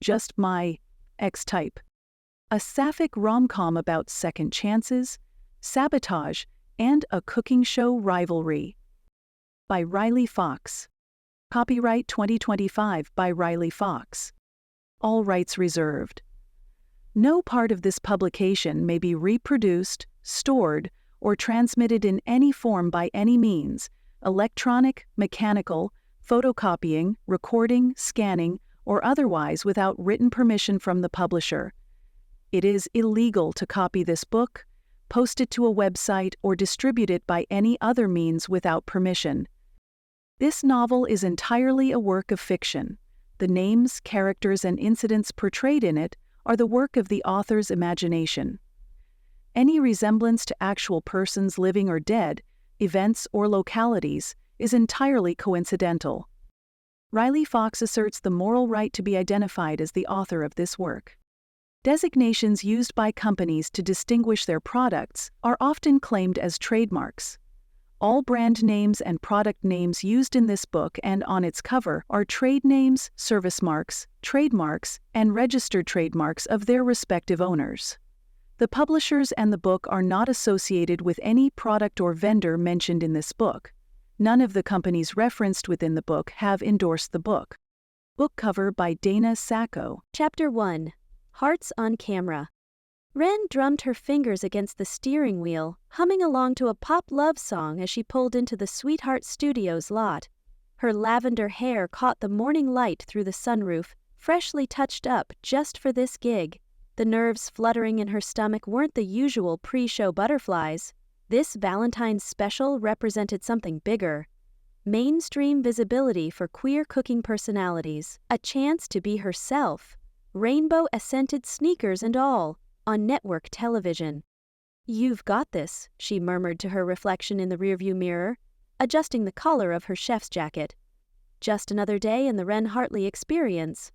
just my X-type. A Sapphic rom-com about second chances, sabotage, and a cooking show rivalry. By Riley Fox. Copyright 2025 by Riley Fox. All rights reserved. No part of this publication may be reproduced, stored, or transmitted in any form by any means, electronic, mechanical, photocopying, recording, scanning, or otherwise without written permission from the publisher. It is illegal to copy this book, post it to a website, or distribute it by any other means without permission. This novel is entirely a work of fiction. The names, characters, and incidents portrayed in it are the work of the author's imagination. Any resemblance to actual persons living or dead, events, or localities is entirely coincidental. Riley Fox asserts the moral right to be identified as the author of this work. Designations used by companies to distinguish their products are often claimed as trademarks. All brand names and product names used in this book and on its cover are trade names, service marks, trademarks, and registered trademarks of their respective owners. The publishers and the book are not associated with any product or vendor mentioned in this book. None of the companies referenced within the book have endorsed the book. Book cover by Dana Sacco. Chapter 1. Hearts on Camera. Ren drummed her fingers against the steering wheel, humming along to a pop love song as she pulled into the Sweetheart Studios lot. Her lavender hair caught the morning light through the sunroof, freshly touched up just for this gig. The nerves fluttering in her stomach weren't the usual pre-show butterflies. This Valentine's special represented something bigger. Mainstream visibility for queer cooking personalities, a chance to be herself, rainbow-scented sneakers and all, on network television. "You've got this," she murmured to her reflection in the rearview mirror, adjusting the collar of her chef's jacket. Just another day in the Ren Hartley experience.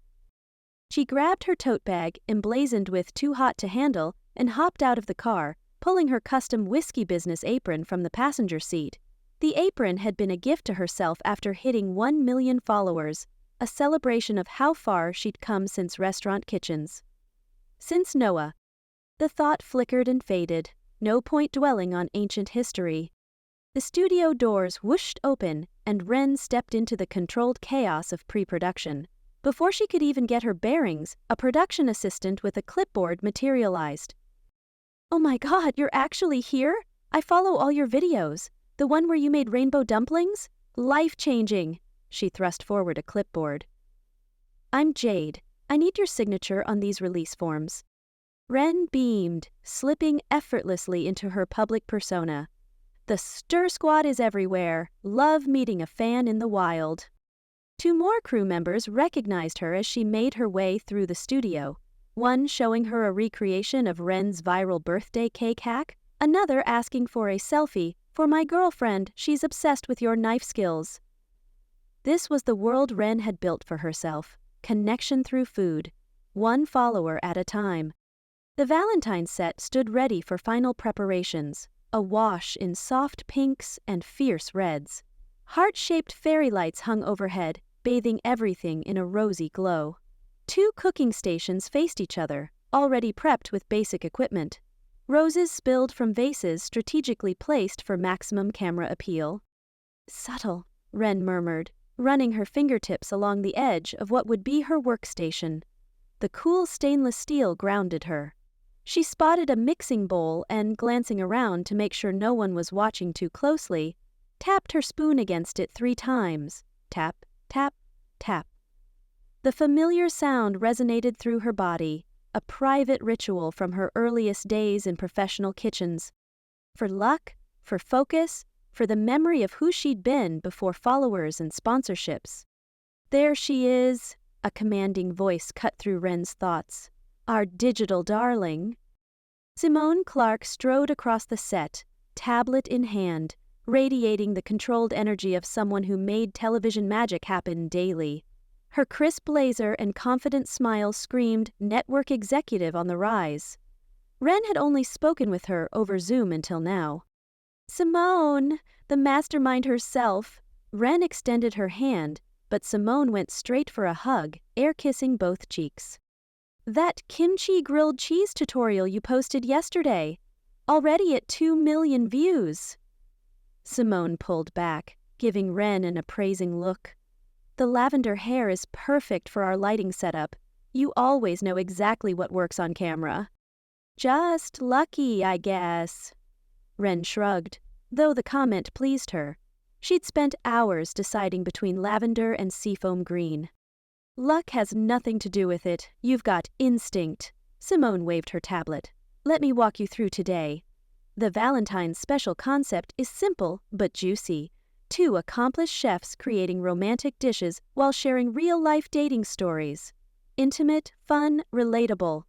She grabbed her tote bag, emblazoned with "Too Hot to Handle," and hopped out of the car, pulling her custom whiskey business apron from the passenger seat. The apron had been a gift to herself after hitting 1 million followers, a celebration of how far she'd come since restaurant kitchens. Since Noah. The thought flickered and faded, no point dwelling on ancient history. The studio doors whooshed open, and Ren stepped into the controlled chaos of pre-production. Before she could even get her bearings, a production assistant with a clipboard materialized. "Oh my God, you're actually here? I follow all your videos. The one where you made rainbow dumplings? Life-changing." She thrust forward a clipboard. "I'm Jade. I need your signature on these release forms." Ren beamed, slipping effortlessly into her public persona. The Stir Squad is everywhere. Love meeting a fan in the wild. 2 more crew members recognized her as she made her way through the studio. One showing her a recreation of Ren's viral birthday cake hack, another asking for a selfie. "For my girlfriend, she's obsessed with your knife skills." This was the world Ren had built for herself. Connection through food. One follower at a time. The Valentine set stood ready for final preparations, awash in soft pinks and fierce reds. Heart-shaped fairy lights hung overhead, bathing everything in a rosy glow. 2 cooking stations faced each other, already prepped with basic equipment. Roses spilled from vases strategically placed for maximum camera appeal. "Subtle," Ren murmured, running her fingertips along the edge of what would be her workstation. The cool stainless steel grounded her. She spotted a mixing bowl and, glancing around to make sure no one was watching too closely, tapped her spoon against it 3 times. Tap, tap, tap. The familiar sound resonated through her body, a private ritual from her earliest days in professional kitchens. For luck, for focus, for the memory of who she'd been before followers and sponsorships. "There she is," a commanding voice cut through Ren's thoughts. "Our digital darling." Simone Clark strode across the set, tablet in hand, radiating the controlled energy of someone who made television magic happen daily. Her crisp blazer and confident smile screamed network executive on the rise. Ren had only spoken with her over Zoom until now. "Simone, the mastermind herself." Ren extended her hand, but Simone went straight for a hug, air-kissing both cheeks. "That kimchi grilled cheese tutorial you posted yesterday, already at 2 million views." Simone pulled back, giving Ren an appraising look. "The lavender hair is perfect for our lighting setup. You always know exactly what works on camera." "Just lucky, I guess." Ren shrugged, though the comment pleased her. She'd spent hours deciding between lavender and seafoam green. "Luck has nothing to do with it. You've got instinct." Simone waved her tablet. "Let me walk you through today. The Valentine's special concept is simple but juicy. 2 accomplished chefs creating romantic dishes while sharing real-life dating stories. Intimate, fun, relatable."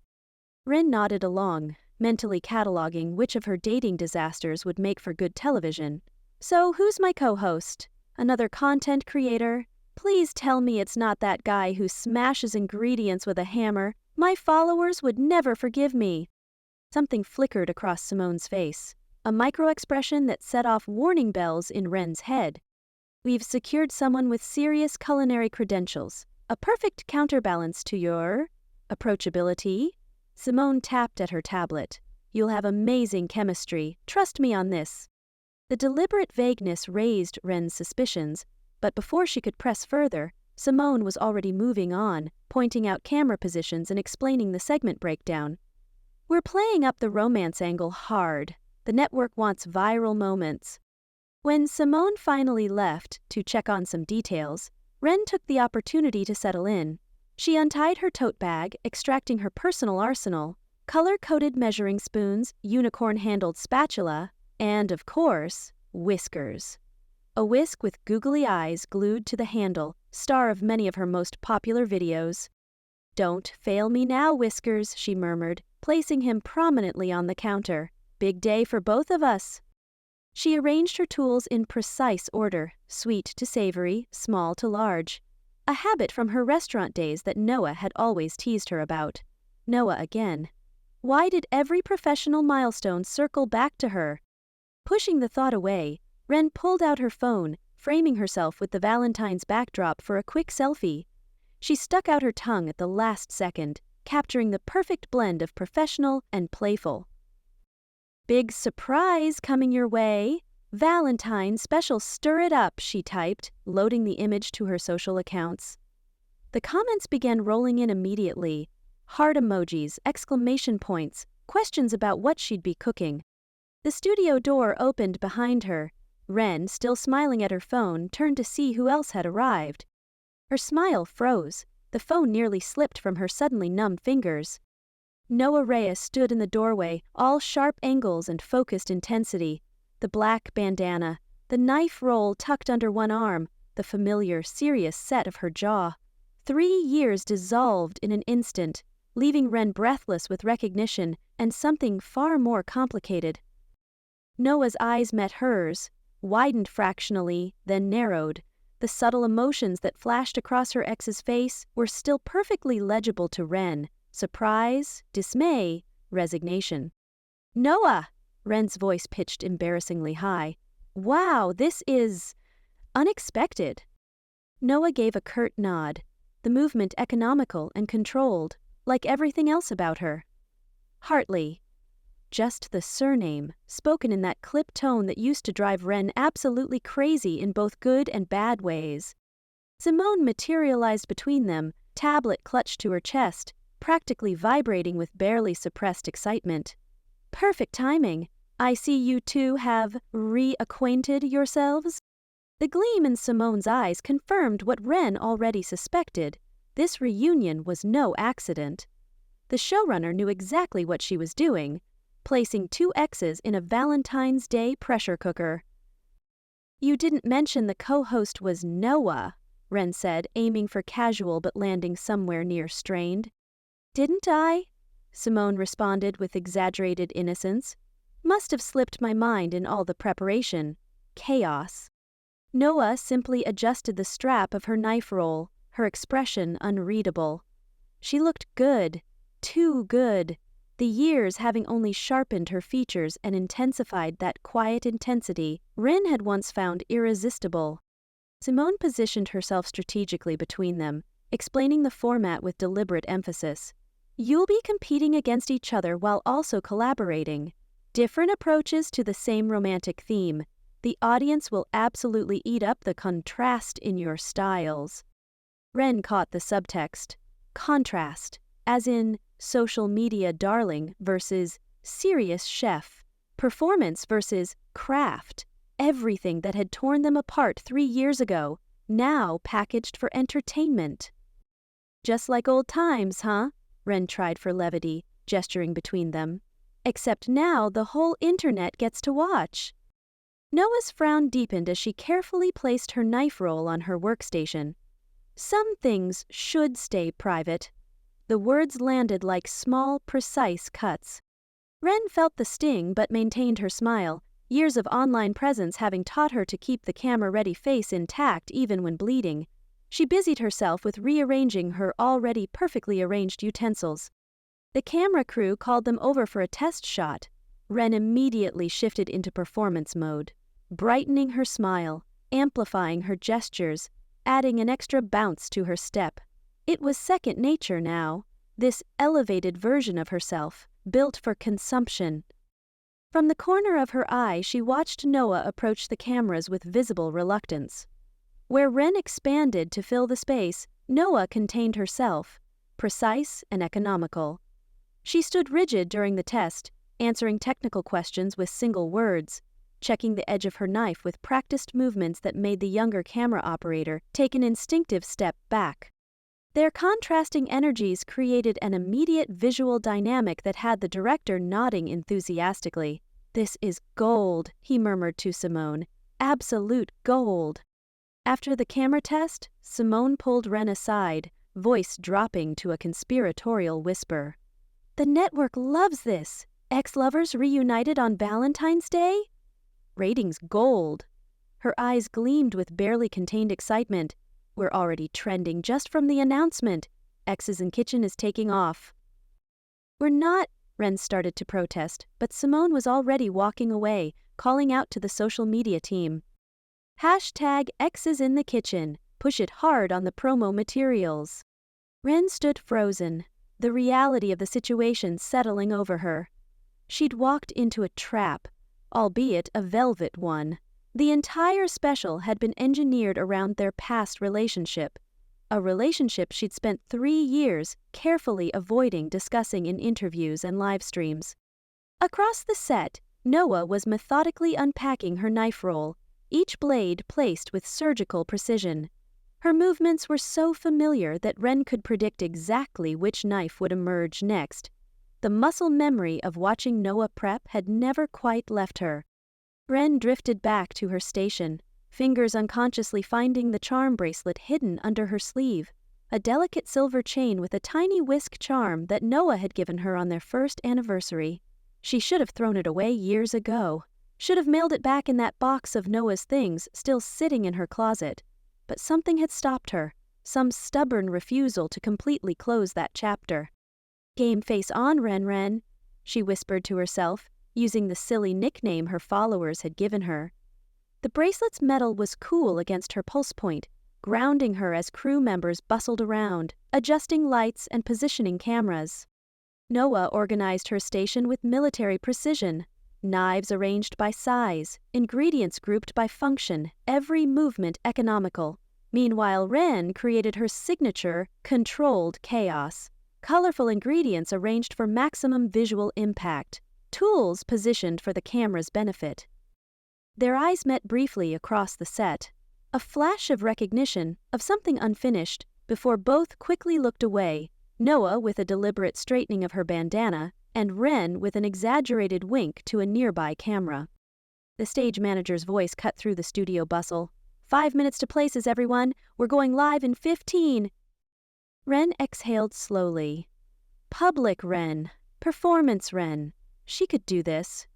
Ren nodded along, mentally cataloging which of her dating disasters would make for good television. "So who's my co-host? Another content creator? Please tell me it's not that guy who smashes ingredients with a hammer. My followers would never forgive me." Something flickered across Simone's face, a micro-expression that set off warning bells in Ren's head. "We've secured someone with serious culinary credentials, a perfect counterbalance to your approachability." Simone tapped at her tablet. "You'll have amazing chemistry, trust me on this." The deliberate vagueness raised Ren's suspicions, but before she could press further, Simone was already moving on, pointing out camera positions and explaining the segment breakdown. "We're playing up the romance angle hard. The network wants viral moments." When Simone finally left to check on some details, Ren took the opportunity to settle in. She untied her tote bag, extracting her personal arsenal, color-coded measuring spoons, unicorn-handled spatula, and, of course, whiskers. A whisk with googly eyes glued to the handle, star of many of her most popular videos. "Don't fail me now, Whiskers," she murmured, placing him prominently on the counter. "Big day for both of us." She arranged her tools in precise order, sweet to savory, small to large. A habit from her restaurant days that Noah had always teased her about. Noah again. Why did every professional milestone circle back to her? Pushing the thought away, Ren pulled out her phone, framing herself with the Valentine's backdrop for a quick selfie. She stuck out her tongue at the last second, capturing the perfect blend of professional and playful. "Big surprise coming your way. Valentine special, stir it up," she typed, loading the image to her social accounts. The comments began rolling in immediately. Heart emojis, exclamation points, questions about what she'd be cooking. The studio door opened behind her. Ren, still smiling at her phone, turned to see who else had arrived. Her smile froze. The phone nearly slipped from her suddenly numb fingers. Noah Reyes stood in the doorway, all sharp angles and focused intensity. The black bandana, the knife roll tucked under one arm, the familiar, serious set of her jaw. 3 years dissolved in an instant, leaving Ren breathless with recognition and something far more complicated. Noah's eyes met hers, widened fractionally, then narrowed. The subtle emotions that flashed across her ex's face were still perfectly legible to Ren: surprise, dismay, resignation. "Noah!" Ren's voice pitched embarrassingly high. "Wow, this is unexpected." Noah gave a curt nod, the movement economical and controlled, like everything else about her. "Hartley." Just the surname, spoken in that clipped tone that used to drive Ren absolutely crazy in both good and bad ways. Simone materialized between them, tablet clutched to her chest, practically vibrating with barely suppressed excitement. "Perfect timing. I see you two have reacquainted yourselves." The gleam in Simone's eyes confirmed what Ren already suspected. This reunion was no accident. The showrunner knew exactly what she was doing, placing 2 exes in a Valentine's Day pressure cooker. "You didn't mention the co-host was Noah," Ren said, aiming for casual but landing somewhere near strained. "Didn't I?" Simone responded with exaggerated innocence. "Must have slipped my mind in all the preparation. Chaos." Noah simply adjusted the strap of her knife roll, her expression unreadable. She looked good, too good, the years having only sharpened her features and intensified that quiet intensity Ren had once found irresistible. Simone positioned herself strategically between them, explaining the format with deliberate emphasis. You'll be competing against each other while also collaborating. Different approaches to the same romantic theme. The audience will absolutely eat up the contrast in your styles. Ren caught the subtext. Contrast, as in social media darling versus serious chef. Performance versus craft. Everything that had torn them apart 3 years ago, now packaged for entertainment. Just like old times, huh? Ren tried for levity, gesturing between them. Except now the whole internet gets to watch. Noah's frown deepened as she carefully placed her knife roll on her workstation. Some things should stay private. The words landed like small, precise cuts. Ren felt the sting but maintained her smile, years of online presence having taught her to keep the camera-ready face intact even when bleeding. She busied herself with rearranging her already perfectly arranged utensils. The camera crew called them over for a test shot. Ren immediately shifted into performance mode, brightening her smile, amplifying her gestures, adding an extra bounce to her step. It was second nature now, this elevated version of herself, built for consumption. From the corner of her eye, she watched Noah approach the cameras with visible reluctance. Where Ren expanded to fill the space, Noah contained herself, precise and economical. She stood rigid during the test, answering technical questions with single words, checking the edge of her knife with practiced movements that made the younger camera operator take an instinctive step back. Their contrasting energies created an immediate visual dynamic that had the director nodding enthusiastically. "This is gold," he murmured to Simone. "Absolute gold." After the camera test, Simone pulled Ren aside, voice dropping to a conspiratorial whisper. "The network loves this. Ex-lovers reunited on Valentine's Day? Ratings gold." Her eyes gleamed with barely contained excitement. "We're already trending just from the announcement. Exes in Kitchen is taking off." "We're not," Ren started to protest, but Simone was already walking away, calling out to the social media team. "Hashtag Exes in the Kitchen. Push it hard on the promo materials." Ren stood frozen, the reality of the situation settling over her. She'd walked into a trap, albeit a velvet one. The entire special had been engineered around their past relationship, a relationship she'd spent 3 years carefully avoiding discussing in interviews and live streams. Across the set, Noah was methodically unpacking her knife roll, each blade placed with surgical precision. Her movements were so familiar that Ren could predict exactly which knife would emerge next. The muscle memory of watching Noah prep had never quite left her. Ren drifted back to her station, fingers unconsciously finding the charm bracelet hidden under her sleeve, a delicate silver chain with a tiny whisk charm that Noah had given her on their first anniversary. She should have thrown it away years ago, should have mailed it back in that box of Noah's things still sitting in her closet. But something had stopped her, some stubborn refusal to completely close that chapter. "Game face on, Ren," she whispered to herself, using the silly nickname her followers had given her. The bracelet's metal was cool against her pulse point, grounding her as crew members bustled around, adjusting lights and positioning cameras. Noah organized her station with military precision, knives arranged by size, ingredients grouped by function, every movement economical. Meanwhile, Ren created her signature, controlled chaos. Colorful ingredients arranged for maximum visual impact. Tools positioned for the camera's benefit. Their eyes met briefly across the set. A flash of recognition, of something unfinished, before both quickly looked away, Noah with a deliberate straightening of her bandana, and Ren with an exaggerated wink to a nearby camera. The stage manager's voice cut through the studio bustle. 5 minutes to places, everyone. We're going live in 15. Ren exhaled slowly. Public Ren. Performance Ren. She could do this.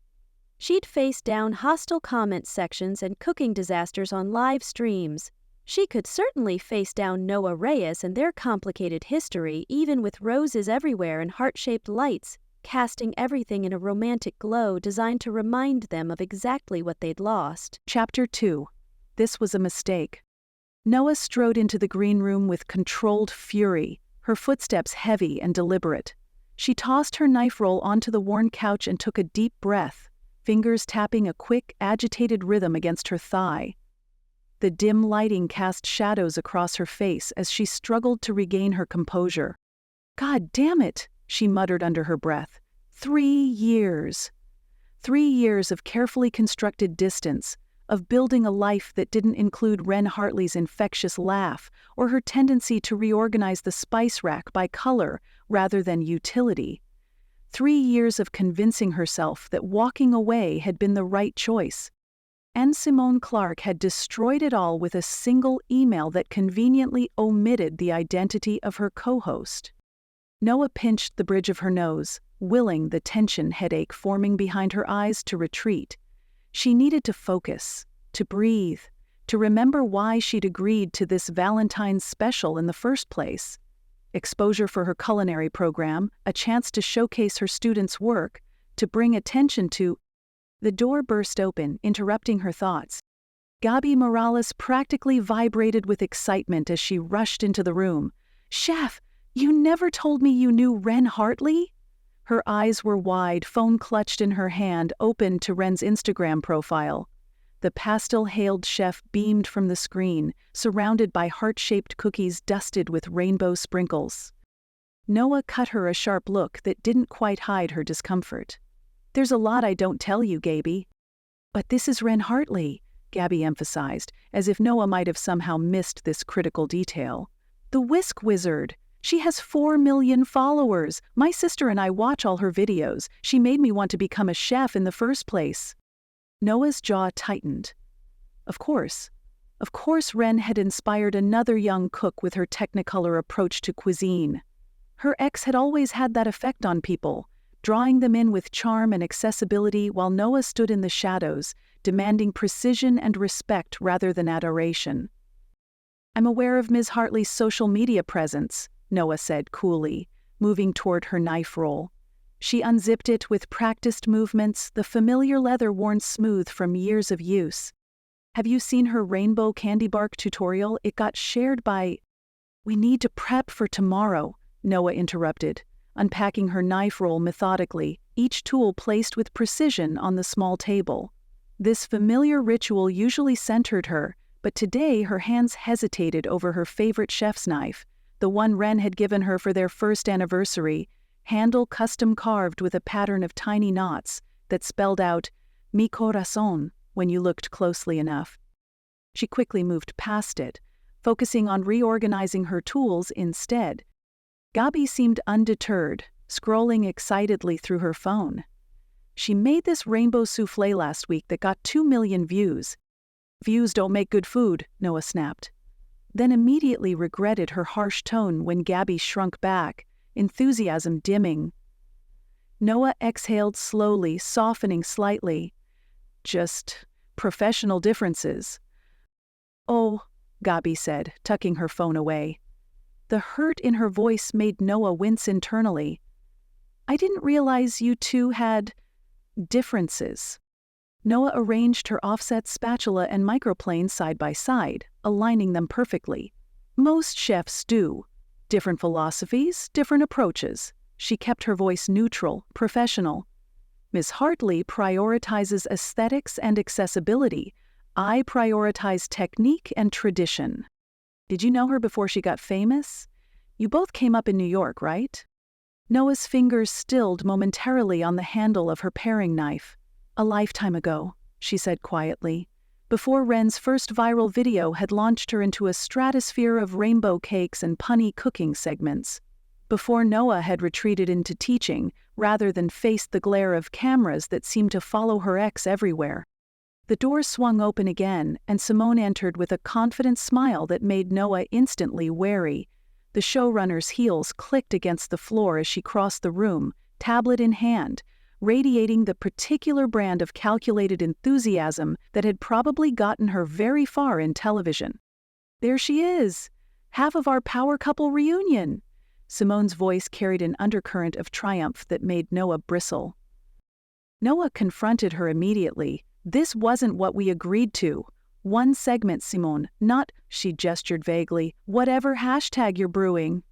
She'd faced down hostile comment sections and cooking disasters on live streams. She could certainly face down Noah Reyes and their complicated history, even with roses everywhere and heart-shaped lights, casting everything in a romantic glow designed to remind them of exactly what they'd lost. Chapter 2. This was a mistake. Noah strode into the green room with controlled fury, her footsteps heavy and deliberate. She tossed her knife roll onto the worn couch and took a deep breath, fingers tapping a quick, agitated rhythm against her thigh. The dim lighting cast shadows across her face as she struggled to regain her composure. "God damn it," she muttered under her breath. 3 years. 3 years of carefully constructed distance, of building a life that didn't include Ren Hartley's infectious laugh or her tendency to reorganize the spice rack by color rather than utility. 3 years of convincing herself that walking away had been the right choice. And Simone Clark had destroyed it all with a single email that conveniently omitted the identity of her co-host. Noah pinched the bridge of her nose, willing the tension headache forming behind her eyes to retreat. She needed to focus, to breathe, to remember why she'd agreed to this Valentine's special in the first place. Exposure for her culinary program, a chance to showcase her students' work, to bring attention to... The door burst open, interrupting her thoughts. Gabi Morales practically vibrated with excitement as she rushed into the room. "Chef, you never told me you knew Ren Hartley?" Her eyes were wide, phone clutched in her hand, open to Ren's Instagram profile. The pastel-haled chef beamed from the screen, surrounded by heart-shaped cookies dusted with rainbow sprinkles. Noah cut her a sharp look that didn't quite hide her discomfort. "There's a lot I don't tell you, Gabi." "But this is Ren Hartley," Gabi emphasized, as if Noah might have somehow missed this critical detail. "The Whisk Wizard. She has 4 million followers. My sister and I watch all her videos. She made me want to become a chef in the first place." Noah's jaw tightened. Of course Ren had inspired another young cook with her Technicolor approach to cuisine. Her ex had always had that effect on people, drawing them in with charm and accessibility while Noah stood in the shadows, demanding precision and respect rather than adoration. "I'm aware of Ms. Hartley's social media presence," Noah said coolly, moving toward her knife roll. She unzipped it with practiced movements, the familiar leather worn smooth from years of use. "Have you seen her rainbow candy bark tutorial? It got shared by..." "We need to prep for tomorrow," Noah interrupted, unpacking her knife roll methodically, each tool placed with precision on the small table. This familiar ritual usually centered her, but today her hands hesitated over her favorite chef's knife, the one Ren had given her for their first anniversary, handle custom carved with a pattern of tiny knots that spelled out "Mi corazón" when you looked closely enough. She quickly moved past it, focusing on reorganizing her tools instead. Gabi seemed undeterred, scrolling excitedly through her phone. "She made this rainbow soufflé last week that got 2 million views. Views don't make good food," Noah snapped. Then immediately regretted her harsh tone when Gabi shrunk back, enthusiasm dimming. Noah exhaled slowly, softening slightly. "Just professional differences." "Oh," Gabi said, tucking her phone away. The hurt in her voice made Noah wince internally. "I didn't realize you two had differences." Noah arranged her offset spatula and microplane side by side, aligning them perfectly. "Most chefs do. Different philosophies, different approaches." She kept her voice neutral, professional. "Ms. Hartley prioritizes aesthetics and accessibility. I prioritize technique and tradition." "Did you know her before she got famous? You both came up in New York, right?" Noah's fingers stilled momentarily on the handle of her paring knife. "A lifetime ago," she said quietly, before Ren's first viral video had launched her into a stratosphere of rainbow cakes and punny cooking segments. Before Noah had retreated into teaching, rather than faced the glare of cameras that seemed to follow her ex everywhere. The door swung open again, and Simone entered with a confident smile that made Noah instantly wary. The showrunner's heels clicked against the floor as she crossed the room, tablet in hand, radiating the particular brand of calculated enthusiasm that had probably gotten her very far in television. "There she is! Half of our power couple reunion!" Simone's voice carried an undercurrent of triumph that made Noah bristle. Noah confronted her immediately. "This wasn't what we agreed to. One segment, Simone, not, she gestured vaguely, whatever hashtag you're brewing.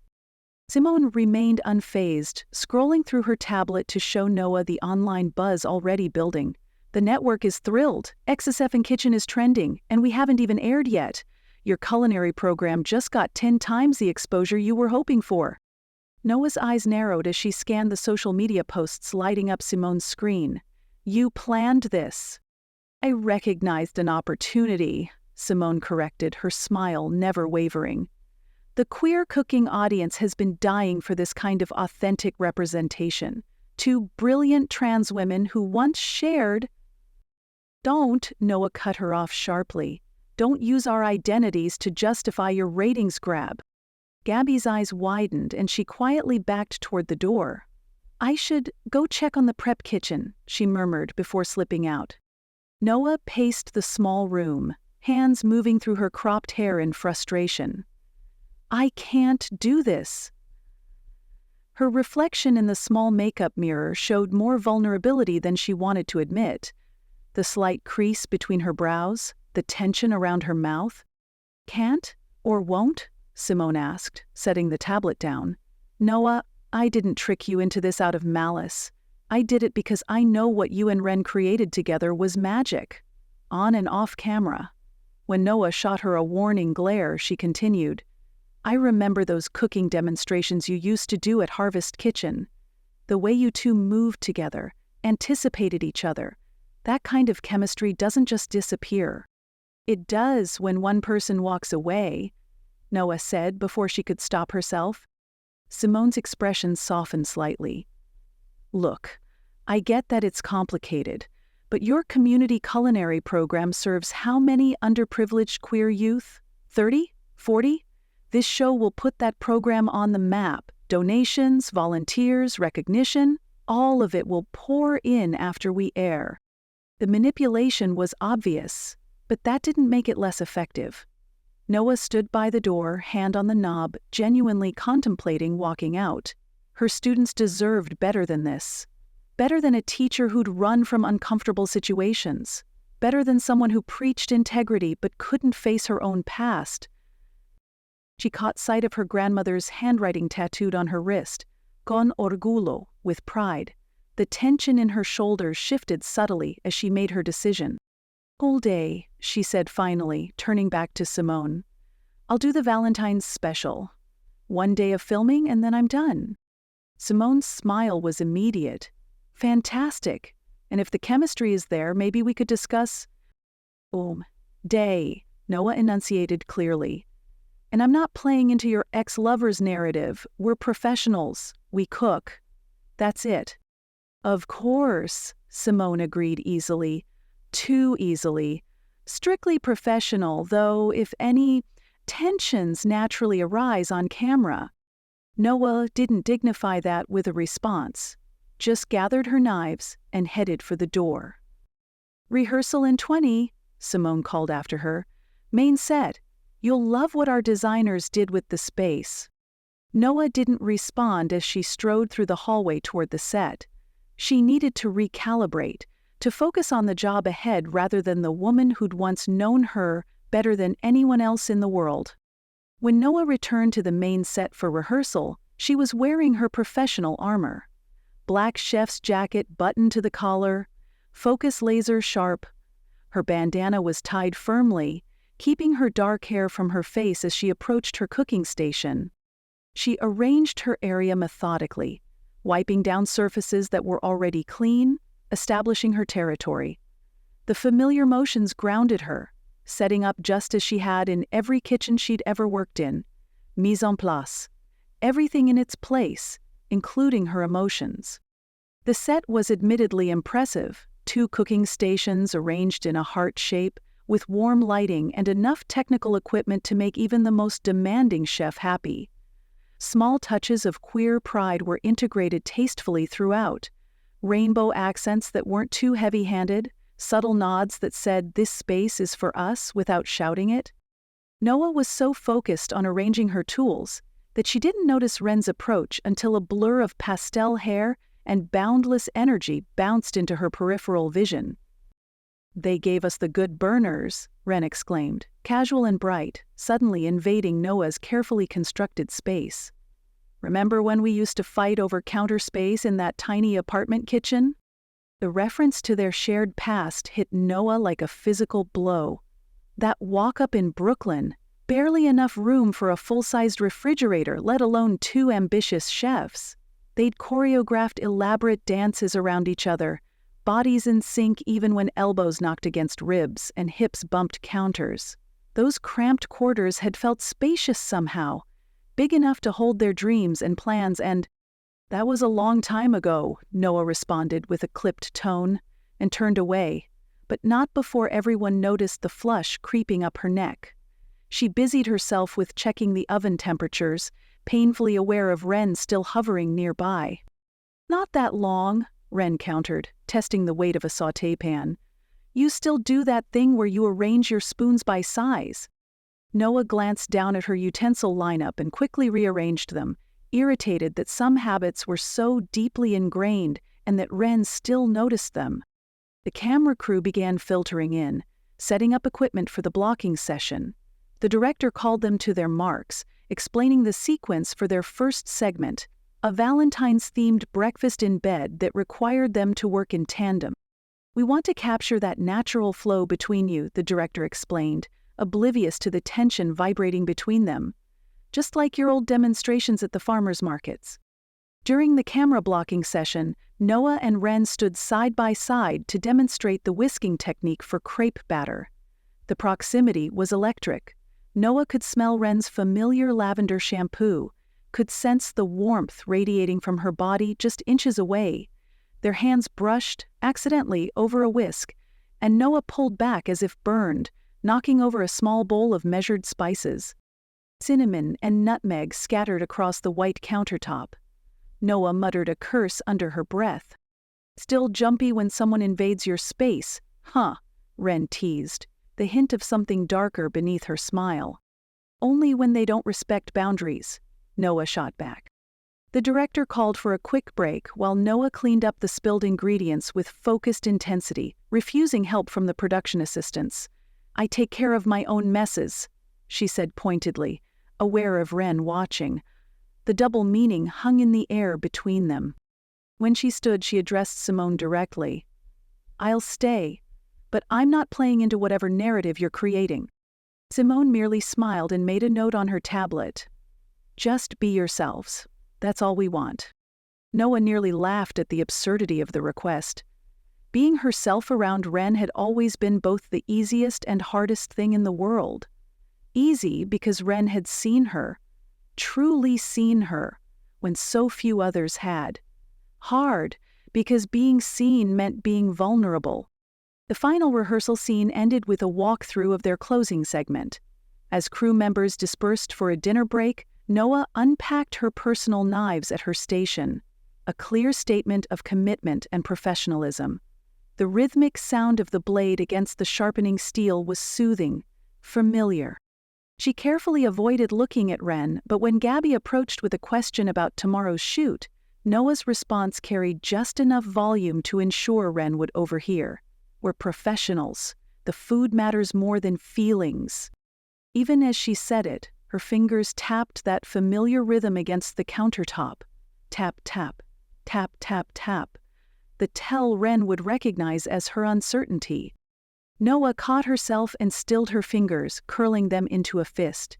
Simone remained unfazed, scrolling through her tablet to show Noah the online buzz already building. The network is thrilled, Exes and Kitchen is trending, and we haven't even aired yet. Your culinary program just got 10 times the exposure you were hoping for. Noah's eyes narrowed as she scanned the social media posts lighting up Simone's screen. You planned this. I recognized an opportunity, Simone corrected, her smile never wavering. The queer cooking audience has been dying for this kind of authentic representation. Two brilliant trans women who once shared. Don't, Noah cut her off sharply. Don't use our identities to justify your ratings grab. Gabby's eyes widened and she quietly backed toward the door. I should go check on the prep kitchen, she murmured before slipping out. Noah paced the small room, hands moving through her cropped hair in frustration. I can't do this. Her reflection in the small makeup mirror showed more vulnerability than she wanted to admit. The slight crease between her brows, the tension around her mouth. Can't or won't? Simone asked, setting the tablet down. Noah, I didn't trick you into this out of malice. I did it because I know what you and Ren created together was magic. On and off camera. When Noah shot her a warning glare, she continued, I remember those cooking demonstrations you used to do at Harvest Kitchen. The way you two moved together, anticipated each other. That kind of chemistry doesn't just disappear. It does when one person walks away, Noah said before she could stop herself. Simone's expression softened slightly. Look, I get that it's complicated, but your community culinary program serves how many underprivileged queer youth? 30? 40? This show will put that program on the map. Donations, volunteers, recognition, all of it will pour in after we air. The manipulation was obvious, but that didn't make it less effective. Noah stood by the door, hand on the knob, genuinely contemplating walking out. Her students deserved better than this. Better than a teacher who'd run from uncomfortable situations. Better than someone who preached integrity but couldn't face her own past. She caught sight of her grandmother's handwriting tattooed on her wrist, con orgullo, with pride. The tension in her shoulders shifted subtly as she made her decision. All day, she said finally, turning back to Simone. I'll do the Valentine's special. 1 day of filming and then I'm done. Simone's smile was immediate. Fantastic. And if the chemistry is there, maybe we could discuss. Day, Noah enunciated clearly. And I'm not playing into your ex-lover's narrative. We're professionals. We cook. That's it. Of course, Simone agreed easily. Too easily. Strictly professional, though, if any, tensions naturally arise on camera. Noah didn't dignify that with a response, just gathered her knives and headed for the door. Rehearsal in 20, Simone called after her. Main set. You'll love what our designers did with the space. Noah didn't respond as she strode through the hallway toward the set. She needed to recalibrate, to focus on the job ahead rather than the woman who'd once known her better than anyone else in the world. When Noah returned to the main set for rehearsal, she was wearing her professional armor. Black chef's jacket buttoned to the collar, focus laser sharp. Her bandana was tied firmly, keeping her dark hair from her face as she approached her cooking station. She arranged her area methodically, wiping down surfaces that were already clean, establishing her territory. The familiar motions grounded her, setting up just as she had in every kitchen she'd ever worked in. Mise en place. Everything in its place, including her emotions. The set was admittedly impressive, 2 cooking stations arranged in a heart shape, with warm lighting and enough technical equipment to make even the most demanding chef happy. Small touches of queer pride were integrated tastefully throughout. Rainbow accents that weren't too heavy-handed, subtle nods that said, "This space is for us," without shouting it. Noah was so focused on arranging her tools that she didn't notice Ren's approach until a blur of pastel hair and boundless energy bounced into her peripheral vision. They gave us the good burners, Ren exclaimed, casual and bright, suddenly invading Noah's carefully constructed space. Remember when we used to fight over counter space in that tiny apartment kitchen? The reference to their shared past hit Noah like a physical blow. That walk-up in Brooklyn, barely enough room for a full-sized refrigerator, let alone 2 ambitious chefs. They'd choreographed elaborate dances around each other, bodies in sync even when elbows knocked against ribs and hips bumped counters. Those cramped quarters had felt spacious somehow, big enough to hold their dreams and plans, and "That was a long time ago," Noah responded with a clipped tone, and turned away, but not before everyone noticed the flush creeping up her neck. She busied herself with checking the oven temperatures, painfully aware of Ren still hovering nearby. "Not that long," Ren countered, testing the weight of a sauté pan. "You still do that thing where you arrange your spoons by size." Noah glanced down at her utensil lineup and quickly rearranged them, irritated that some habits were so deeply ingrained and that Ren still noticed them. The camera crew began filtering in, setting up equipment for the blocking session. The director called them to their marks, explaining the sequence for their first segment, a Valentine's-themed breakfast in bed that required them to work in tandem. "We want to capture that natural flow between you," the director explained, oblivious to the tension vibrating between them. "Just like your old demonstrations at the farmers' markets." During the camera blocking session, Noah and Ren stood side by side to demonstrate the whisking technique for crepe batter. The proximity was electric. Noah could smell Ren's familiar lavender shampoo, could sense the warmth radiating from her body just inches away. Their hands brushed, accidentally, over a whisk, and Noah pulled back as if burned, knocking over a small bowl of measured spices. Cinnamon and nutmeg scattered across the white countertop. Noah muttered a curse under her breath. "Still jumpy when someone invades your space, huh?" Ren teased, the hint of something darker beneath her smile. "Only when they don't respect boundaries," Noah shot back. The director called for a quick break while Noah cleaned up the spilled ingredients with focused intensity, refusing help from the production assistants. "I take care of my own messes," she said pointedly, aware of Ren watching. The double meaning hung in the air between them. When she stood, she addressed Simone directly. "I'll stay, but I'm not playing into whatever narrative you're creating." Simone merely smiled and made a note on her tablet. "Just be yourselves. That's all we want." Noah nearly laughed at the absurdity of the request. Being herself around Ren had always been both the easiest and hardest thing in the world. Easy because Ren had seen her, truly seen her, when so few others had. Hard because being seen meant being vulnerable. The final rehearsal scene ended with a walkthrough of their closing segment. As crew members dispersed for a dinner break, Noah unpacked her personal knives at her station, a clear statement of commitment and professionalism. The rhythmic sound of the blade against the sharpening steel was soothing, familiar. She carefully avoided looking at Ren, but when Gabby approached with a question about tomorrow's shoot, Noah's response carried just enough volume to ensure Ren would overhear. "We're professionals. The food matters more than feelings." Even as she said it, her fingers tapped that familiar rhythm against the countertop. Tap, tap, tap, tap, tap. The tell Ren would recognize as her uncertainty. Noah caught herself and stilled her fingers, curling them into a fist.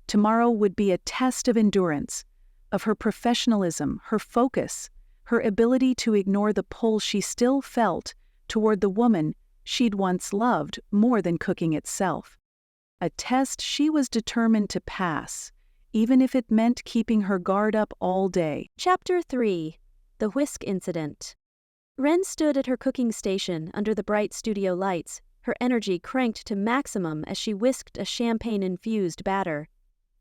Tomorrow would be a test of endurance, of her professionalism, her focus, her ability to ignore the pull she still felt toward the woman she'd once loved more than cooking itself. A test she was determined to pass, even if it meant keeping her guard up all day. Chapter 3. The Whisk Incident. Ren stood at her cooking station under the bright studio lights, her energy cranked to maximum as she whisked a champagne-infused batter.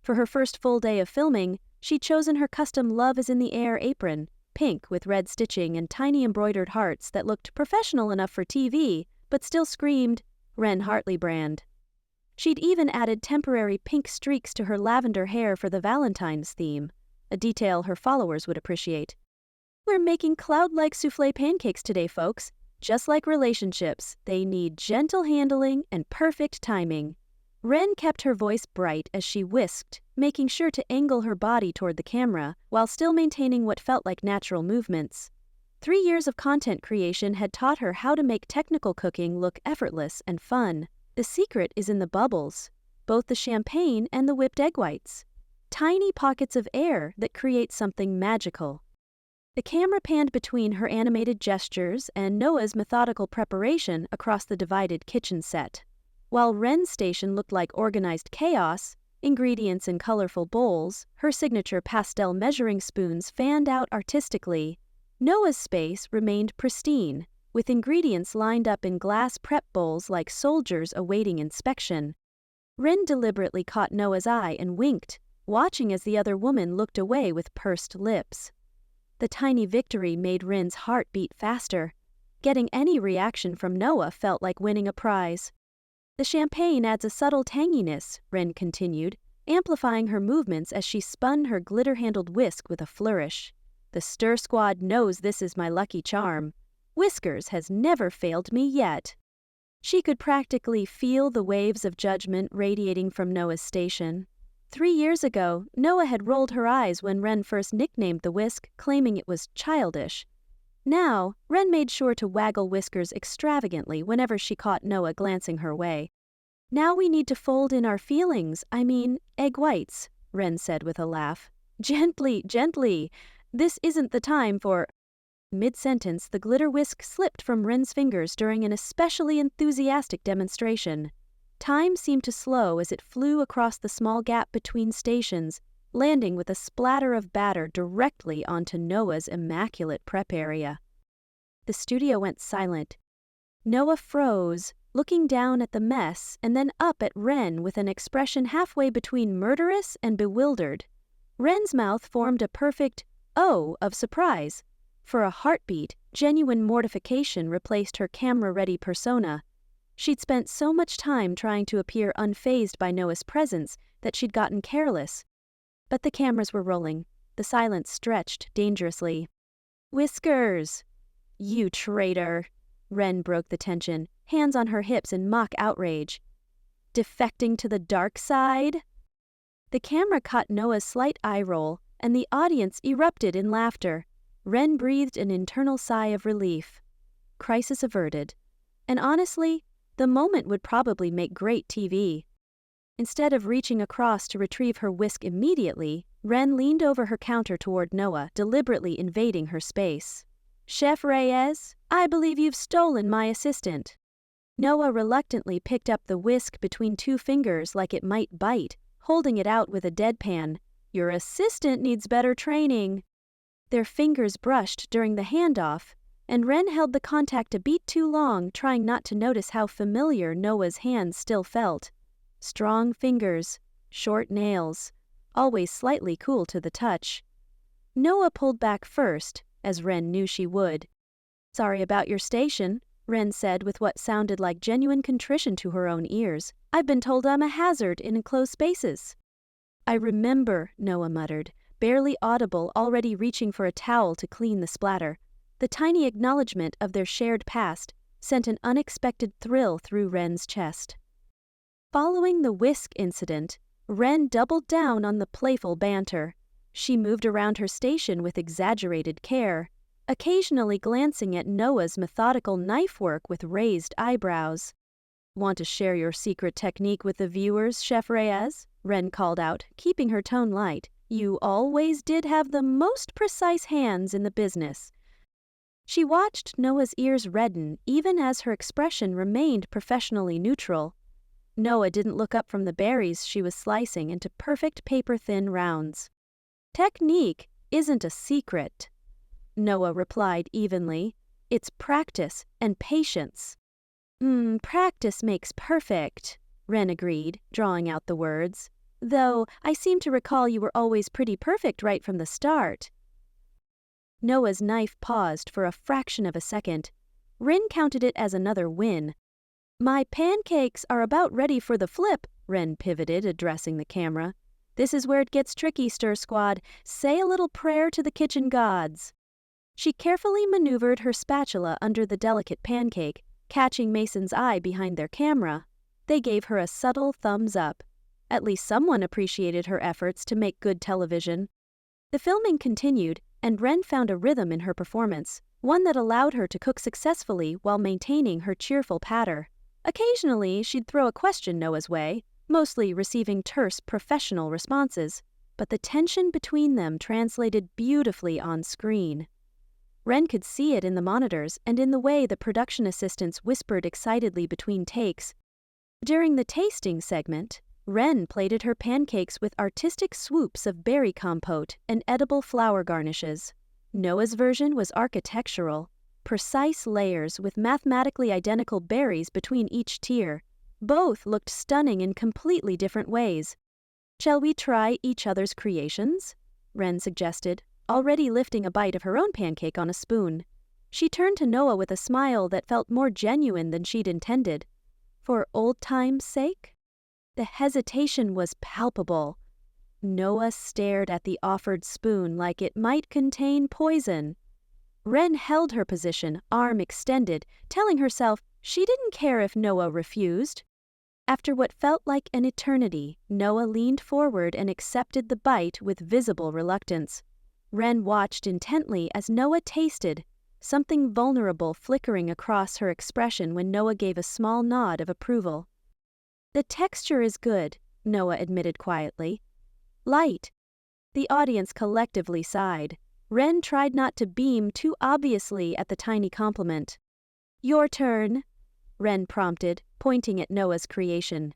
For her first full day of filming, she'd chosen her custom Love is in the Air apron, pink with red stitching and tiny embroidered hearts that looked professional enough for TV, but still screamed, Ren Hartley brand. She'd even added temporary pink streaks to her lavender hair for the Valentine's theme, a detail her followers would appreciate. "We're making cloud-like soufflé pancakes today, folks. Just like relationships, they need gentle handling and perfect timing. Ren kept her voice bright as she whisked, making sure to angle her body toward the camera while still maintaining what felt like natural movements. 3 years of content creation had taught her how to make technical cooking look effortless and fun. The secret is in the bubbles, both the champagne and the whipped egg whites. Tiny pockets of air that create something magical. The camera panned between her animated gestures and Noah's methodical preparation across the divided kitchen set. While Ren's station looked like organized chaos, ingredients in colorful bowls, her signature pastel measuring spoons fanned out artistically, Noah's space remained pristine, with ingredients lined up in glass prep bowls like soldiers awaiting inspection. Ren deliberately caught Noah's eye and winked, watching as the other woman looked away with pursed lips. The tiny victory made Ren's heart beat faster. Getting any reaction from Noah felt like winning a prize. The champagne adds a subtle tanginess, Ren continued, amplifying her movements as she spun her glitter-handled whisk with a flourish. The stir squad knows this is my lucky charm. Whiskers has never failed me yet. She could practically feel the waves of judgment radiating from Noah's station. 3 years ago, Noah had rolled her eyes when Ren first nicknamed the whisk, claiming it was childish. Now, Ren made sure to waggle whiskers extravagantly whenever she caught Noah glancing her way. Now we need to fold in our feelings, egg whites, Ren said with a laugh. Gently, gently. This isn't the time for... Mid-sentence, the glitter whisk slipped from Ren's fingers during an especially enthusiastic demonstration. Time seemed to slow as it flew across the small gap between stations, landing with a splatter of batter directly onto Noah's immaculate prep area. The studio went silent. Noah froze, looking down at the mess and then up at Ren with an expression halfway between murderous and bewildered. Ren's mouth formed a perfect O of surprise. For a heartbeat, genuine mortification replaced her camera-ready persona. She'd spent so much time trying to appear unfazed by Noah's presence that she'd gotten careless. But the cameras were rolling. The silence stretched dangerously. Whiskers! You traitor! Ren broke the tension, hands on her hips in mock outrage. Defecting to the dark side? The camera caught Noah's slight eye roll, and the audience erupted in laughter. Ren breathed an internal sigh of relief. Crisis averted. And honestly, the moment would probably make great TV. Instead of reaching across to retrieve her whisk immediately, Ren leaned over her counter toward Noah, deliberately invading her space. Chef Reyes, I believe you've stolen my assistant. Noah reluctantly picked up the whisk between 2 fingers like it might bite, holding it out with a deadpan. Your assistant needs better training. Their fingers brushed during the handoff, and Ren held the contact a beat too long, trying not to notice how familiar Noah's hands still felt. Strong fingers, short nails, always slightly cool to the touch. Noah pulled back first, as Ren knew she would. Sorry about your station, Ren said with what sounded like genuine contrition to her own ears. I've been told I'm a hazard in enclosed spaces. I remember, Noah muttered, barely audible, already reaching for a towel to clean the splatter. The tiny acknowledgement of their shared past sent an unexpected thrill through Ren's chest. Following the whisk incident, Ren doubled down on the playful banter. She moved around her station with exaggerated care, occasionally glancing at Noah's methodical knife work with raised eyebrows. Want to share your secret technique with the viewers, Chef Reyes? Ren called out, keeping her tone light. You always did have the most precise hands in the business. She watched Noah's ears redden even as her expression remained professionally neutral. Noah didn't look up from the berries she was slicing into perfect paper-thin rounds. Technique isn't a secret, Noah replied evenly. It's practice and patience. Practice makes perfect, Ren agreed, drawing out the words. Though I seem to recall you were always pretty perfect right from the start. Noah's knife paused for a fraction of a second. Ren counted it as another win. My pancakes are about ready for the flip, Ren pivoted, addressing the camera. This is where it gets tricky, Stir Squad. Say a little prayer to the kitchen gods. She carefully maneuvered her spatula under the delicate pancake, catching Mason's eye behind their camera. They gave her a subtle thumbs up. At least someone appreciated her efforts to make good television. The filming continued, and Ren found a rhythm in her performance, one that allowed her to cook successfully while maintaining her cheerful patter. Occasionally, she'd throw a question Noah's way, mostly receiving terse professional responses, but the tension between them translated beautifully on screen. Ren could see it in the monitors and in the way the production assistants whispered excitedly between takes. During the tasting segment, Ren plated her pancakes with artistic swoops of berry compote and edible flower garnishes. Noah's version was architectural, precise layers with mathematically identical berries between each tier. Both looked stunning in completely different ways. "Shall we try each other's creations?" Ren suggested, already lifting a bite of her own pancake on a spoon. She turned to Noah with a smile that felt more genuine than she'd intended. "For old time's sake?" The hesitation was palpable. Noah stared at the offered spoon like it might contain poison. Ren held her position, arm extended, telling herself she didn't care if Noah refused. After what felt like an eternity, Noah leaned forward and accepted the bite with visible reluctance. Ren watched intently as Noah tasted, something vulnerable flickering across her expression when Noah gave a small nod of approval. "The texture is good," Noah admitted quietly. "Light." The audience collectively sighed. Ren tried not to beam too obviously at the tiny compliment. "Your turn," Ren prompted, pointing at Noah's creation.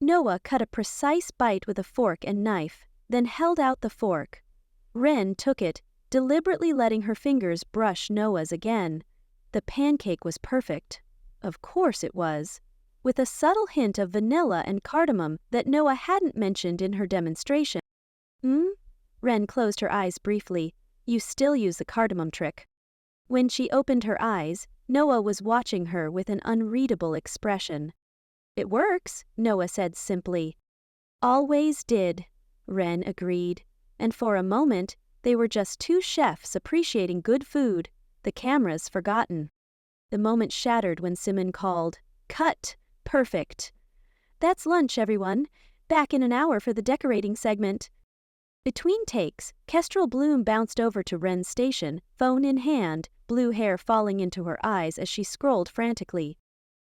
Noah cut a precise bite with a fork and knife, then held out the fork. Ren took it, deliberately letting her fingers brush Noah's again. The pancake was perfect. Of course it was. With a subtle hint of vanilla and cardamom that Noah hadn't mentioned in her demonstration. Ren closed her eyes briefly. "You still use the cardamom trick." When she opened her eyes, Noah was watching her with an unreadable expression. "It works," Noah said simply. "Always did," Ren agreed. And for a moment, they were just two chefs appreciating good food, the cameras forgotten. The moment shattered when Simon called, "Cut! Perfect!" "That's lunch, everyone. Back in an hour for the decorating segment." Between takes, Kestrel Bloom bounced over to Ren's station, phone in hand, blue hair falling into her eyes as she scrolled frantically.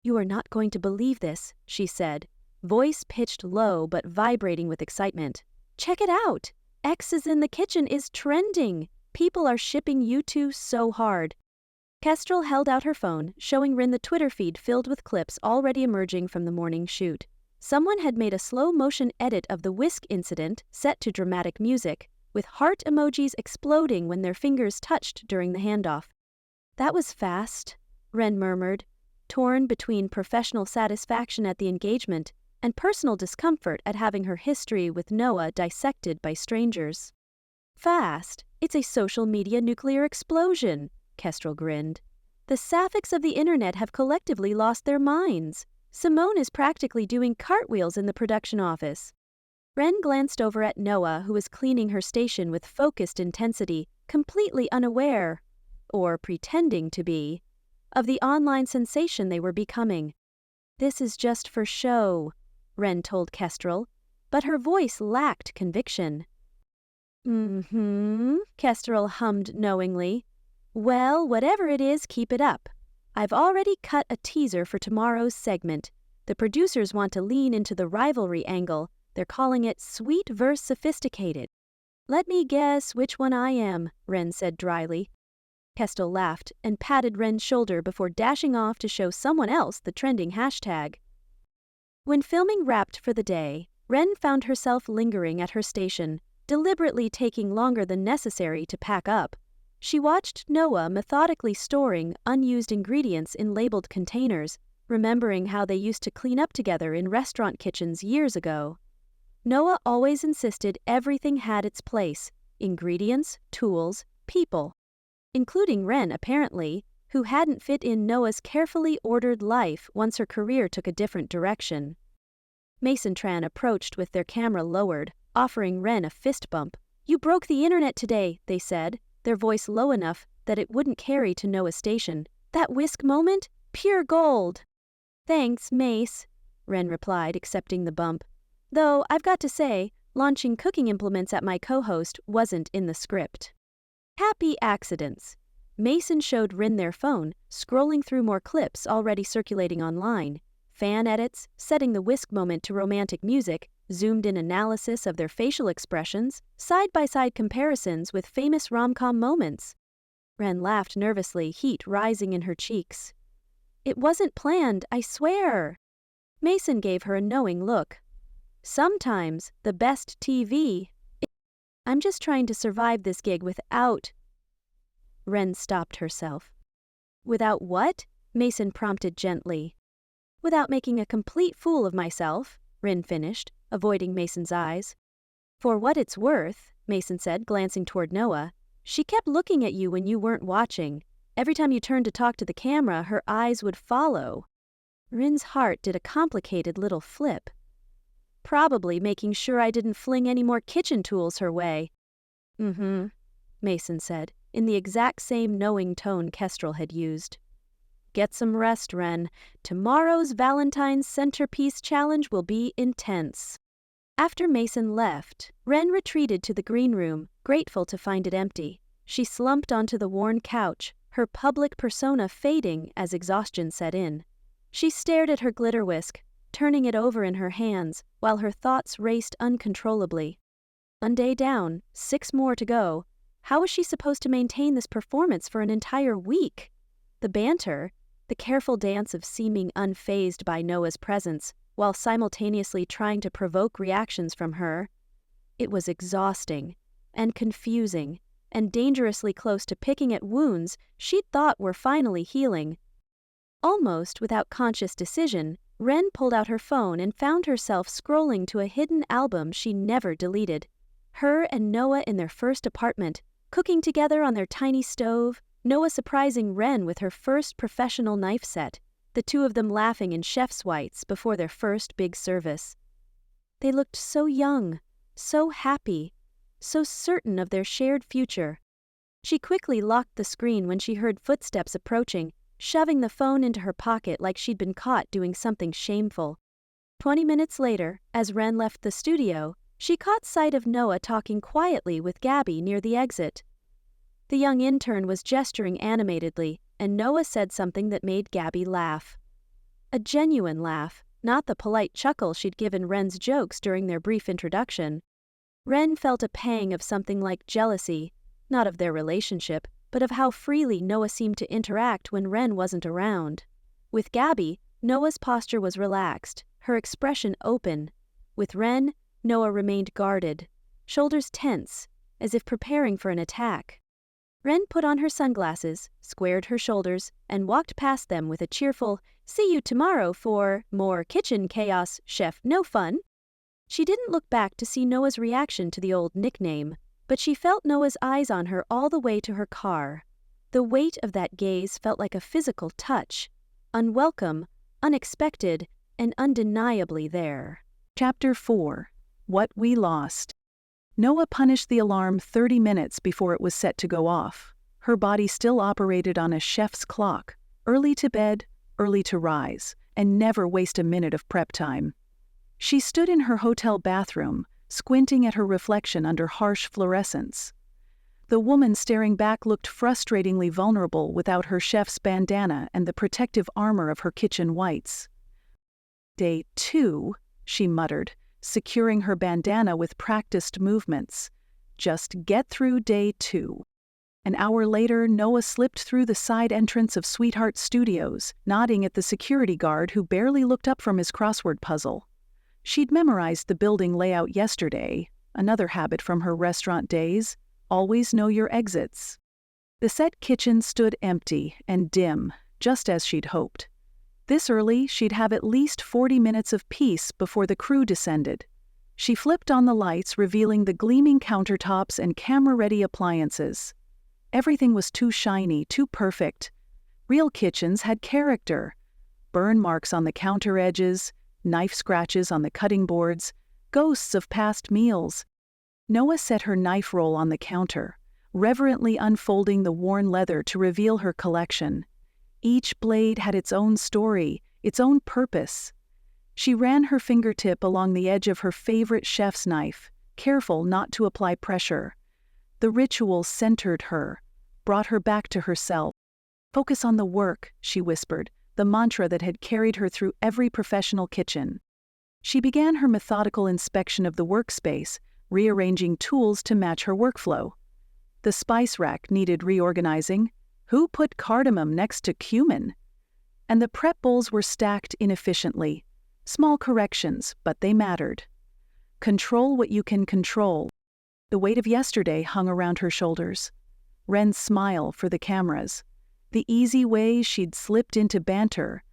"You are not going to believe this," she said, voice pitched low but vibrating with excitement. "Check it out! Exes in the kitchen is trending! People are shipping you two so hard." Kestrel held out her phone, showing Ren the Twitter feed filled with clips already emerging from the morning shoot. Someone had made a slow-motion edit of the whisk incident set to dramatic music, with heart emojis exploding when their fingers touched during the handoff. "That was fast," Ren murmured, torn between professional satisfaction at the engagement and personal discomfort at having her history with Noah dissected by strangers. "Fast? It's a social media nuclear explosion," Kestrel grinned. "The Saphics of the internet have collectively lost their minds. Simone is practically doing cartwheels in the production office." Ren glanced over at Noah, who was cleaning her station with focused intensity, completely unaware, or pretending to be, of the online sensation they were becoming. "This is just for show," Ren told Kestrel, but her voice lacked conviction. Kestrel hummed knowingly. "Well, whatever it is, keep it up. I've already cut a teaser for tomorrow's segment. The producers want to lean into the rivalry angle. They're calling it sweet verse sophisticated." "Let me guess which one I am," Ren said dryly. Kestrel laughed and patted Ren's shoulder before dashing off to show someone else the trending hashtag. When filming wrapped for the day, Ren found herself lingering at her station, deliberately taking longer than necessary to pack up. She watched Noah methodically storing unused ingredients in labeled containers, remembering how they used to clean up together in restaurant kitchens years ago. Noah always insisted everything had its place: ingredients, tools, people. Including Ren, apparently, who hadn't fit in Noah's carefully ordered life once her career took a different direction. Mason Tran approached with their camera lowered, offering Ren a fist bump. "You broke the internet today," they said, their voice low enough that it wouldn't carry to Noah's station. That whisk moment? Pure gold. Thanks, Mace, Ren replied, accepting the bump. Though, I've got to say, launching cooking implements at my co-host wasn't in the script. Happy accidents. Mason showed Rin their phone, scrolling through more clips already circulating online. Fan edits, setting the whisk moment to romantic music, zoomed-in analysis of their facial expressions, side-by-side comparisons with famous rom-com moments. Ren laughed nervously, heat rising in her cheeks. It wasn't planned, I swear. Mason gave her a knowing look. Sometimes, the best TV. I'm just trying to survive this gig without... Ren stopped herself. Without what? Mason prompted gently. Without making a complete fool of myself, Ren finished, avoiding Mason's eyes. For what it's worth, Mason said, glancing toward Noah, she kept looking at you when you weren't watching. Every time you turned to talk to the camera, her eyes would follow. Rin's heart did a complicated little flip. Probably making sure I didn't fling any more kitchen tools her way. Mason said, in the exact same knowing tone Kestrel had used. Get some rest, Ren. Tomorrow's Valentine's centerpiece challenge will be intense. After Mason left, Ren retreated to the green room, grateful to find it empty. She slumped onto the worn couch, her public persona fading as exhaustion set in. She stared at her glitter whisk, turning it over in her hands, while her thoughts raced uncontrollably. One day down, 6 more to go. How was she supposed to maintain this performance for an entire week? The banter, the careful dance of seeming unfazed by Noah's presence, while simultaneously trying to provoke reactions from her. It was exhausting, and confusing, and dangerously close to picking at wounds she'd thought were finally healing. Almost without conscious decision, Ren pulled out her phone and found herself scrolling to a hidden album she never deleted. Her and Noah in their first apartment, cooking together on their tiny stove, Noah surprising Ren with her first professional knife set, the two of them laughing in chef's whites before their first big service. They looked so young, so happy, so certain of their shared future. She quickly locked the screen when she heard footsteps approaching, shoving the phone into her pocket like she'd been caught doing something shameful. 20 minutes later, as Ren left the studio, she caught sight of Noah talking quietly with Gabby near the exit. The young intern was gesturing animatedly, and Noah said something that made Gabby laugh. A genuine laugh, not the polite chuckle she'd given Ren's jokes during their brief introduction. Ren felt a pang of something like jealousy, not of their relationship, but of how freely Noah seemed to interact when Ren wasn't around. With Gabby, Noah's posture was relaxed, her expression open. With Ren, Noah remained guarded, shoulders tense, as if preparing for an attack. Ren put on her sunglasses, squared her shoulders, and walked past them with a cheerful, "See you tomorrow for more kitchen chaos, chef, no fun." She didn't look back to see Noah's reaction to the old nickname, but she felt Noah's eyes on her all the way to her car. The weight of that gaze felt like a physical touch, unwelcome, unexpected, and undeniably there. Chapter 4. What We Lost. Noah punished the alarm 30 minutes before it was set to go off. Her body still operated on a chef's clock, early to bed, early to rise, and never waste a minute of prep time. She stood in her hotel bathroom, squinting at her reflection under harsh fluorescence. The woman staring back looked frustratingly vulnerable without her chef's bandana and the protective armor of her kitchen whites. "Day 2, she muttered, securing her bandana with practiced movements. Just get through day 2. An hour later, Noah slipped through the side entrance of Sweetheart Studios, nodding at the security guard who barely looked up from his crossword puzzle. She'd memorized the building layout yesterday, another habit from her restaurant days: always know your exits. The set kitchen stood empty and dim, just as she'd hoped. This early, she'd have at least 40 minutes of peace before the crew descended. She flipped on the lights, revealing the gleaming countertops and camera-ready appliances. Everything was too shiny, too perfect. Real kitchens had character. Burn marks on the counter edges, knife scratches on the cutting boards, ghosts of past meals. Noah set her knife roll on the counter, reverently unfolding the worn leather to reveal her collection. Each blade had its own story, its own purpose. She ran her fingertip along the edge of her favorite chef's knife, careful not to apply pressure. The ritual centered her, brought her back to herself. "Focus on the work," she whispered, the mantra that had carried her through every professional kitchen. She began her methodical inspection of the workspace, rearranging tools to match her workflow. The spice rack needed reorganizing. Who put cardamom next to cumin? And the prep bowls were stacked inefficiently. Small corrections, but they mattered. Control what you can control. The weight of yesterday hung around her shoulders. Wren's smile for the cameras. The easy way she'd slipped into banter.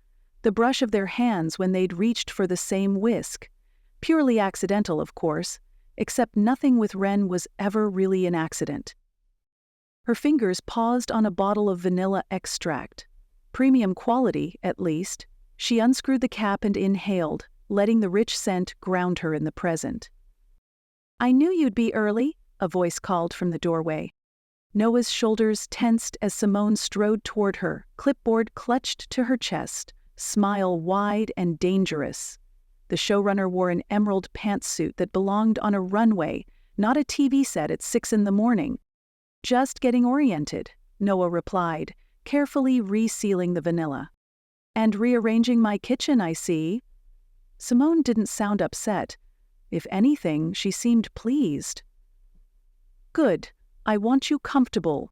The brush of their hands when they'd reached for the same whisk. Purely accidental, of course, except nothing with Ren was ever really an accident. Her fingers paused on a bottle of vanilla extract. Premium quality, at least. She unscrewed the cap and inhaled, letting the rich scent ground her in the present. "I knew you'd be early," a voice called from the doorway. Noah's shoulders tensed as Simone strode toward her, clipboard clutched to her chest, smile wide and dangerous. The showrunner wore an emerald pantsuit that belonged on a runway, not a TV set at 6 a.m. "Just getting oriented," Noah replied, carefully resealing the vanilla. "And rearranging my kitchen, I see." Simone didn't sound upset. If anything, she seemed pleased. "Good. I want you comfortable."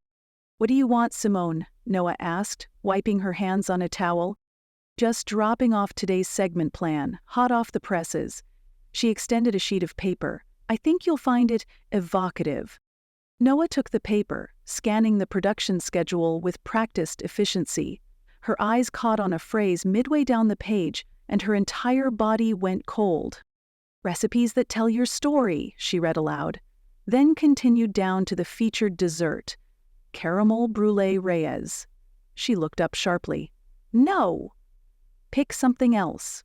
"What do you want, Simone?" Noah asked, wiping her hands on a towel. "Just dropping off today's segment plan, hot off the presses." She extended a sheet of paper. "I think you'll find it evocative." Noah took the paper, scanning the production schedule with practiced efficiency. Her eyes caught on a phrase midway down the page, and her entire body went cold. "Recipes that tell your story," she read aloud, then continued down to the featured dessert, caramel brulee Reyes. She looked up sharply. "No!" "Pick something else."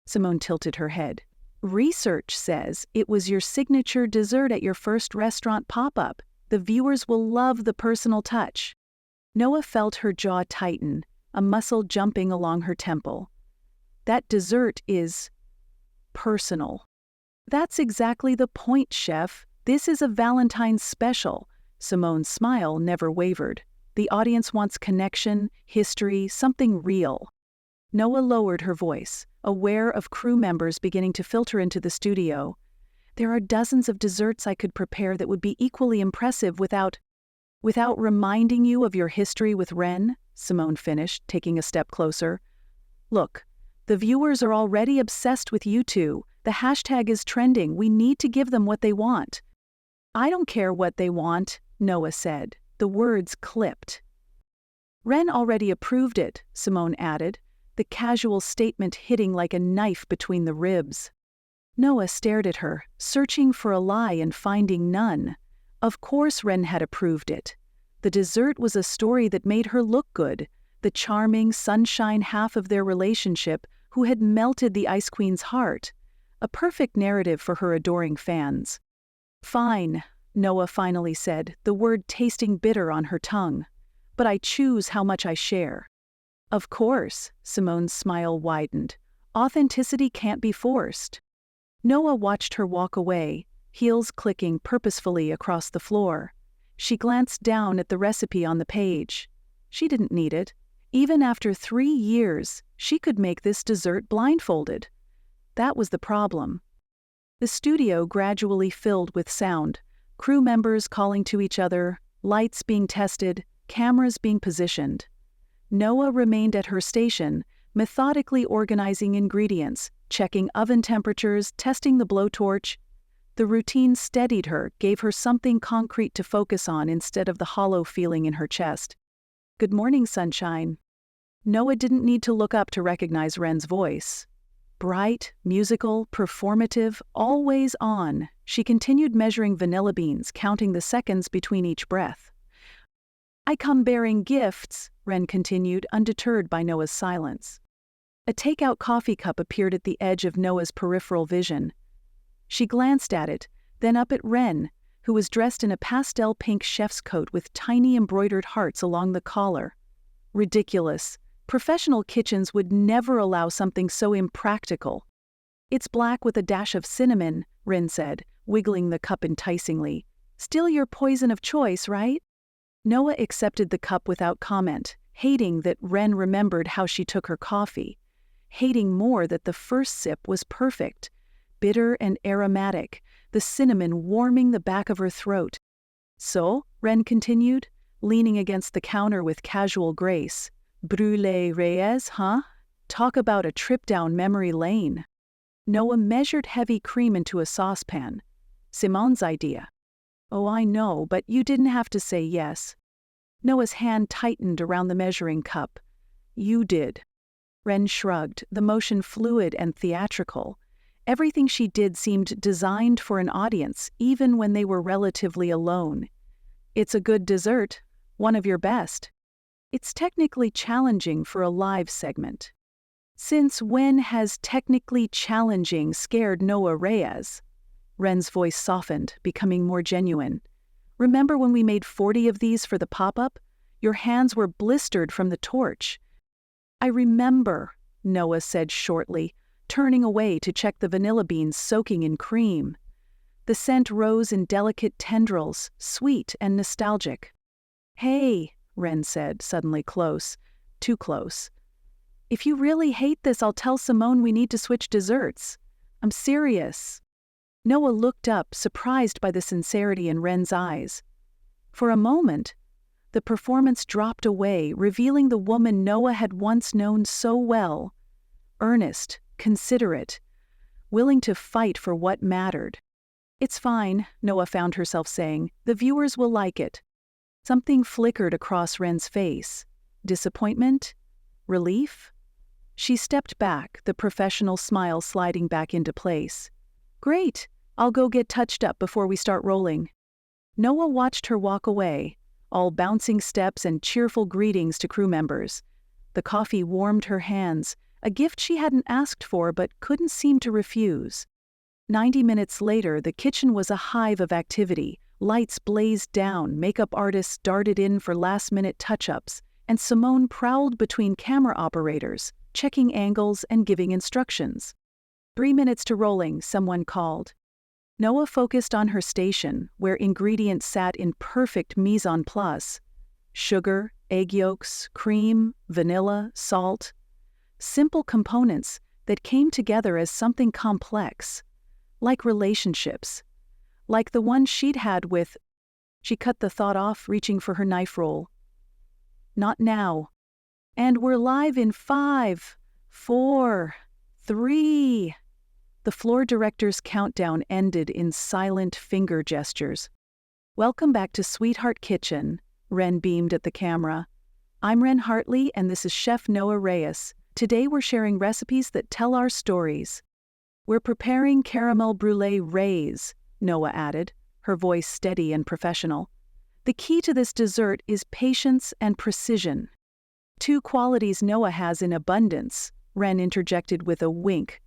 Simone tilted her head. "Research says it was your signature dessert at your first restaurant pop-up. The viewers will love the personal touch." Noah felt her jaw tighten, a muscle jumping along her temple. "That dessert is personal." "That's exactly the point, chef. This is a Valentine special." Simone's smile never wavered. "The audience wants connection, history, something real." Noah lowered her voice, aware of crew members beginning to filter into the studio. "There are dozens of desserts I could prepare that would be equally impressive without reminding you of your history with Ren," Simone finished, taking a step closer. "Look, the viewers are already obsessed with you two. The hashtag is trending. We need to give them what they want." "I don't care what they want," Noah said. The words clipped. "Ren already approved it," Simone added, the casual statement hitting like a knife between the ribs. Noah stared at her, searching for a lie and finding none. Of course Ren had approved it. The dessert was a story that made her look good, the charming, sunshine half of their relationship who had melted the Ice Queen's heart. A perfect narrative for her adoring fans. "Fine," Noah finally said, the word tasting bitter on her tongue. "But I choose how much I share." "Of course," Simone's smile widened. "Authenticity can't be forced." Noah watched her walk away, heels clicking purposefully across the floor. She glanced down at the recipe on the page. She didn't need it. Even after 3 years, she could make this dessert blindfolded. That was the problem. The studio gradually filled with sound, crew members calling to each other, lights being tested, cameras being positioned. Noah remained at her station, methodically organizing ingredients, checking oven temperatures, testing the blowtorch. The routine steadied her, gave her something concrete to focus on instead of the hollow feeling in her chest. "Good morning, sunshine." Noah didn't need to look up to recognize Ren's voice. Bright, musical, performative, always on, she continued measuring vanilla beans, counting the seconds between each breath. "I come bearing gifts," Ren continued, undeterred by Noah's silence. A takeout coffee cup appeared at the edge of Noah's peripheral vision. She glanced at it, then up at Ren, who was dressed in a pastel pink chef's coat with tiny embroidered hearts along the collar. Ridiculous. Professional kitchens would never allow something so impractical. It's black with a dash of cinnamon, Ren said, wiggling the cup enticingly. Still your poison of choice, right? Noah accepted the cup without comment, hating that Ren remembered how she took her coffee, hating more that the first sip was perfect, bitter and aromatic, the cinnamon warming the back of her throat. So, Ren continued, leaning against the counter with casual grace, Brûlée Reyes, huh? Talk about a trip down memory lane. Noah measured heavy cream into a saucepan. Simon's idea. Oh, I know, but you didn't have to say yes. Noah's hand tightened around the measuring cup. You did. Ren shrugged, the motion fluid and theatrical. Everything she did seemed designed for an audience, even when they were relatively alone. It's a good dessert, one of your best. It's technically challenging for a live segment. Since when has technically challenging scared Noah Reyes? Ren's voice softened, becoming more genuine. Remember when we made 40 of these for the pop-up? Your hands were blistered from the torch. I remember, Noah said shortly, turning away to check the vanilla beans soaking in cream. The scent rose in delicate tendrils, sweet and nostalgic. Hey, Ren said, suddenly close. Too close. If you really hate this, I'll tell Simone we need to switch desserts. I'm serious. Noah looked up, surprised by the sincerity in Ren's eyes. For a moment, the performance dropped away, revealing the woman Noah had once known so well. Earnest, considerate, willing to fight for what mattered. It's fine, Noah found herself saying. The viewers will like it. Something flickered across Ren's face. Disappointment? Relief? She stepped back, the professional smile sliding back into place. Great, I'll go get touched up before we start rolling. Noah watched her walk away, all bouncing steps and cheerful greetings to crew members. The coffee warmed her hands, a gift she hadn't asked for but couldn't seem to refuse. 90 minutes later, the kitchen was a hive of activity. Lights blazed down, makeup artists darted in for last-minute touch-ups, and Simone prowled between camera operators, checking angles and giving instructions. 3 minutes to rolling, someone called. Noah focused on her station, where ingredients sat in perfect mise en place. Sugar, egg yolks, cream, vanilla, salt. Simple components that came together as something complex. Like relationships. Like the one she'd had with... She cut the thought off, reaching for her knife roll. Not now. And we're live in 5, 4, 3... The floor director's countdown ended in silent finger gestures. Welcome back to Sweetheart Kitchen, Ren beamed at the camera. I'm Ren Hartley and this is Chef Noah Reyes. Today we're sharing recipes that tell our stories. We're preparing caramel brulee rays, Noah added, her voice steady and professional. The key to this dessert is patience and precision. 2 qualities Noah has in abundance, Ren interjected with a wink.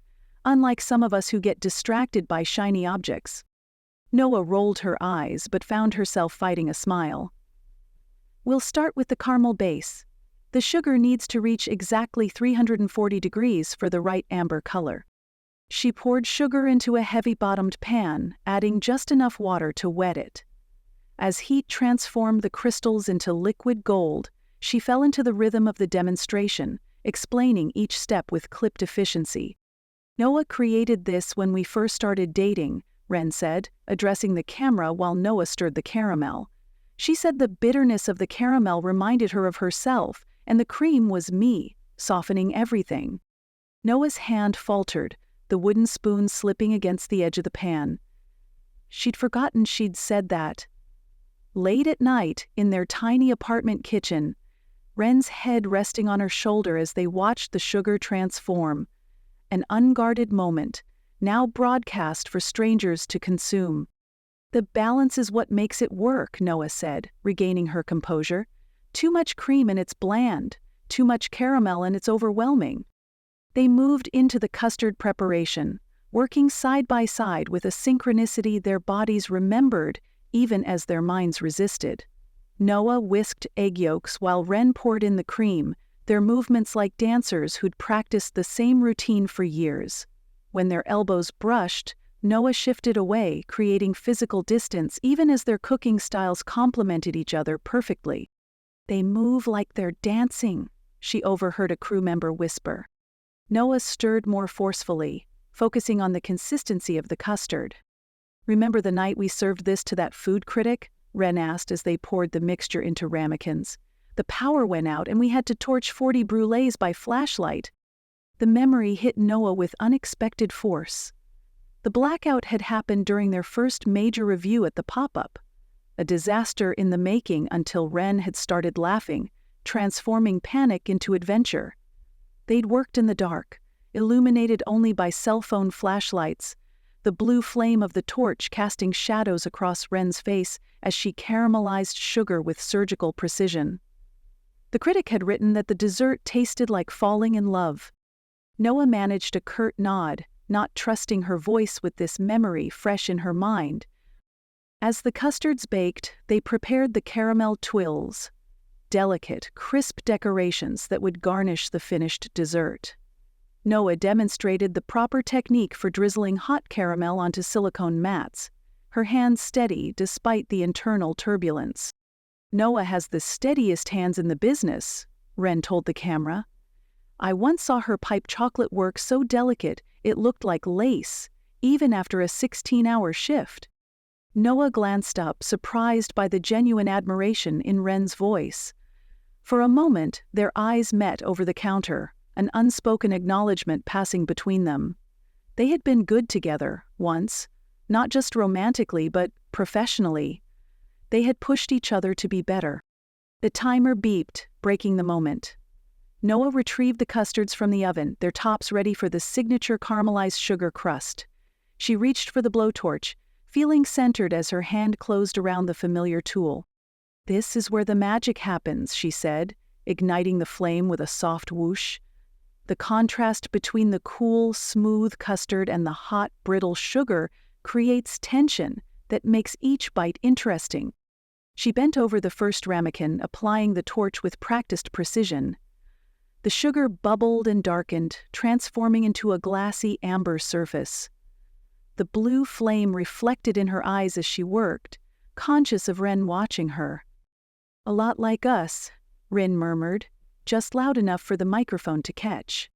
Unlike some of us who get distracted by shiny objects. Noah rolled her eyes but found herself fighting a smile. We'll start with the caramel base. The sugar needs to reach exactly 340 degrees for the right amber color. She poured sugar into a heavy-bottomed pan, adding just enough water to wet it. As heat transformed the crystals into liquid gold, she fell into the rhythm of the demonstration, explaining each step with clipped efficiency. Noah created this when we first started dating, Ren said, addressing the camera while Noah stirred the caramel. She said the bitterness of the caramel reminded her of herself, and the cream was me, softening everything. Noah's hand faltered, the wooden spoon slipping against the edge of the pan. She'd forgotten she'd said that. Late at night, in their tiny apartment kitchen, Ren's head resting on her shoulder as they watched the sugar transform. An unguarded moment, now broadcast for strangers to consume. The balance is what makes it work, Noah said, regaining her composure. Too much cream and it's bland, too much caramel and it's overwhelming. They moved into the custard preparation, working side by side with a synchronicity their bodies remembered even as their minds resisted. Noah whisked egg yolks while Ren poured in the cream, their movements like dancers who'd practiced the same routine for years. When their elbows brushed, Noah shifted away, creating physical distance even as their cooking styles complemented each other perfectly. "They move like they're dancing," she overheard a crew member whisper. Noah stirred more forcefully, focusing on the consistency of the custard. "Remember the night we served this to that food critic?" Ren asked as they poured the mixture into ramekins. "The power went out and we had to torch 40 brulees by flashlight." The memory hit Noah with unexpected force. The blackout had happened during their first major review at the pop-up. A disaster in the making until Ren had started laughing, transforming panic into adventure. They'd worked in the dark, illuminated only by cell phone flashlights, the blue flame of the torch casting shadows across Ren's face as she caramelized sugar with surgical precision. The critic had written that the dessert tasted like falling in love. Noah managed a curt nod, not trusting her voice with this memory fresh in her mind. As the custards baked, they prepared the caramel twills, delicate, crisp decorations that would garnish the finished dessert. Noah demonstrated the proper technique for drizzling hot caramel onto silicone mats, her hands steady despite the internal turbulence. "Noah has the steadiest hands in the business," Ren told the camera. "I once saw her pipe chocolate work so delicate it looked like lace, even after a 16-hour shift." Noah glanced up, surprised by the genuine admiration in Ren's voice. For a moment, their eyes met over the counter, an unspoken acknowledgement passing between them. They had been good together, once, not just romantically but professionally. They had pushed each other to be better. The timer beeped, breaking the moment. Noah retrieved the custards from the oven, their tops ready for the signature caramelized sugar crust. She reached for the blowtorch, feeling centered as her hand closed around the familiar tool. "This is where the magic happens," she said, igniting the flame with a soft whoosh. The contrast between the cool, smooth custard and the hot, brittle sugar creates tension that makes each bite interesting. She bent over the first ramekin, applying the torch with practiced precision. The sugar bubbled and darkened, transforming into a glassy amber surface. The blue flame reflected in her eyes as she worked, conscious of Ren watching her. "A lot like us," Ren murmured, just loud enough for the microphone to catch.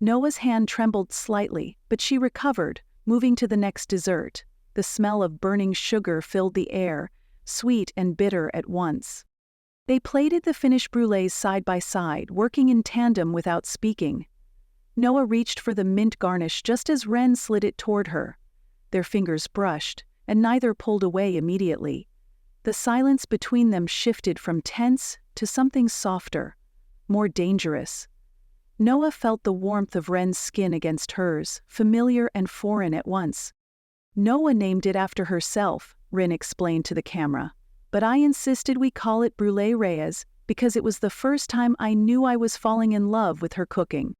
Noah's hand trembled slightly, but she recovered, moving to the next dessert. The smell of burning sugar filled the air, sweet and bitter at once. They plated the finished brulees side by side, working in tandem without speaking. Noah reached for the mint garnish just as Ren slid it toward her. Their fingers brushed, and neither pulled away immediately. The silence between them shifted from tense to something softer, more dangerous. Noah felt the warmth of Ren's skin against hers, familiar and foreign at once. "Noah named it after herself," Ren explained to the camera. "But I insisted we call it Brûlée Reyes because it was the first time I knew I was falling in love with her cooking."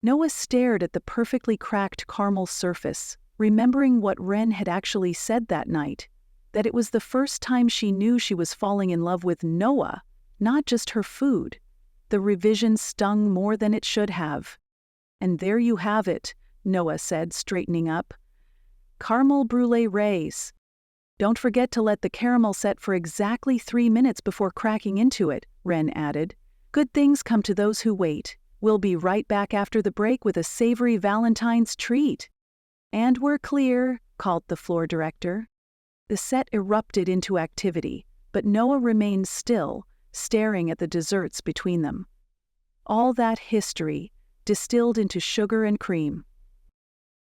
Noah stared at the perfectly cracked caramel surface, remembering what Ren had actually said that night, that it was the first time she knew she was falling in love with Noah, not just her food. The revision stung more than it should have. "And there you have it," Noah said, straightening up. "Caramel Brûlée Reyes. Don't forget to let the caramel set for exactly 3 minutes before cracking into it," Ren added. "Good things come to those who wait. We'll be right back after the break with a savory Valentine's treat." "And we're clear," called the floor director. The set erupted into activity, but Noah remained still, staring at the desserts between them. All that history, distilled into sugar and cream.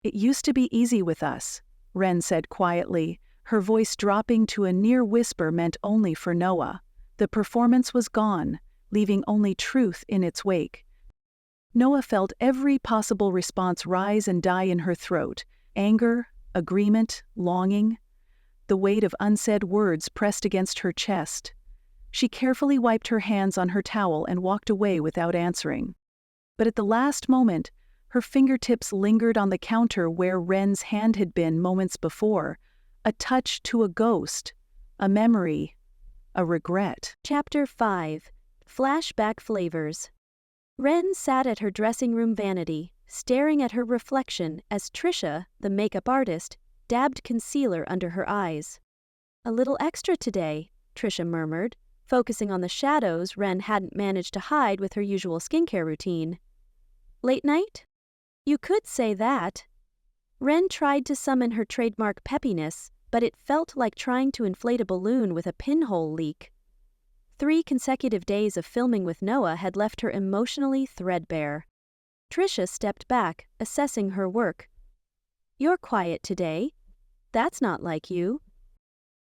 "It used to be easy with us," Ren said quietly, her voice dropping to a near whisper meant only for Noah. The performance was gone, leaving only truth in its wake. Noah felt every possible response rise and die in her throat: anger, agreement, longing. The weight of unsaid words pressed against her chest. She carefully wiped her hands on her towel and walked away without answering. But at the last moment, her fingertips lingered on the counter where Ren's hand had been moments before, a touch to a ghost, a memory, a regret. Chapter 5. Flashback Flavors. Ren sat at her dressing room vanity, staring at her reflection as Trisha, the makeup artist, dabbed concealer under her eyes. "A little extra today," Trisha murmured, focusing on the shadows Ren hadn't managed to hide with her usual skincare routine. "Late night?" "You could say that." Ren tried to summon her trademark peppiness, but it felt like trying to inflate a balloon with a pinhole leak. 3 consecutive days of filming with Noah had left her emotionally threadbare. Trisha stepped back, assessing her work. "You're quiet today. That's not like you."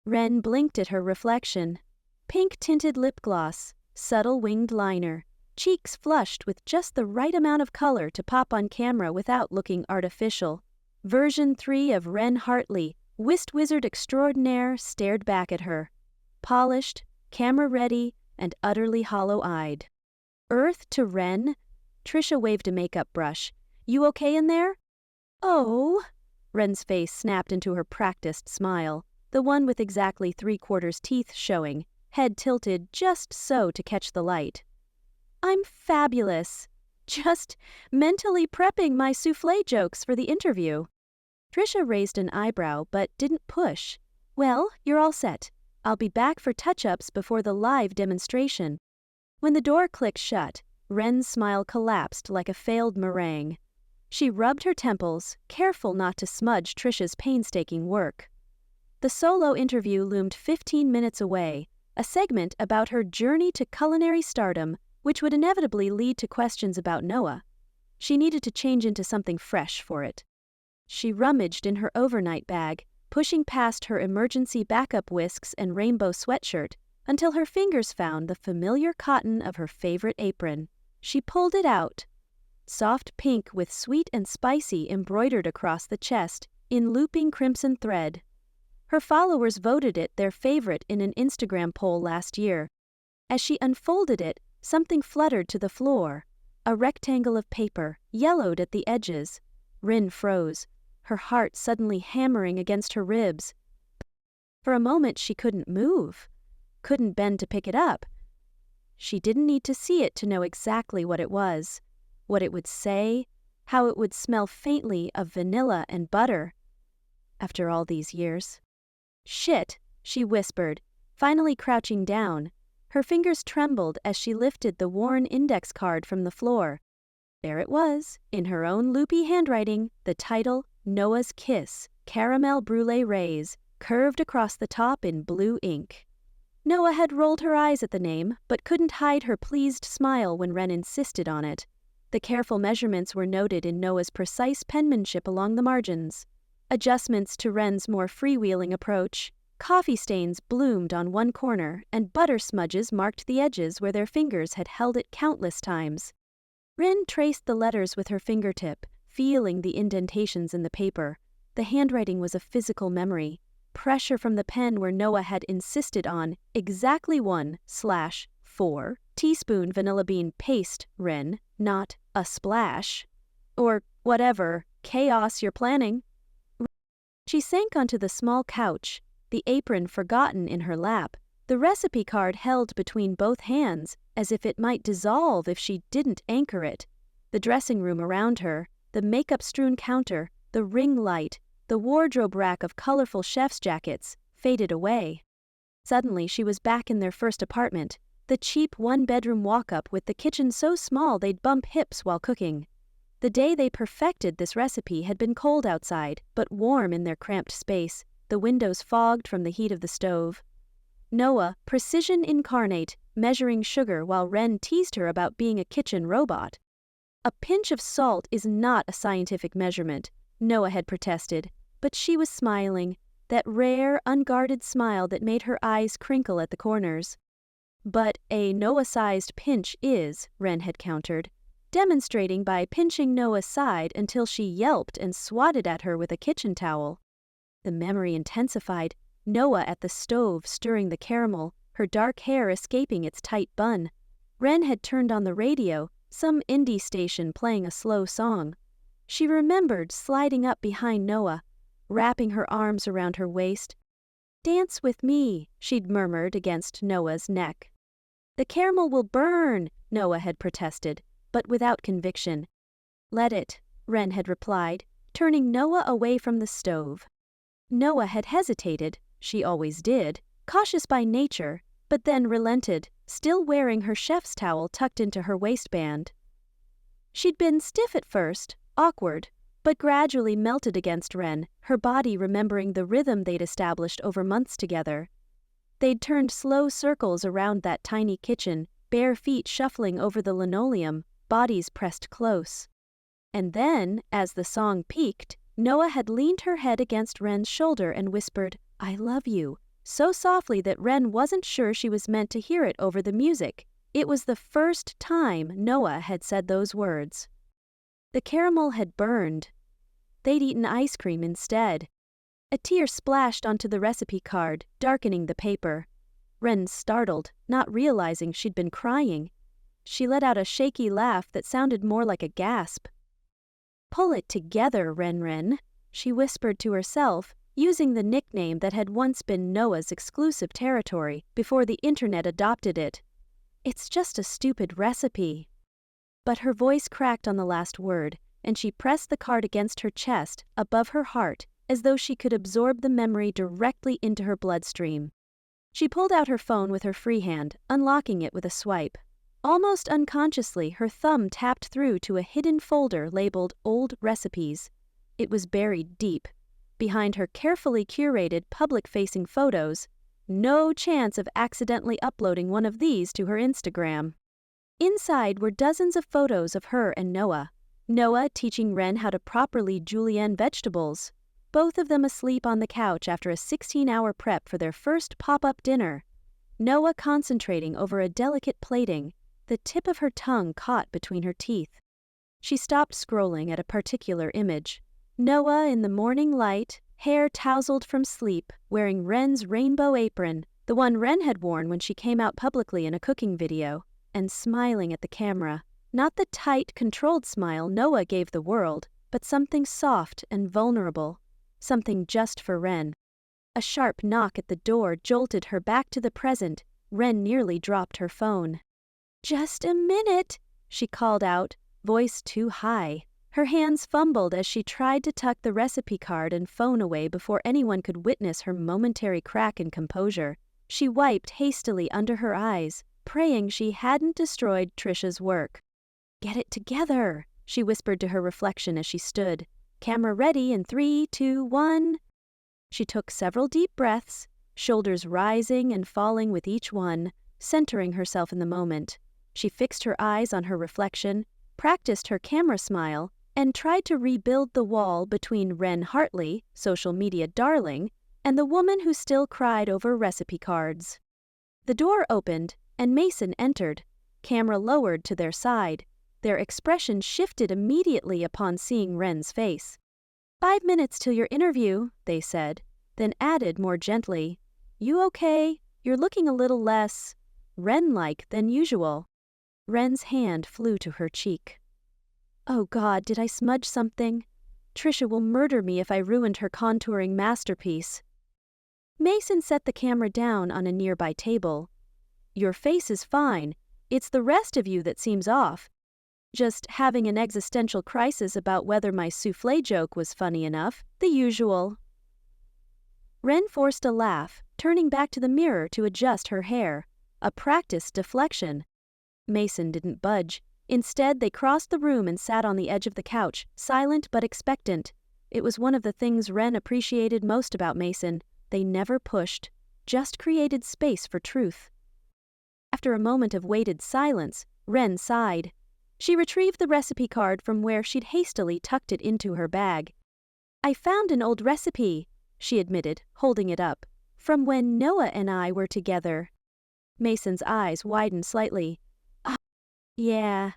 Ren blinked at her reflection. Pink-tinted lip gloss, subtle winged liner, cheeks flushed with just the right amount of color to pop on camera without looking artificial. Version 3 of Ren Hartley, whist wizard extraordinaire, stared back at her. Polished, camera-ready, and utterly hollow-eyed. "Earth to Ren?" Trisha waved a makeup brush. "You okay in there?" "Oh." Ren's face snapped into her practiced smile, the one with exactly 3/4 teeth showing, head tilted just so to catch the light. "I'm fabulous. Just mentally prepping my soufflé jokes for the interview." Trisha raised an eyebrow but didn't push. "Well, you're all set. I'll be back for touch-ups before the live demonstration." When the door clicked shut, Ren's smile collapsed like a failed meringue. She rubbed her temples, careful not to smudge Trisha's painstaking work. The solo interview loomed 15 minutes away, a segment about her journey to culinary stardom, which would inevitably lead to questions about Noah. She needed to change into something fresh for it. She rummaged in her overnight bag, pushing past her emergency backup whisks and rainbow sweatshirt, until her fingers found the familiar cotton of her favorite apron. She pulled it out. Soft pink with sweet and spicy embroidered across the chest, in looping crimson thread. Her followers voted it their favorite in an Instagram poll last year. As she unfolded it, something fluttered to the floor. A rectangle of paper, yellowed at the edges. Rin froze, her heart suddenly hammering against her ribs. For a moment she couldn't move, couldn't bend to pick it up. She didn't need to see it to know exactly what it was, what it would say, how it would smell faintly of vanilla and butter. After all these years. "Shit," she whispered, finally crouching down. Her fingers trembled as she lifted the worn index card from the floor. There it was, in her own loopy handwriting, the title, Noah's Kiss, Caramel Brulee Rays, curved across the top in blue ink. Noah had rolled her eyes at the name, but couldn't hide her pleased smile when Ren insisted on it. The careful measurements were noted in Noah's precise penmanship along the margins. Adjustments to Ren's more freewheeling approach. Coffee stains bloomed on one corner, and butter smudges marked the edges where their fingers had held it countless times. Ren traced the letters with her fingertip, feeling the indentations in the paper. The handwriting was a physical memory. Pressure from the pen where Noah had insisted on exactly 1/4 teaspoon vanilla bean paste, Ren, not a splash. Or whatever chaos you're planning. She sank onto the small couch, the apron forgotten in her lap, the recipe card held between both hands, as if it might dissolve if she didn't anchor it. The dressing room around her, the makeup-strewn counter, the ring light, the wardrobe rack of colorful chef's jackets, faded away. Suddenly she was back in their first apartment, the cheap one-bedroom walk-up with the kitchen so small they'd bump hips while cooking. The day they perfected this recipe had been cold outside, but warm in their cramped space, the windows fogged from the heat of the stove. Noah, precision incarnate, measuring sugar while Ren teased her about being a kitchen robot. "A pinch of salt is not a scientific measurement," Noah had protested, but she was smiling, that rare, unguarded smile that made her eyes crinkle at the corners. "But a Noah-sized pinch is," Ren had countered, demonstrating by pinching Noah's side until she yelped and swatted at her with a kitchen towel. The memory intensified, Noah at the stove stirring the caramel, her dark hair escaping its tight bun. Ren had turned on the radio, some indie station playing a slow song. She remembered sliding up behind Noah, wrapping her arms around her waist. "Dance with me," she'd murmured against Noah's neck. "The caramel will burn," Noah had protested, but without conviction. "Let it," Ren had replied, turning Noah away from the stove. Noah had hesitated, she always did, cautious by nature, but then relented, still wearing her chef's towel tucked into her waistband. She'd been stiff at first, awkward, but gradually melted against Ren, her body remembering the rhythm they'd established over months together. They'd turned slow circles around that tiny kitchen, bare feet shuffling over the linoleum, bodies pressed close. And then, as the song peaked, Noah had leaned her head against Ren's shoulder and whispered, "I love you," so softly that Ren wasn't sure she was meant to hear it over the music. It was the first time Noah had said those words. The caramel had burned. They'd eaten ice cream instead. A tear splashed onto the recipe card, darkening the paper. Ren startled, not realizing she'd been crying. She let out a shaky laugh that sounded more like a gasp. "Pull it together, Ren," she whispered to herself, using the nickname that had once been Noah's exclusive territory before the internet adopted it. "It's just a stupid recipe." But her voice cracked on the last word, and she pressed the card against her chest, above her heart, as though she could absorb the memory directly into her bloodstream. She pulled out her phone with her free hand, unlocking it with a swipe. Almost unconsciously, her thumb tapped through to a hidden folder labeled Old Recipes. It was buried deep. Behind her carefully curated public-facing photos, no chance of accidentally uploading one of these to her Instagram. Inside were dozens of photos of her and Noah. Noah teaching Ren how to properly julienne vegetables. Both of them asleep on the couch after a 16-hour prep for their first pop-up dinner. Noah concentrating over a delicate plating, the tip of her tongue caught between her teeth. She stopped scrolling at a particular image. Noah in the morning light, hair tousled from sleep, wearing Ren's rainbow apron, the one Ren had worn when she came out publicly in a cooking video, and smiling at the camera. Not the tight, controlled smile Noah gave the world, but something soft and vulnerable. Something just for Ren. A sharp knock at the door jolted her back to the present. Ren nearly dropped her phone. "Just a minute," she called out, voice too high. Her hands fumbled as she tried to tuck the recipe card and phone away before anyone could witness her momentary crack in composure. She wiped hastily under her eyes, praying she hadn't destroyed Trisha's work. "Get it together," she whispered to her reflection as she stood. "Camera ready in 3, 2, 1. She took several deep breaths, shoulders rising and falling with each one, centering herself in the moment. She fixed her eyes on her reflection, practiced her camera smile, and tried to rebuild the wall between Ren Hartley, social media darling, and the woman who still cried over recipe cards. The door opened, and Mason entered, camera lowered to their side. Their expression shifted immediately upon seeing Ren's face. "5 minutes till your interview," they said, then added more gently, "You okay? You're looking a little less Ren-like than usual." Ren's hand flew to her cheek. "Oh God, did I smudge something? Trisha will murder me if I ruined her contouring masterpiece." Mason set the camera down on a nearby table. "Your face is fine. It's the rest of you that seems off. Just having an existential crisis about whether my soufflé joke was funny enough, the usual." Ren forced a laugh, turning back to the mirror to adjust her hair. A practiced deflection. Mason didn't budge. Instead, they crossed the room and sat on the edge of the couch, silent but expectant. It was one of the things Ren appreciated most about Mason. They never pushed, just created space for truth. After a moment of weighted silence, Ren sighed. She retrieved the recipe card from where she'd hastily tucked it into her bag. "I found an old recipe," she admitted, holding it up, "from when Noah and I were together." Mason's eyes widened slightly. "Ah, yeah."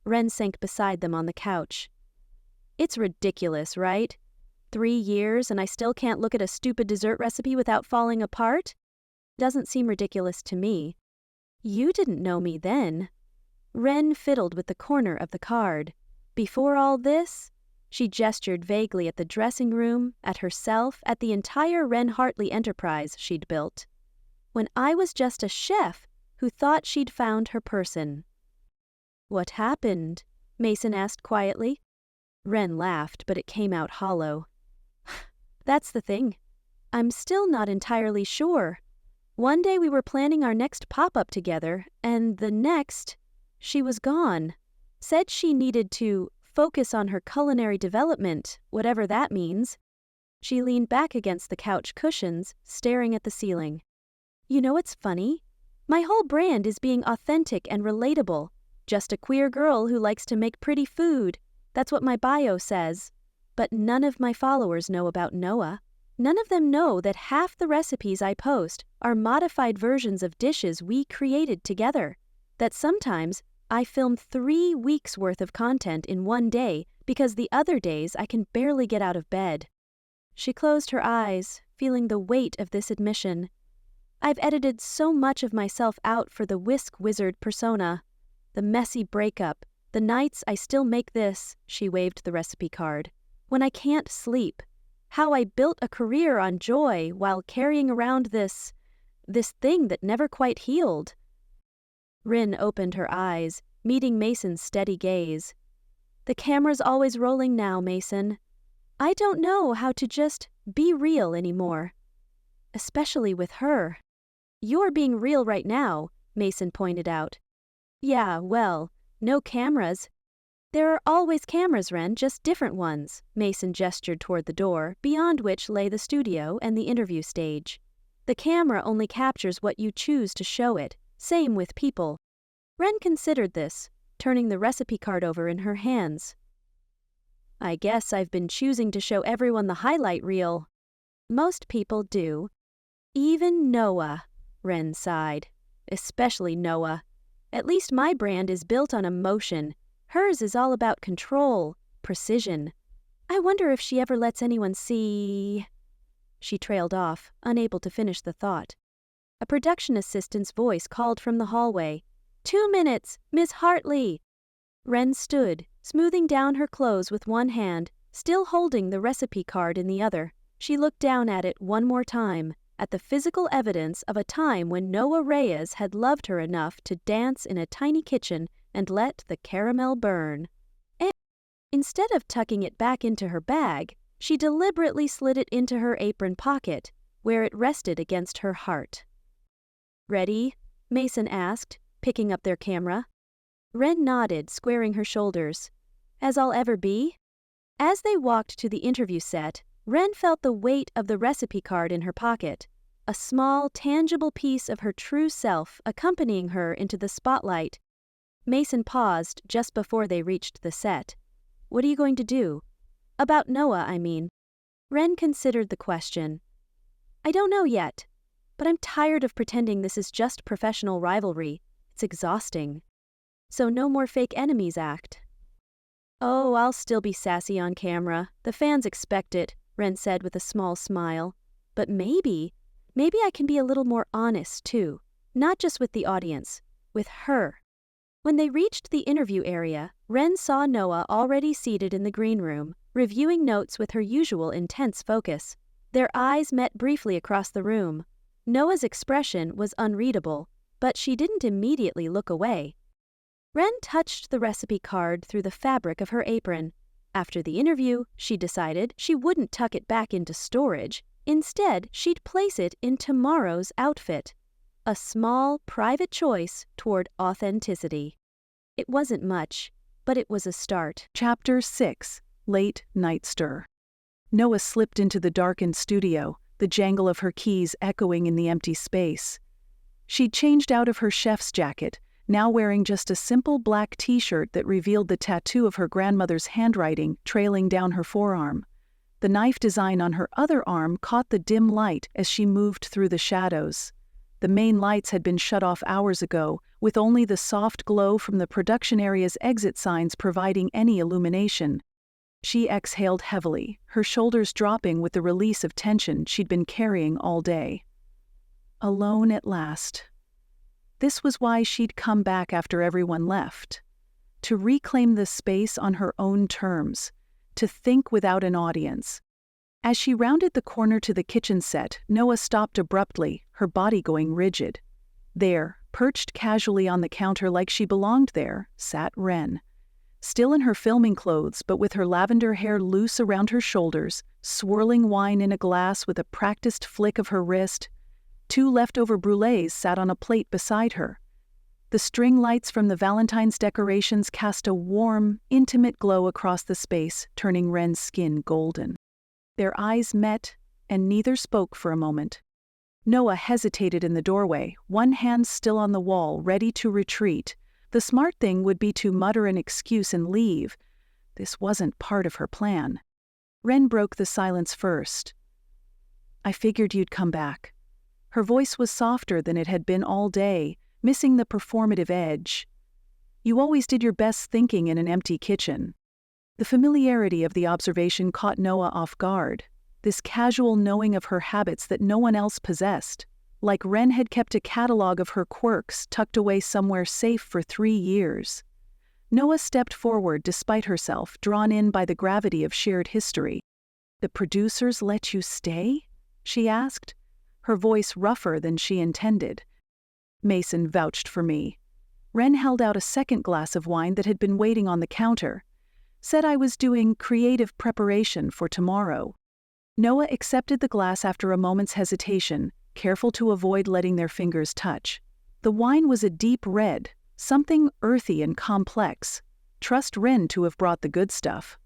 Ren sank beside them on the couch. "It's ridiculous, right? 3 years and I still can't look at a stupid dessert recipe without falling apart? Doesn't seem ridiculous to me." "You didn't know me then." Ren fiddled with the corner of the card. "Before all this?" She gestured vaguely at the dressing room, at herself, at the entire Wren Hartley enterprise she'd built. When I was just a chef who thought she'd found her person. What happened? Mason asked quietly. Wren laughed, but it came out hollow. That's the thing. I'm still not entirely sure. One day we were planning our next pop-up together, and the next, she was gone. Said she needed to focus on her culinary development, whatever that means. She leaned back against the couch cushions, staring at the ceiling. You know what's funny? My whole brand is being authentic and relatable. Just a queer girl who likes to make pretty food. That's what my bio says. But none of my followers know about Noah. None of them know that half the recipes I post are modified versions of dishes we created together. That sometimes I film 3 weeks' worth of content in one day because the other days I can barely get out of bed. She closed her eyes, feeling the weight of this admission. I've edited so much of myself out for the whisk wizard persona. The messy breakup, the nights I still make this, she waved the recipe card, when I can't sleep. How I built a career on joy while carrying around this thing that never quite healed. Rin opened her eyes, meeting Mason's steady gaze. The camera's always rolling now, Mason. I don't know how to just be real anymore. Especially with her. You're being real right now, Mason pointed out. Yeah, well, no cameras. There are always cameras, Ren, just different ones. Mason gestured toward the door, beyond which lay the studio and the interview stage. The camera only captures what you choose to show it. Same with people. Ren considered this, turning the recipe card over in her hands. I guess I've been choosing to show everyone the highlight reel. Most people do. Even Noah, Ren sighed. Especially Noah. At least my brand is built on emotion. Hers is all about control, precision. I wonder if she ever lets anyone see... She trailed off, unable to finish the thought. A production assistant's voice called from the hallway. 2 minutes, Miss Hartley! Wren stood, smoothing down her clothes with one hand, still holding the recipe card in the other. She looked down at it one more time, at the physical evidence of a time when Noah Reyes had loved her enough to dance in a tiny kitchen and let the caramel burn. And instead of tucking it back into her bag, she deliberately slid it into her apron pocket, where it rested against her heart. Ready? Mason asked, picking up their camera. Ren nodded, squaring her shoulders. As I'll ever be? As they walked to the interview set, Ren felt the weight of the recipe card in her pocket, a small, tangible piece of her true self accompanying her into the spotlight. Mason paused just before they reached the set. What are you going to do? About Noah, I mean. Ren considered the question. I don't know yet, but I'm tired of pretending this is just professional rivalry. It's exhausting. So no more fake enemies act. Oh, I'll still be sassy on camera. The fans expect it, Ren said with a small smile. But maybe I can be a little more honest too. Not just with the audience, with her. When they reached the interview area, Ren saw Noah already seated in the green room, reviewing notes with her usual intense focus. Their eyes met briefly across the room. Noah's expression was unreadable, but she didn't immediately look away. Ren touched the recipe card through the fabric of her apron. After the interview, she decided she wouldn't tuck it back into storage. Instead, she'd place it in tomorrow's outfit. A small, private choice toward authenticity. It wasn't much, but it was a start. Chapter 6. Late Night Stir. Noah slipped into the darkened studio, the jangle of her keys echoing in the empty space. She'd changed out of her chef's jacket, now wearing just a simple black t-shirt that revealed the tattoo of her grandmother's handwriting trailing down her forearm. The knife design on her other arm caught the dim light as she moved through the shadows. The main lights had been shut off hours ago, with only the soft glow from the production area's exit signs providing any illumination. She exhaled heavily, her shoulders dropping with the release of tension she'd been carrying all day. Alone at last. This was why she'd come back after everyone left. To reclaim the space on her own terms, to think without an audience. As she rounded the corner to the kitchen set, Noah stopped abruptly, her body going rigid. There, perched casually on the counter like she belonged there, sat Ren. Still in her filming clothes but with her lavender hair loose around her shoulders, swirling wine in a glass with a practiced flick of her wrist. 2 leftover brulees sat on a plate beside her. The string lights from the Valentine's decorations cast a warm, intimate glow across the space, turning Ren's skin golden. Their eyes met, and neither spoke for a moment. Noah hesitated in the doorway, one hand still on the wall, ready to retreat. The smart thing would be to mutter an excuse and leave. This wasn't part of her plan. Ren broke the silence first. "I figured you'd come back." Her voice was softer than it had been all day, missing the performative edge. "You always did your best thinking in an empty kitchen." The familiarity of the observation caught Noah off guard, this casual knowing of her habits that no one else possessed, like Ren had kept a catalog of her quirks tucked away somewhere safe for 3 years. Noah stepped forward despite herself, drawn in by the gravity of shared history. "The producers let you stay?" she asked, her voice rougher than she intended. "Mason vouched for me." Ren held out a second glass of wine that had been waiting on the counter. "Said I was doing creative preparation for tomorrow." Noah accepted the glass after a moment's hesitation, careful to avoid letting their fingers touch. The wine was a deep red, something earthy and complex. Trust Ren to have brought the good stuff.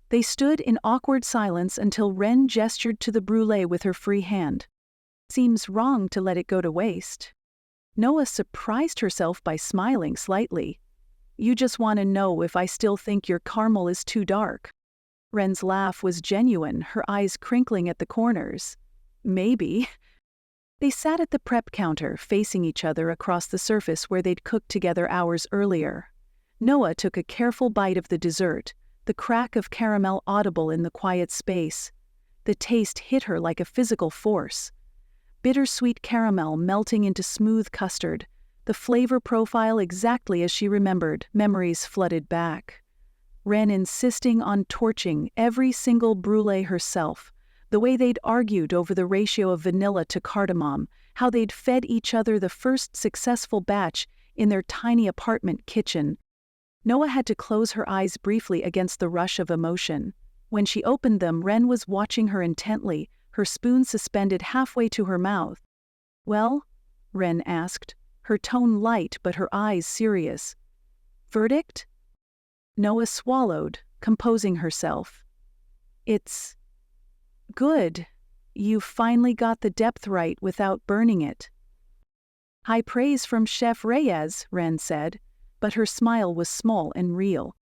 They stood in awkward silence until Ren gestured to the brulee with her free hand. "Seems wrong to let it go to waste." Noah surprised herself by smiling slightly. "You just want to know if I still think your caramel is too dark." Ren's laugh was genuine, her eyes crinkling at the corners. "Maybe." They sat at the prep counter, facing each other across the surface where they'd cooked together hours earlier. Noah took a careful bite of the dessert, the crack of caramel audible in the quiet space. The taste hit her like a physical force. Bittersweet caramel melting into smooth custard, the flavor profile exactly as she remembered. Memories flooded back. Ren insisting on torching every single brulee herself, the way they'd argued over the ratio of vanilla to cardamom, how they'd fed each other the first successful batch in their tiny apartment kitchen. Noah had to close her eyes briefly against the rush of emotion. When she opened them, Ren was watching her intently, her spoon suspended halfway to her mouth. "Well?" Ren asked, her tone light but her eyes serious. "Verdict?" Noah swallowed, composing herself. "It's good. You finally got the depth right without burning it." "High praise from Chef Reyes," Ren said, but her smile was small and real.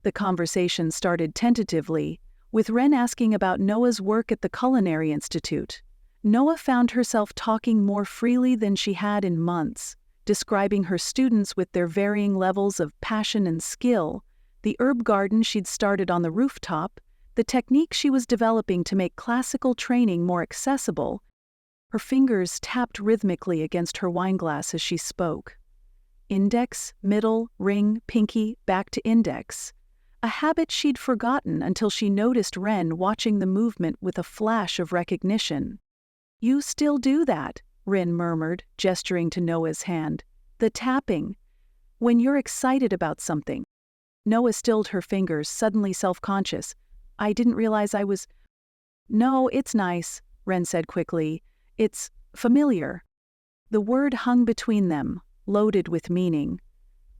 The conversation started tentatively, with Ren asking about Noah's work at the Culinary Institute. Noah found herself talking more freely than she had in months, describing her students with their varying levels of passion and skill, the herb garden she'd started on the rooftop, the technique she was developing to make classical training more accessible. Her fingers tapped rhythmically against her wineglass as she spoke. Index, middle, ring, pinky, back to index. A habit she'd forgotten until she noticed Ren watching the movement with a flash of recognition. "You still do that," Ren murmured, gesturing to Noah's hand. "The tapping. When you're excited about something." Noah stilled her fingers, suddenly self-conscious. "I didn't realize I was—" "No, it's nice," Ren said quickly. "It's familiar." The word hung between them, loaded with meaning.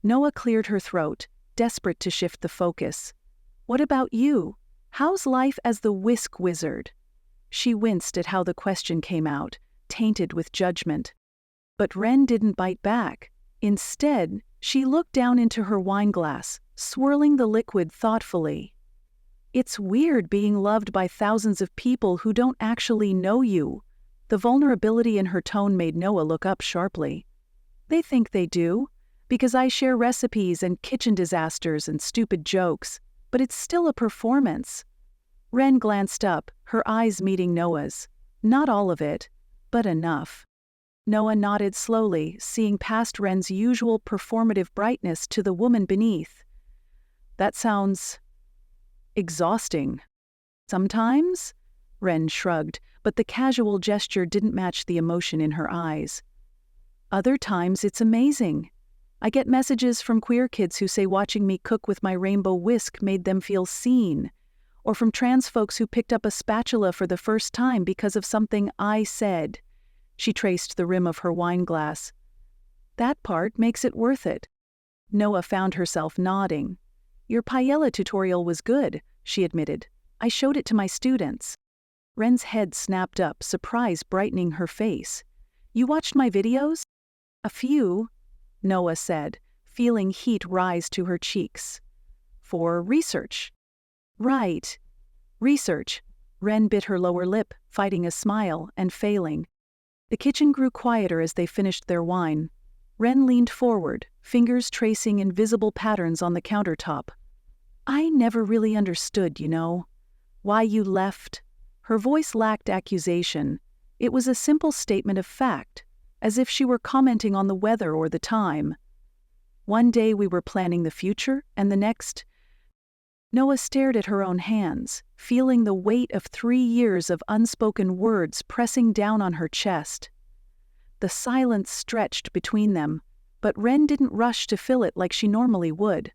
Noah cleared her throat, desperate to shift the focus. "What about you? How's life as the whisk wizard?" She winced at how the question came out, tainted with judgment. But Ren didn't bite back. Instead, she looked down into her wineglass, swirling the liquid thoughtfully. "It's weird being loved by thousands of people who don't actually know you." The vulnerability in her tone made Noah look up sharply. "They think they do, because I share recipes and kitchen disasters and stupid jokes, but it's still a performance." Ren glanced up, her eyes meeting Noah's. "Not all of it, but enough." Noah nodded slowly, seeing past Ren's usual performative brightness to the woman beneath. "That sounds Exhausting. Sometimes? Ren shrugged, but the casual gesture didn't match the emotion in her eyes. Other times it's amazing. I get messages from queer kids who say watching me cook with my rainbow whisk made them feel seen, or from trans folks who picked up a spatula for the first time because of something I said. She traced the rim of her wine glass. That part makes it worth it. Noah found herself nodding. Your paella tutorial was good, she admitted. I showed it to my students. Ren's head snapped up, surprise brightening her face. You watched my videos? A few, Noah said, feeling heat rise to her cheeks. For research. Right. Research. Ren bit her lower lip, fighting a smile and failing. The kitchen grew quieter as they finished their wine. Ren leaned forward, fingers tracing invisible patterns on the countertop. I never really understood, why you left. Her voice lacked accusation. It was a simple statement of fact, as if she were commenting on the weather or the time. One day we were planning the future, and the next... Noah stared at her own hands, feeling the weight of 3 years of unspoken words pressing down on her chest. The silence stretched between them, but Ren didn't rush to fill it like she normally would.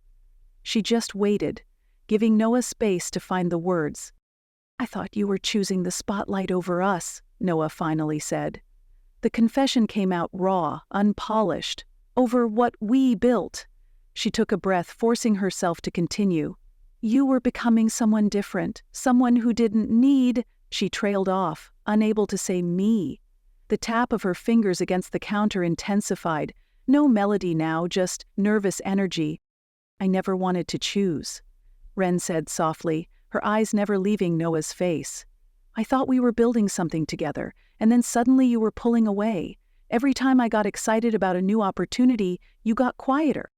She just waited, giving Noah space to find the words. I thought you were choosing the spotlight over us, Noah finally said. The confession came out raw, unpolished, over what we built. She took a breath, forcing herself to continue. You were becoming someone different, someone who didn't need... She trailed off, unable to say me. The tap of her fingers against the counter intensified. No melody now, just nervous energy. I never wanted to choose, Ren said softly, her eyes never leaving Noah's face. I thought we were building something together, and then suddenly you were pulling away. Every time I got excited about a new opportunity, you got quieter.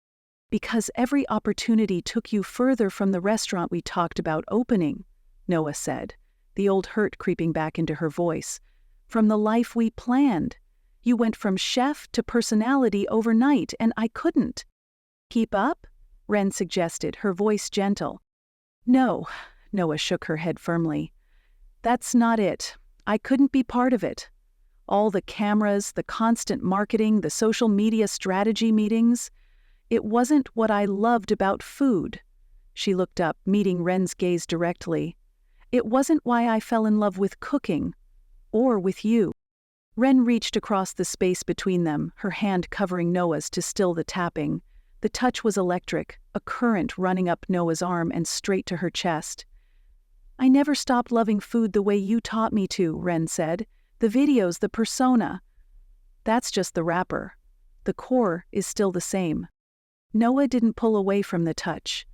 Because every opportunity took you further from the restaurant we talked about opening, Noah said, the old hurt creeping back into her voice. From the life we planned. You went from chef to personality overnight, and I couldn't. Keep up? Ren suggested, her voice gentle. No, Noah shook her head firmly. That's not it. I couldn't be part of it. All the cameras, the constant marketing, the social media strategy meetings. It wasn't what I loved about food. She looked up, meeting Ren's gaze directly. It wasn't why I fell in love with cooking. Or with you. Ren reached across the space between them, her hand covering Noah's to still the tapping. The touch was electric, a current running up Noah's arm and straight to her chest. I never stopped loving food the way you taught me to, Ren said. The videos, the persona. That's just the wrapper. The core is still the same. Noah didn't pull away from the touch.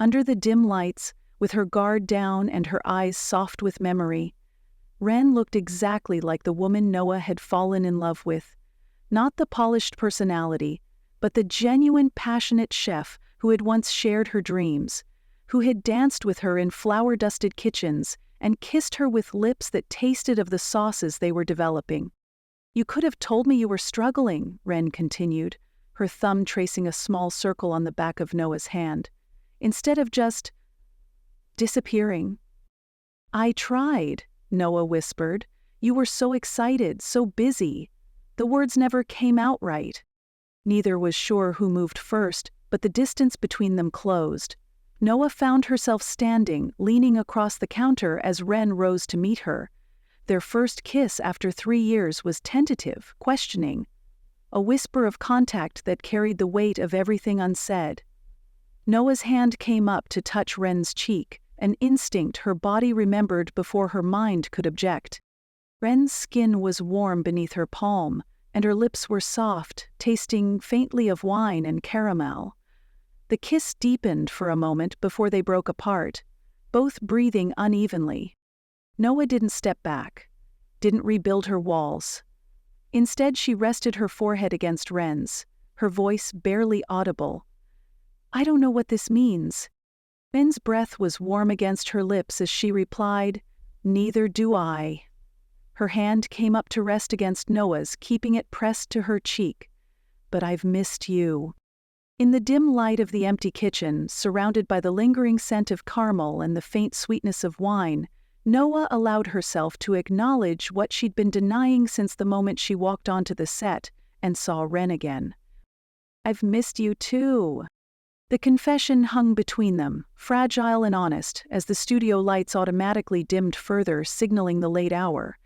Under the dim lights, with her guard down and her eyes soft with memory, Ren looked exactly like the woman Noah had fallen in love with. Not the polished personality, but the genuine, passionate chef who had once shared her dreams, who had danced with her in flour-dusted kitchens and kissed her with lips that tasted of the sauces they were developing. You could have told me you were struggling, Ren continued, her thumb tracing a small circle on the back of Noah's hand, instead of just disappearing. I tried, Noah whispered. You were so excited, so busy. The words never came out right. Neither was sure who moved first, but the distance between them closed. Noah found herself standing, leaning across the counter as Ren rose to meet her. Their first kiss after 3 years was tentative, questioning. A whisper of contact that carried the weight of everything unsaid. Noah's hand came up to touch Ren's cheek, an instinct her body remembered before her mind could object. Ren's skin was warm beneath her palm, and her lips were soft, tasting faintly of wine and caramel. The kiss deepened for a moment before they broke apart, both breathing unevenly. Noah didn't step back, didn't rebuild her walls. Instead, she rested her forehead against Ren's, her voice barely audible. I don't know what this means. Ren's breath was warm against her lips as she replied, Neither do I. Her hand came up to rest against Noah's, keeping it pressed to her cheek. But I've missed you. In the dim light of the empty kitchen, surrounded by the lingering scent of caramel and the faint sweetness of wine, Noah allowed herself to acknowledge what she'd been denying since the moment she walked onto the set and saw Ren again. "I've missed you too." The confession hung between them, fragile and honest, as the studio lights automatically dimmed further, signaling the late hour.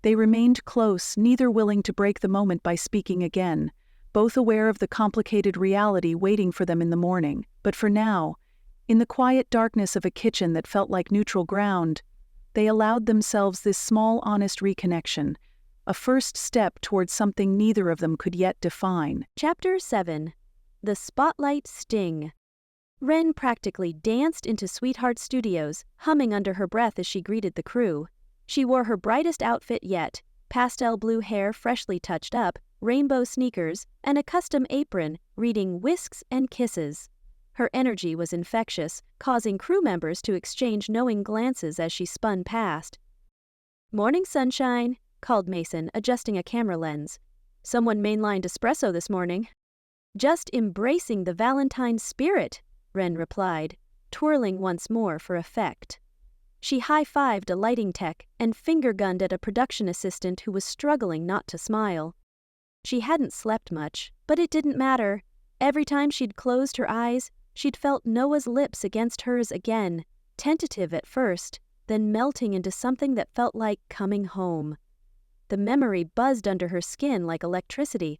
They remained close, neither willing to break the moment by speaking again, both aware of the complicated reality waiting for them in the morning. But for now, in the quiet darkness of a kitchen that felt like neutral ground, they allowed themselves this small, honest reconnection, a first step towards something neither of them could yet define. Chapter 7. The Spotlight Sting. Ren practically danced into Sweetheart Studios, humming under her breath as she greeted the crew. She wore her brightest outfit yet, pastel blue hair freshly touched up, rainbow sneakers, and a custom apron, reading Whisks and Kisses. Her energy was infectious, causing crew members to exchange knowing glances as she spun past. "Morning, sunshine," called Mason, adjusting a camera lens. "Someone mainlined espresso this morning." "Just embracing the Valentine spirit," Ren replied, twirling once more for effect. She high-fived a lighting tech and finger-gunned at a production assistant who was struggling not to smile. She hadn't slept much, but it didn't matter. Every time she'd closed her eyes, she'd felt Noah's lips against hers again, tentative at first, then melting into something that felt like coming home. The memory buzzed under her skin like electricity.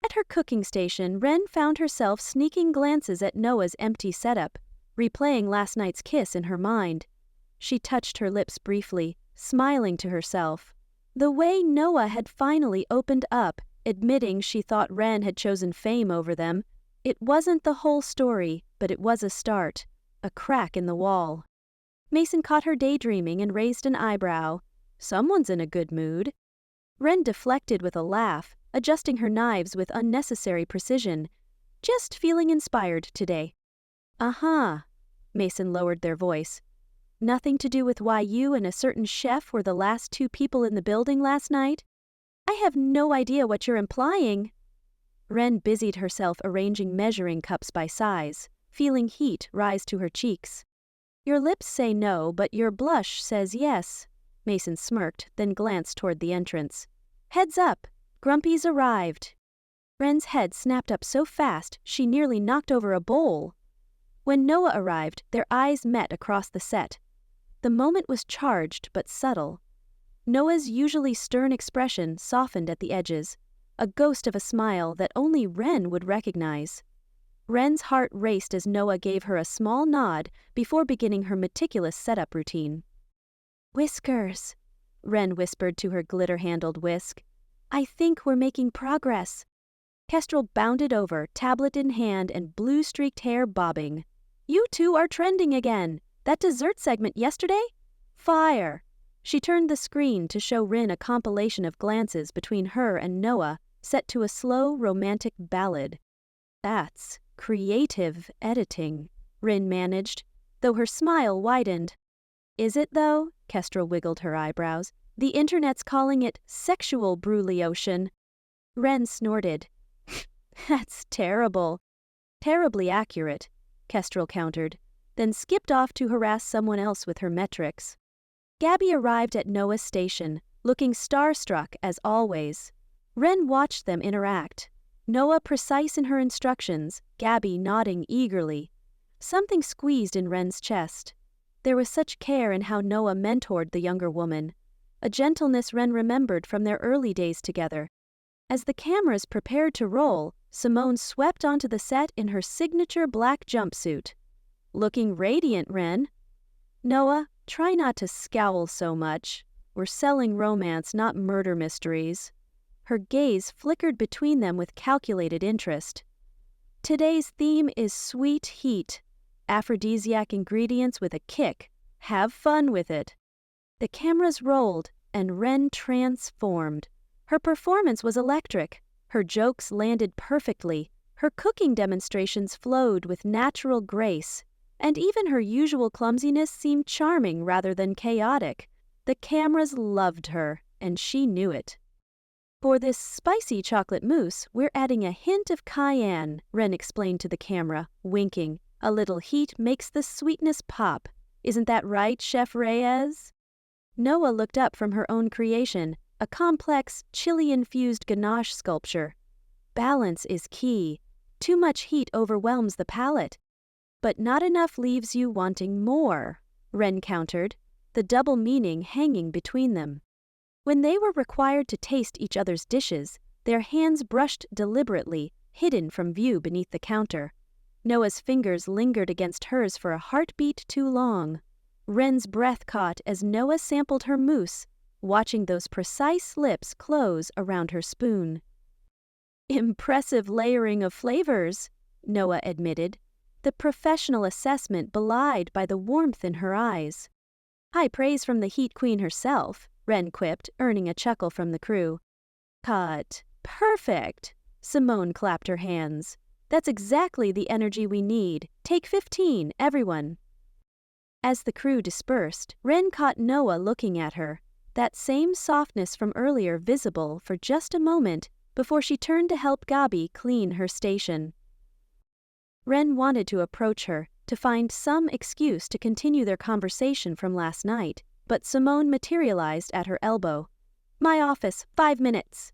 At her cooking station, Ren found herself sneaking glances at Noah's empty setup, replaying last night's kiss in her mind. She touched her lips briefly, smiling to herself. The way Noah had finally opened up, admitting she thought Ren had chosen fame over them. It wasn't the whole story, but it was a start, a crack in the wall. Mason caught her daydreaming and raised an eyebrow. Someone's in a good mood. Ren deflected with a laugh, adjusting her knives with unnecessary precision. "Just feeling inspired today." "Uh-huh," Mason lowered their voice. "Nothing to do with why you and a certain chef were the last two people in the building last night?" "I have no idea what you're implying." Ren busied herself arranging measuring cups by size, feeling heat rise to her cheeks. "Your lips say no, but your blush says yes." Mason smirked, then glanced toward the entrance. "Heads up, Grumpy's arrived." Ren's head snapped up so fast she nearly knocked over a bowl. When Noah arrived, their eyes met across the set. The moment was charged but subtle. Noah's usually stern expression softened at the edges, a ghost of a smile that only Ren would recognize. Ren's heart raced as Noah gave her a small nod before beginning her meticulous setup routine. "Whiskers," Ren whispered to her glitter-handled whisk. "I think we're making progress." Kestrel bounded over, tablet in hand and blue-streaked hair bobbing. "You two are trending again. That dessert segment yesterday? Fire!" She turned the screen to show Rin a compilation of glances between her and Noah, set to a slow, romantic ballad. "That's creative editing," Rin managed, though her smile widened. "Is it, though?" Kestrel wiggled her eyebrows. "The internet's calling it sexual bruleocean." Ren snorted. "That's terrible." "Terribly accurate," Kestrel countered, then skipped off to harass someone else with her metrics. Gabby arrived at Noah's station, looking starstruck as always. Ren watched them interact. Noah precise in her instructions, Gabby nodding eagerly. Something squeezed in Ren's chest. There was such care in how Noah mentored the younger woman, a gentleness Ren remembered from their early days together. As the cameras prepared to roll, Simone swept onto the set in her signature black jumpsuit. "Looking radiant, Ren." "Noah, try not to scowl so much. We're selling romance, not murder mysteries." Her gaze flickered between them with calculated interest. "Today's theme is sweet heat. Aphrodisiac ingredients with a kick. Have fun with it." The cameras rolled, and Ren transformed. Her performance was electric. Her jokes landed perfectly. Her cooking demonstrations flowed with natural grace. And even her usual clumsiness seemed charming rather than chaotic. The cameras loved her, and she knew it. For this spicy chocolate mousse, we're adding a hint of cayenne, Ren explained to the camera, winking. A little heat makes the sweetness pop. Isn't that right, Chef Reyes? Noah looked up from her own creation, a complex, chili-infused ganache sculpture. Balance is key. Too much heat overwhelms the palate. But not enough leaves you wanting more, Ren countered, the double meaning hanging between them. When they were required to taste each other's dishes, their hands brushed deliberately, hidden from view beneath the counter. Noah's fingers lingered against hers for a heartbeat too long. Ren's breath caught as Noah sampled her mousse, watching those precise lips close around her spoon. Impressive layering of flavors, Noah admitted, the professional assessment belied by the warmth in her eyes. High praise from the Heat Queen herself, Ren quipped, earning a chuckle from the crew. Cut. Perfect. Simone clapped her hands. That's exactly the energy we need. Take 15, everyone. As the crew dispersed, Ren caught Noah looking at her, that same softness from earlier visible for just a moment before she turned to help Gabi clean her station. Ren wanted to approach her, to find some excuse to continue their conversation from last night, but Simone materialized at her elbow. My office, 5 minutes.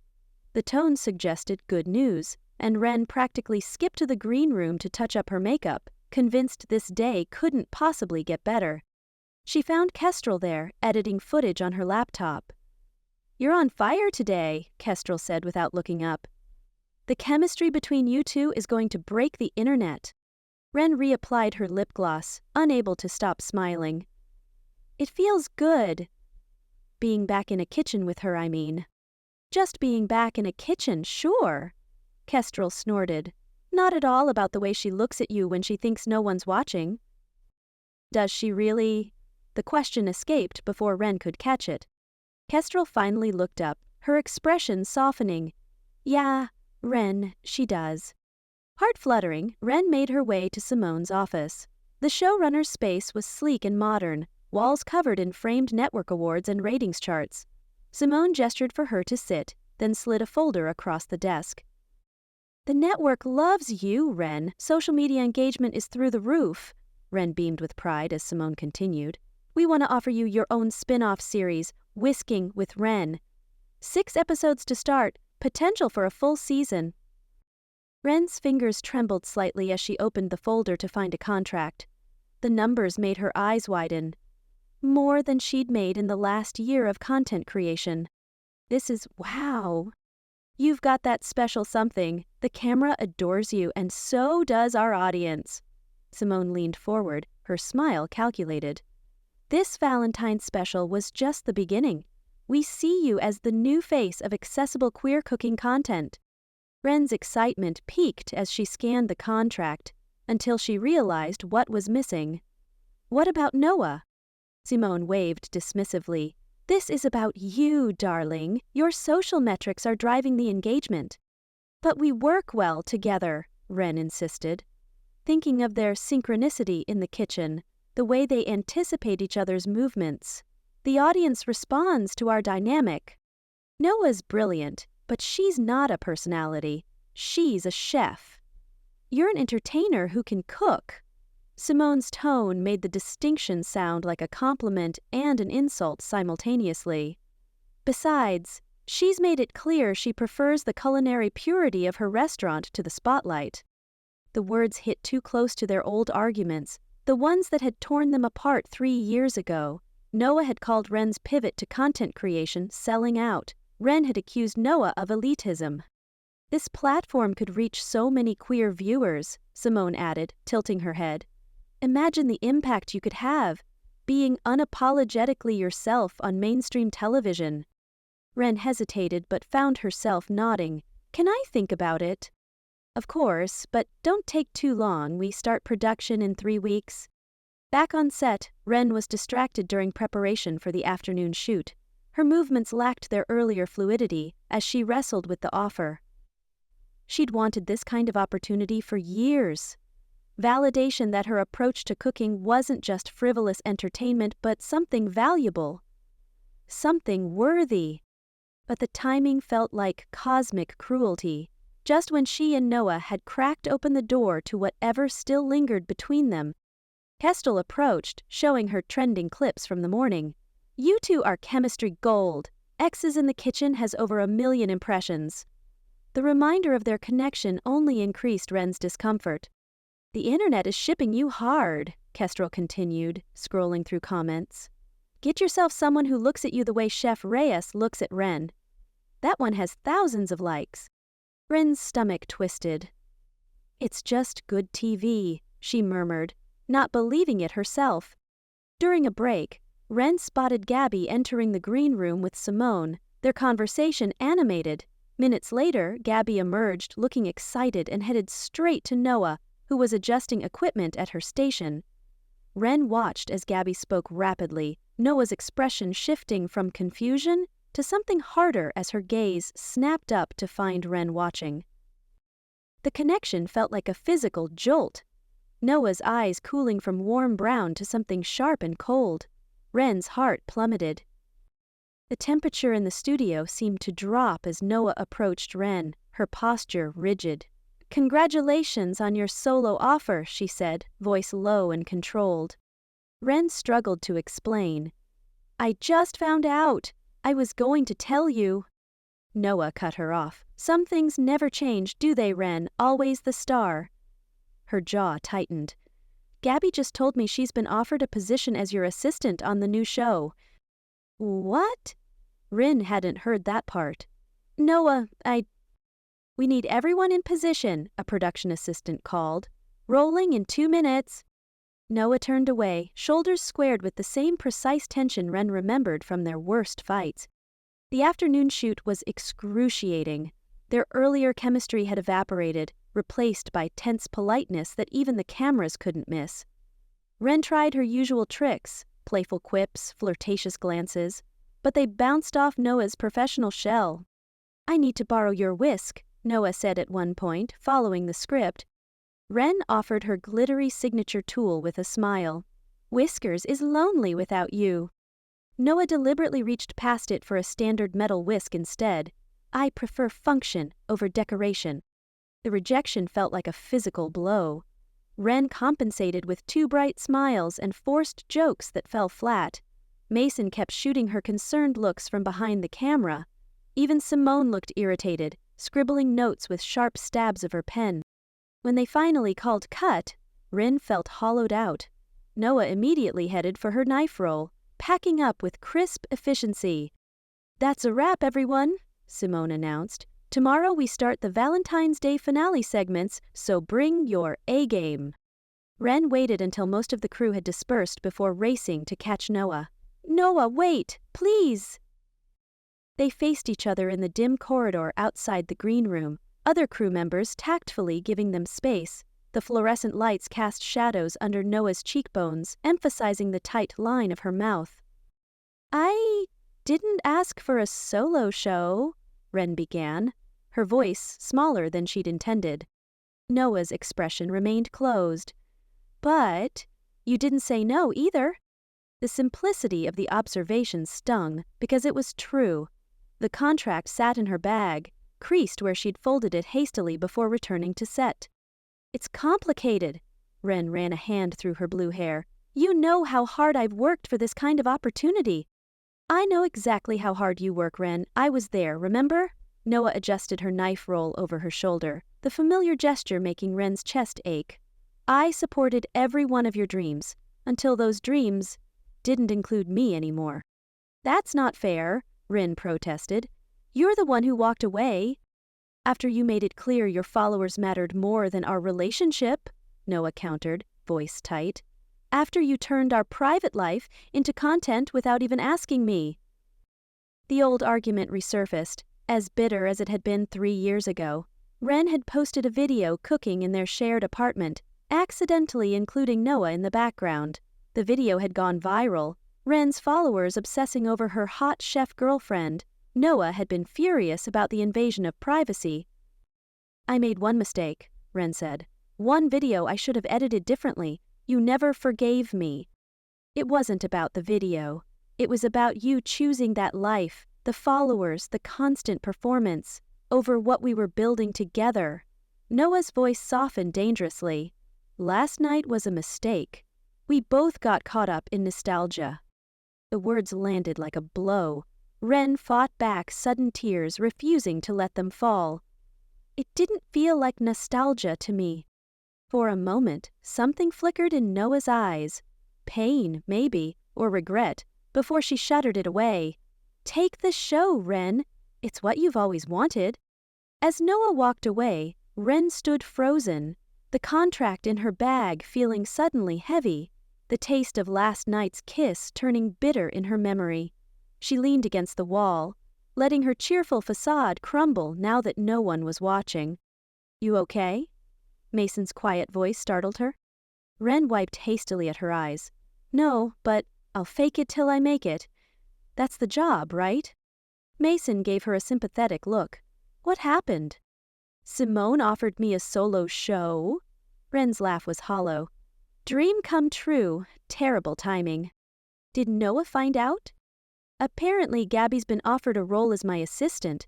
The tone suggested good news, and Ren practically skipped to the green room to touch up her makeup, convinced this day couldn't possibly get better. She found Kestrel there, editing footage on her laptop. You're on fire today, Kestrel said without looking up. The chemistry between you two is going to break the internet. Ren reapplied her lip gloss, unable to stop smiling. It feels good. Being back in a kitchen with her, I mean. Just being back in a kitchen, sure. Kestrel snorted. Not at all about the way she looks at you when she thinks no one's watching. Does she really? The question escaped before Ren could catch it. Kestrel finally looked up, her expression softening. Yeah, Ren, she does. Heart-fluttering, Ren made her way to Simone's office. The showrunner's space was sleek and modern, walls covered in framed network awards and ratings charts. Simone gestured for her to sit, then slid a folder across the desk. The network loves you, Ren. Social media engagement is through the roof. Ren beamed with pride as Simone continued. We want to offer you your own spin-off series, Whisking with Ren. 6 episodes to start, potential for a full season. Ren's fingers trembled slightly as she opened the folder to find a contract. The numbers made her eyes widen. More than she'd made in the last year of content creation. This is wow. You've got that special something. The camera adores you, and so does our audience. Simone leaned forward, her smile calculated. This Valentine special was just the beginning. We see you as the new face of accessible queer cooking content. Ren's excitement peaked as she scanned the contract, until she realized what was missing. What about Noah? Simone waved dismissively. This is about you, darling. Your social metrics are driving the engagement. But we work well together, Ren insisted. Thinking of their synchronicity in the kitchen, the way they anticipate each other's movements. The audience responds to our dynamic. Noah's brilliant, but she's not a personality. She's a chef. You're an entertainer who can cook. Simone's tone made the distinction sound like a compliment and an insult simultaneously. Besides, she's made it clear she prefers the culinary purity of her restaurant to the spotlight. The words hit too close to their old arguments, the ones that had torn them apart 3 years ago. Noah had called Ren's pivot to content creation selling out. Ren had accused Noah of elitism. This platform could reach so many queer viewers, Simone added, tilting her head. Imagine the impact you could have, being unapologetically yourself on mainstream television. Ren hesitated but found herself nodding. Can I think about it? Of course, but don't take too long. We start production in 3 weeks. Back on set, Ren was distracted during preparation for the afternoon shoot. Her movements lacked their earlier fluidity as she wrestled with the offer. She'd wanted this kind of opportunity for years. Validation that her approach to cooking wasn't just frivolous entertainment but something valuable. Something worthy. but the timing felt like cosmic cruelty. Just when she and Noah had cracked open the door to whatever still lingered between them, Kestel approached, showing her trending clips from the morning. "You two are chemistry gold. Exes in the kitchen has over 1 million impressions." The reminder of their connection only increased Ren's discomfort. "The internet is shipping you hard," Kestrel continued, scrolling through comments. "Get yourself someone who looks at you the way Chef Reyes looks at Ren. That one has thousands of likes." Ren's stomach twisted. "It's just good TV," she murmured, not believing it herself. During a break, Ren spotted Gabby entering the green room with Simone, their conversation animated. Minutes later, Gabby emerged, looking excited, and headed straight to Noah, who was adjusting equipment at her station. Ren watched as Gabby spoke rapidly, Noah's expression shifting from confusion to something harder as her gaze snapped up to find Ren watching. The connection felt like a physical jolt. Noah's eyes cooling from warm brown to something sharp and cold. Ren's heart plummeted. The temperature in the studio seemed to drop as Noah approached Ren, her posture rigid. "Congratulations on your solo offer," she said, voice low and controlled. Ren struggled to explain. "I just found out. I was going to tell you." Noah cut her off. "Some things never change, do they, Ren? Always the star." Her jaw tightened. "Gabby just told me she's been offered a position as your assistant on the new show." "What?" Rin hadn't heard that part. "Noah, We need everyone in position," a production assistant called. "Rolling in 2 minutes." Noah turned away, shoulders squared with the same precise tension Ren remembered from their worst fights. The afternoon shoot was excruciating. Their earlier chemistry had evaporated, replaced by tense politeness that even the cameras couldn't miss. Ren tried her usual tricks, playful quips, flirtatious glances, but they bounced off Noah's professional shell. "I need to borrow your whisk," Noah said at one point, following the script. Ren offered her glittery signature tool with a smile. "Whiskers is lonely without you." Noah deliberately reached past it for a standard metal whisk instead. "I prefer function over decoration." The rejection felt like a physical blow. Ren compensated with 2 bright smiles and forced jokes that fell flat. Mason kept shooting her concerned looks from behind the camera. Even Simone looked irritated, scribbling notes with sharp stabs of her pen. When they finally called cut, Rin felt hollowed out. Noah immediately headed for her knife roll, packing up with crisp efficiency. "That's a wrap, everyone," Simone announced. "Tomorrow we start the Valentine's Day finale segments, so bring your A-game." Ren waited until most of the crew had dispersed before racing to catch Noah. "Noah, wait, please!" They faced each other in the dim corridor outside the green room, other crew members tactfully giving them space. The fluorescent lights cast shadows under Noah's cheekbones, emphasizing the tight line of her mouth. "I didn't ask for a solo show," Ren began, her voice smaller than she'd intended. Noah's expression remained closed. "But you didn't say no either." The simplicity of the observation stung, because it was true. The contract sat in her bag, creased where she'd folded it hastily before returning to set. "It's complicated." Ren ran a hand through her blue hair. "You know how hard I've worked for this kind of opportunity." "I know exactly how hard you work, Ren. I was there, remember?" Noah adjusted her knife roll over her shoulder, the familiar gesture making Ren's chest ache. "I supported every one of your dreams, until those dreams didn't include me anymore." "That's not fair," Rin protested. "You're the one who walked away." "After you made it clear your followers mattered more than our relationship," Noah countered, voice tight. "After you turned our private life into content without even asking me." The old argument resurfaced, as bitter as it had been 3 years ago. Ren had posted a video cooking in their shared apartment, accidentally including Noah in the background. The video had gone viral, Ren's followers obsessing over her hot chef girlfriend. Noah had been furious about the invasion of privacy. "I made one mistake," Ren said. "One video I should have edited differently. You never forgave me." "It wasn't about the video. It was about you choosing that life, The followers, the constant performance, over what we were building together. Noah's voice softened dangerously. Last night was a mistake. We both got caught up in nostalgia. The words landed like a blow. Ren fought back sudden tears, refusing to let them fall. It didn't feel like nostalgia to me. For a moment, something flickered in Noah's eyes. Pain, maybe, or regret, before she shuddered it away. Take the show, Ren. It's what you've always wanted. As Noah walked away, Ren stood frozen, the contract in her bag feeling suddenly heavy, the taste of last night's kiss turning bitter in her memory. She leaned against the wall, letting her cheerful facade crumble now that no one was watching. You okay? Mason's quiet voice startled her. Ren wiped hastily at her eyes. No, but I'll fake it till I make it. That's the job, right? Mason gave her a sympathetic look. What happened? Simone offered me a solo show. Ren's laugh was hollow. Dream come true, terrible timing. Did Noah find out? Apparently Gabby's been offered a role as my assistant.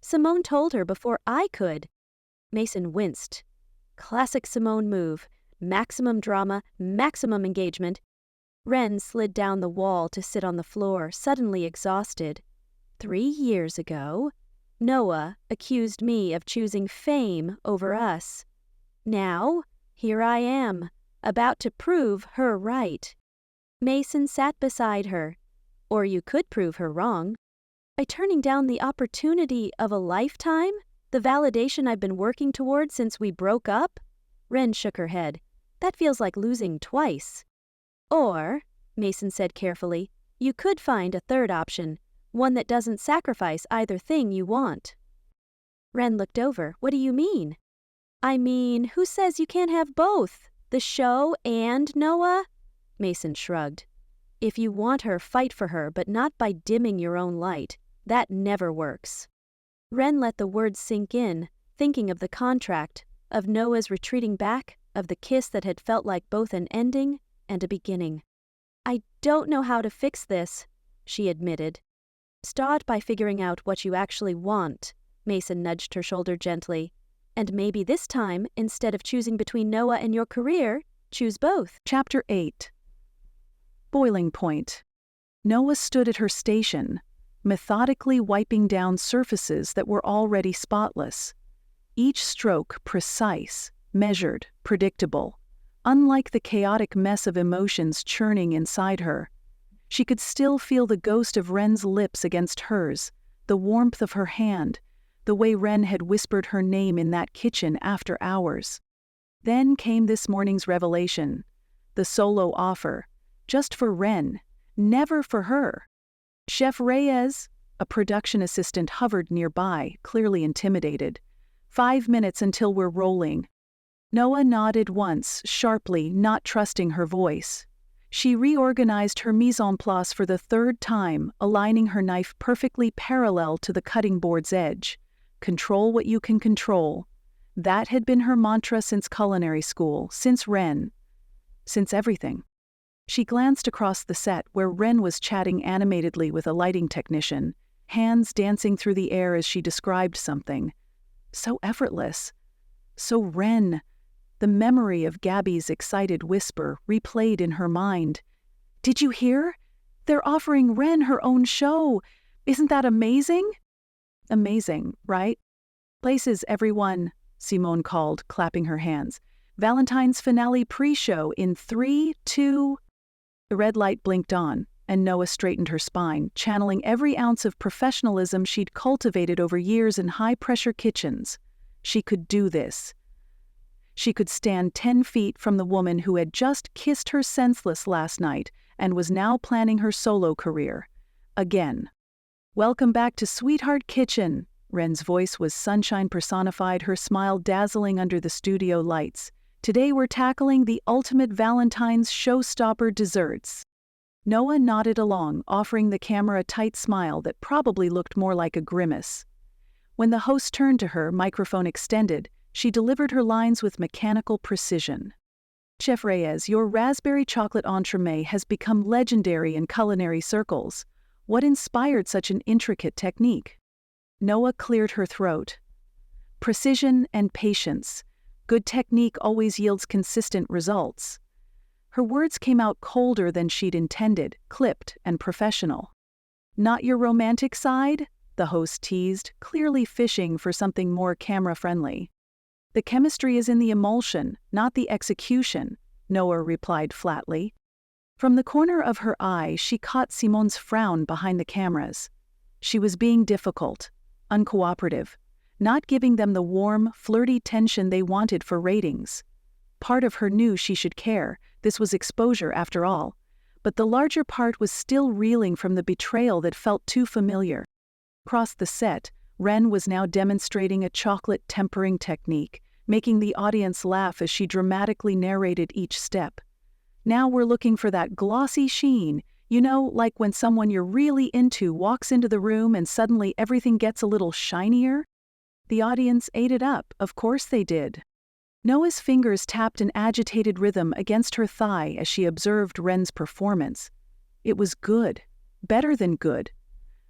Simone told her before I could. Mason winced. Classic Simone move. Maximum drama, maximum engagement. Ren slid down the wall to sit on the floor, suddenly exhausted. 3 years ago, Noah accused me of choosing fame over us. Now, here I am, about to prove her right. Mason sat beside her. Or you could prove her wrong. By turning down the opportunity of a lifetime? The validation I've been working toward since we broke up? Ren shook her head. That feels like losing twice. Or, Mason said carefully, you could find a third option, one that doesn't sacrifice either thing you want. Ren looked over. What do you mean? I mean, who says you can't have both? The show and Noah? Mason shrugged. If you want her, fight for her, but not by dimming your own light. That never works. Ren let the words sink in, thinking of the contract, of Noah's retreating back, of the kiss that had felt like both an ending and a beginning. I don't know how to fix this, she admitted. Start by figuring out what you actually want, Mason nudged her shoulder gently. And maybe this time, instead of choosing between Noah and your career, choose both. Chapter 8. Boiling point. Noah stood at her station, methodically wiping down surfaces that were already spotless. Each stroke precise, measured, predictable. Unlike the chaotic mess of emotions churning inside her, she could still feel the ghost of Ren's lips against hers, the warmth of her hand, the way Ren had whispered her name in that kitchen after hours. Then came this morning's revelation, the solo offer, just for Ren, never for her. Chef Reyes, a production assistant, hovered nearby, clearly intimidated. 5 minutes until we're rolling. Noah nodded once, sharply, not trusting her voice. She reorganized her mise en place for the 3rd time, aligning her knife perfectly parallel to the cutting board's edge. Control what you can control. That had been her mantra since culinary school, since Ren, since everything. She glanced across the set where Ren was chatting animatedly with a lighting technician, hands dancing through the air as she described something. So effortless. So Ren. The memory of Gabby's excited whisper replayed in her mind. Did you hear? They're offering Ren her own show. Isn't that amazing? Amazing, right? Places, everyone, Simone called, clapping her hands. Valentine's finale pre-show in 3, 2... The red light blinked on, and Noah straightened her spine, channeling every ounce of professionalism she'd cultivated over years in high-pressure kitchens. She could do this. She could stand 10 feet from the woman who had just kissed her senseless last night and was now planning her solo career. Again. Welcome back to Sweetheart Kitchen. Ren's voice was sunshine personified, her smile dazzling under the studio lights. Today we're tackling the ultimate Valentine's showstopper desserts. Noah nodded along, offering the camera a tight smile that probably looked more like a grimace. When the host turned to her, microphone extended, she delivered her lines with mechanical precision. Chef Reyes, your raspberry chocolate entremet has become legendary in culinary circles. What inspired such an intricate technique? Noah cleared her throat. Precision and patience. Good technique always yields consistent results. Her words came out colder than she'd intended, clipped and professional. Not your romantic side? The host teased, clearly fishing for something more camera-friendly. The chemistry is in the emulsion, not the execution, Noah replied flatly. From the corner of her eye, she caught Simon's frown behind the cameras. She was being difficult, uncooperative, not giving them the warm, flirty tension they wanted for ratings. Part of her knew she should care, this was exposure after all, but the larger part was still reeling from the betrayal that felt too familiar. Across the set, Ren was now demonstrating a chocolate tempering technique, making the audience laugh as she dramatically narrated each step. Now we're looking for that glossy sheen, you know, like when someone you're really into walks into the room and suddenly everything gets a little shinier? The audience ate it up, of course they did. Noah's fingers tapped an agitated rhythm against her thigh as she observed Ren's performance. It was good, better than good.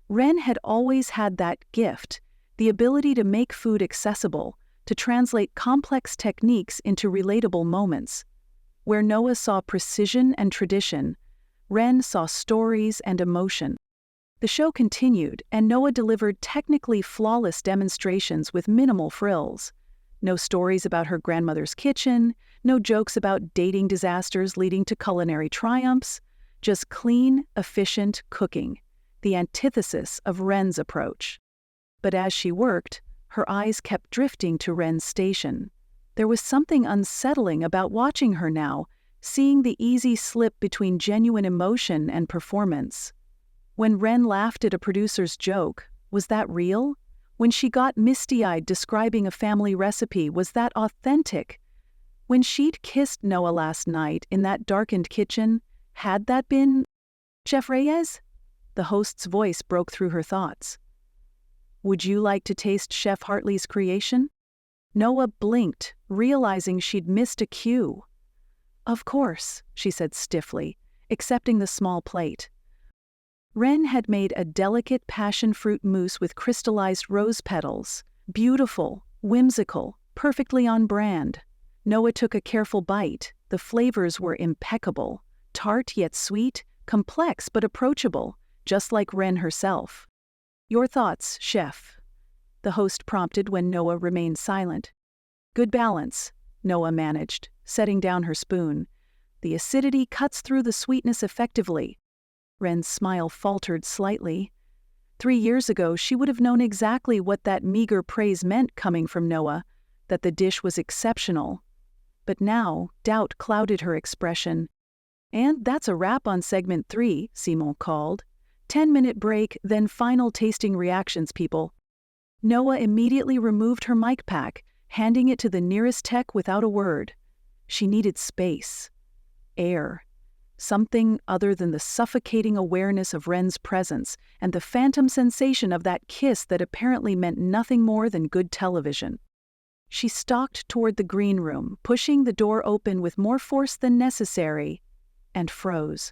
Ren had always had that gift, the ability to make food accessible, to translate complex techniques into relatable moments. Where Noah saw precision and tradition, Ren saw stories and emotion. The show continued, and Noah delivered technically flawless demonstrations with minimal frills. No stories about her grandmother's kitchen, no jokes about dating disasters leading to culinary triumphs, just clean, efficient cooking, the antithesis of Ren's approach. But as she worked, her eyes kept drifting to Ren's station. There was something unsettling about watching her now, seeing the easy slip between genuine emotion and performance. When Ren laughed at a producer's joke, was that real? When she got misty-eyed describing a family recipe, was that authentic? When she'd kissed Noah last night in that darkened kitchen, had that been Chef Reyes? The host's voice broke through her thoughts. Would you like to taste Chef Hartley's creation? Noah blinked, realizing she'd missed a cue. Of course, she said stiffly, accepting the small plate. Ren had made a delicate passion fruit mousse with crystallized rose petals. Beautiful, whimsical, perfectly on brand. Noah took a careful bite. The flavors were impeccable. Tart yet sweet, complex but approachable, just like Ren herself. Your thoughts, chef? The host prompted when Noah remained silent. Good balance, Noah managed, setting down her spoon. The acidity cuts through the sweetness effectively. Ren's smile faltered slightly. 3 years ago, she would have known exactly what that meager praise meant coming from Noah, that the dish was exceptional. But now, doubt clouded her expression. And that's a wrap on segment 3, Simon called. 10-minute break, then final tasting reactions, people. Noah immediately removed her mic pack, handing it to the nearest tech without a word. She needed space. Air. Something other than the suffocating awareness of Ren's presence and the phantom sensation of that kiss that apparently meant nothing more than good television. She stalked toward the green room, pushing the door open with more force than necessary, and froze.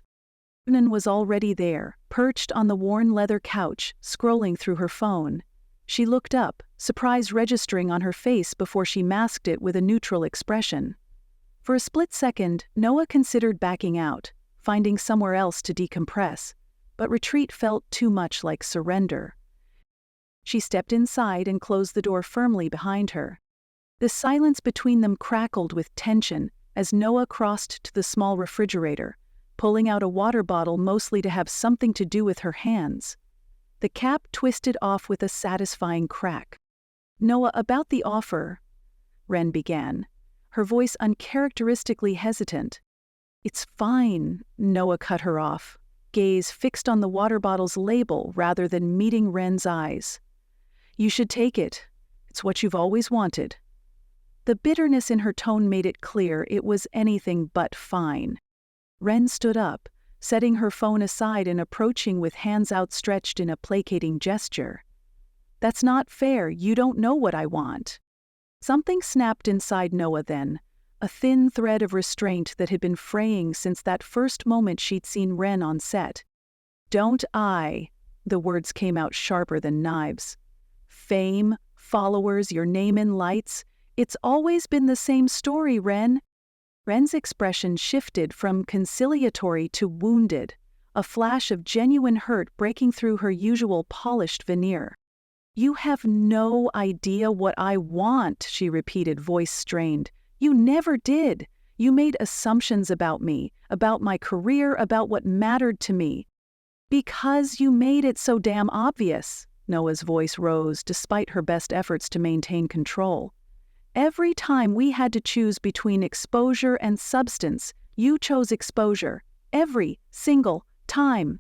Ren was already there, perched on the worn leather couch, scrolling through her phone. She looked up, surprise registering on her face before she masked it with a neutral expression. For a split second, Noah considered backing out, finding somewhere else to decompress, but retreat felt too much like surrender. She stepped inside and closed the door firmly behind her. The silence between them crackled with tension as Noah crossed to the small refrigerator, pulling out a water bottle mostly to have something to do with her hands. The cap twisted off with a satisfying crack. Noah, about the offer, Ren began, her voice uncharacteristically hesitant. It's fine, Noah cut her off, gaze fixed on the water bottle's label rather than meeting Ren's eyes. You should take it. It's what you've always wanted. The bitterness in her tone made it clear it was anything but fine. Ren stood up, setting her phone aside and approaching with hands outstretched in a placating gesture. That's not fair, you don't know what I want. Something snapped inside Noah then, a thin thread of restraint that had been fraying since that first moment she'd seen Ren on set. Don't I, The words came out sharper than knives. Fame, followers, your name in lights. It's always been the same story, Ren. Ren's expression shifted from conciliatory to wounded, a flash of genuine hurt breaking through her usual polished veneer. You have no idea what I want, she repeated, voice strained. You never did. You made assumptions about me, about my career, about what mattered to me. Because you made it so damn obvious. Noah's voice rose despite her best efforts to maintain control. Every time we had to choose between exposure and substance, you chose exposure. Every single time.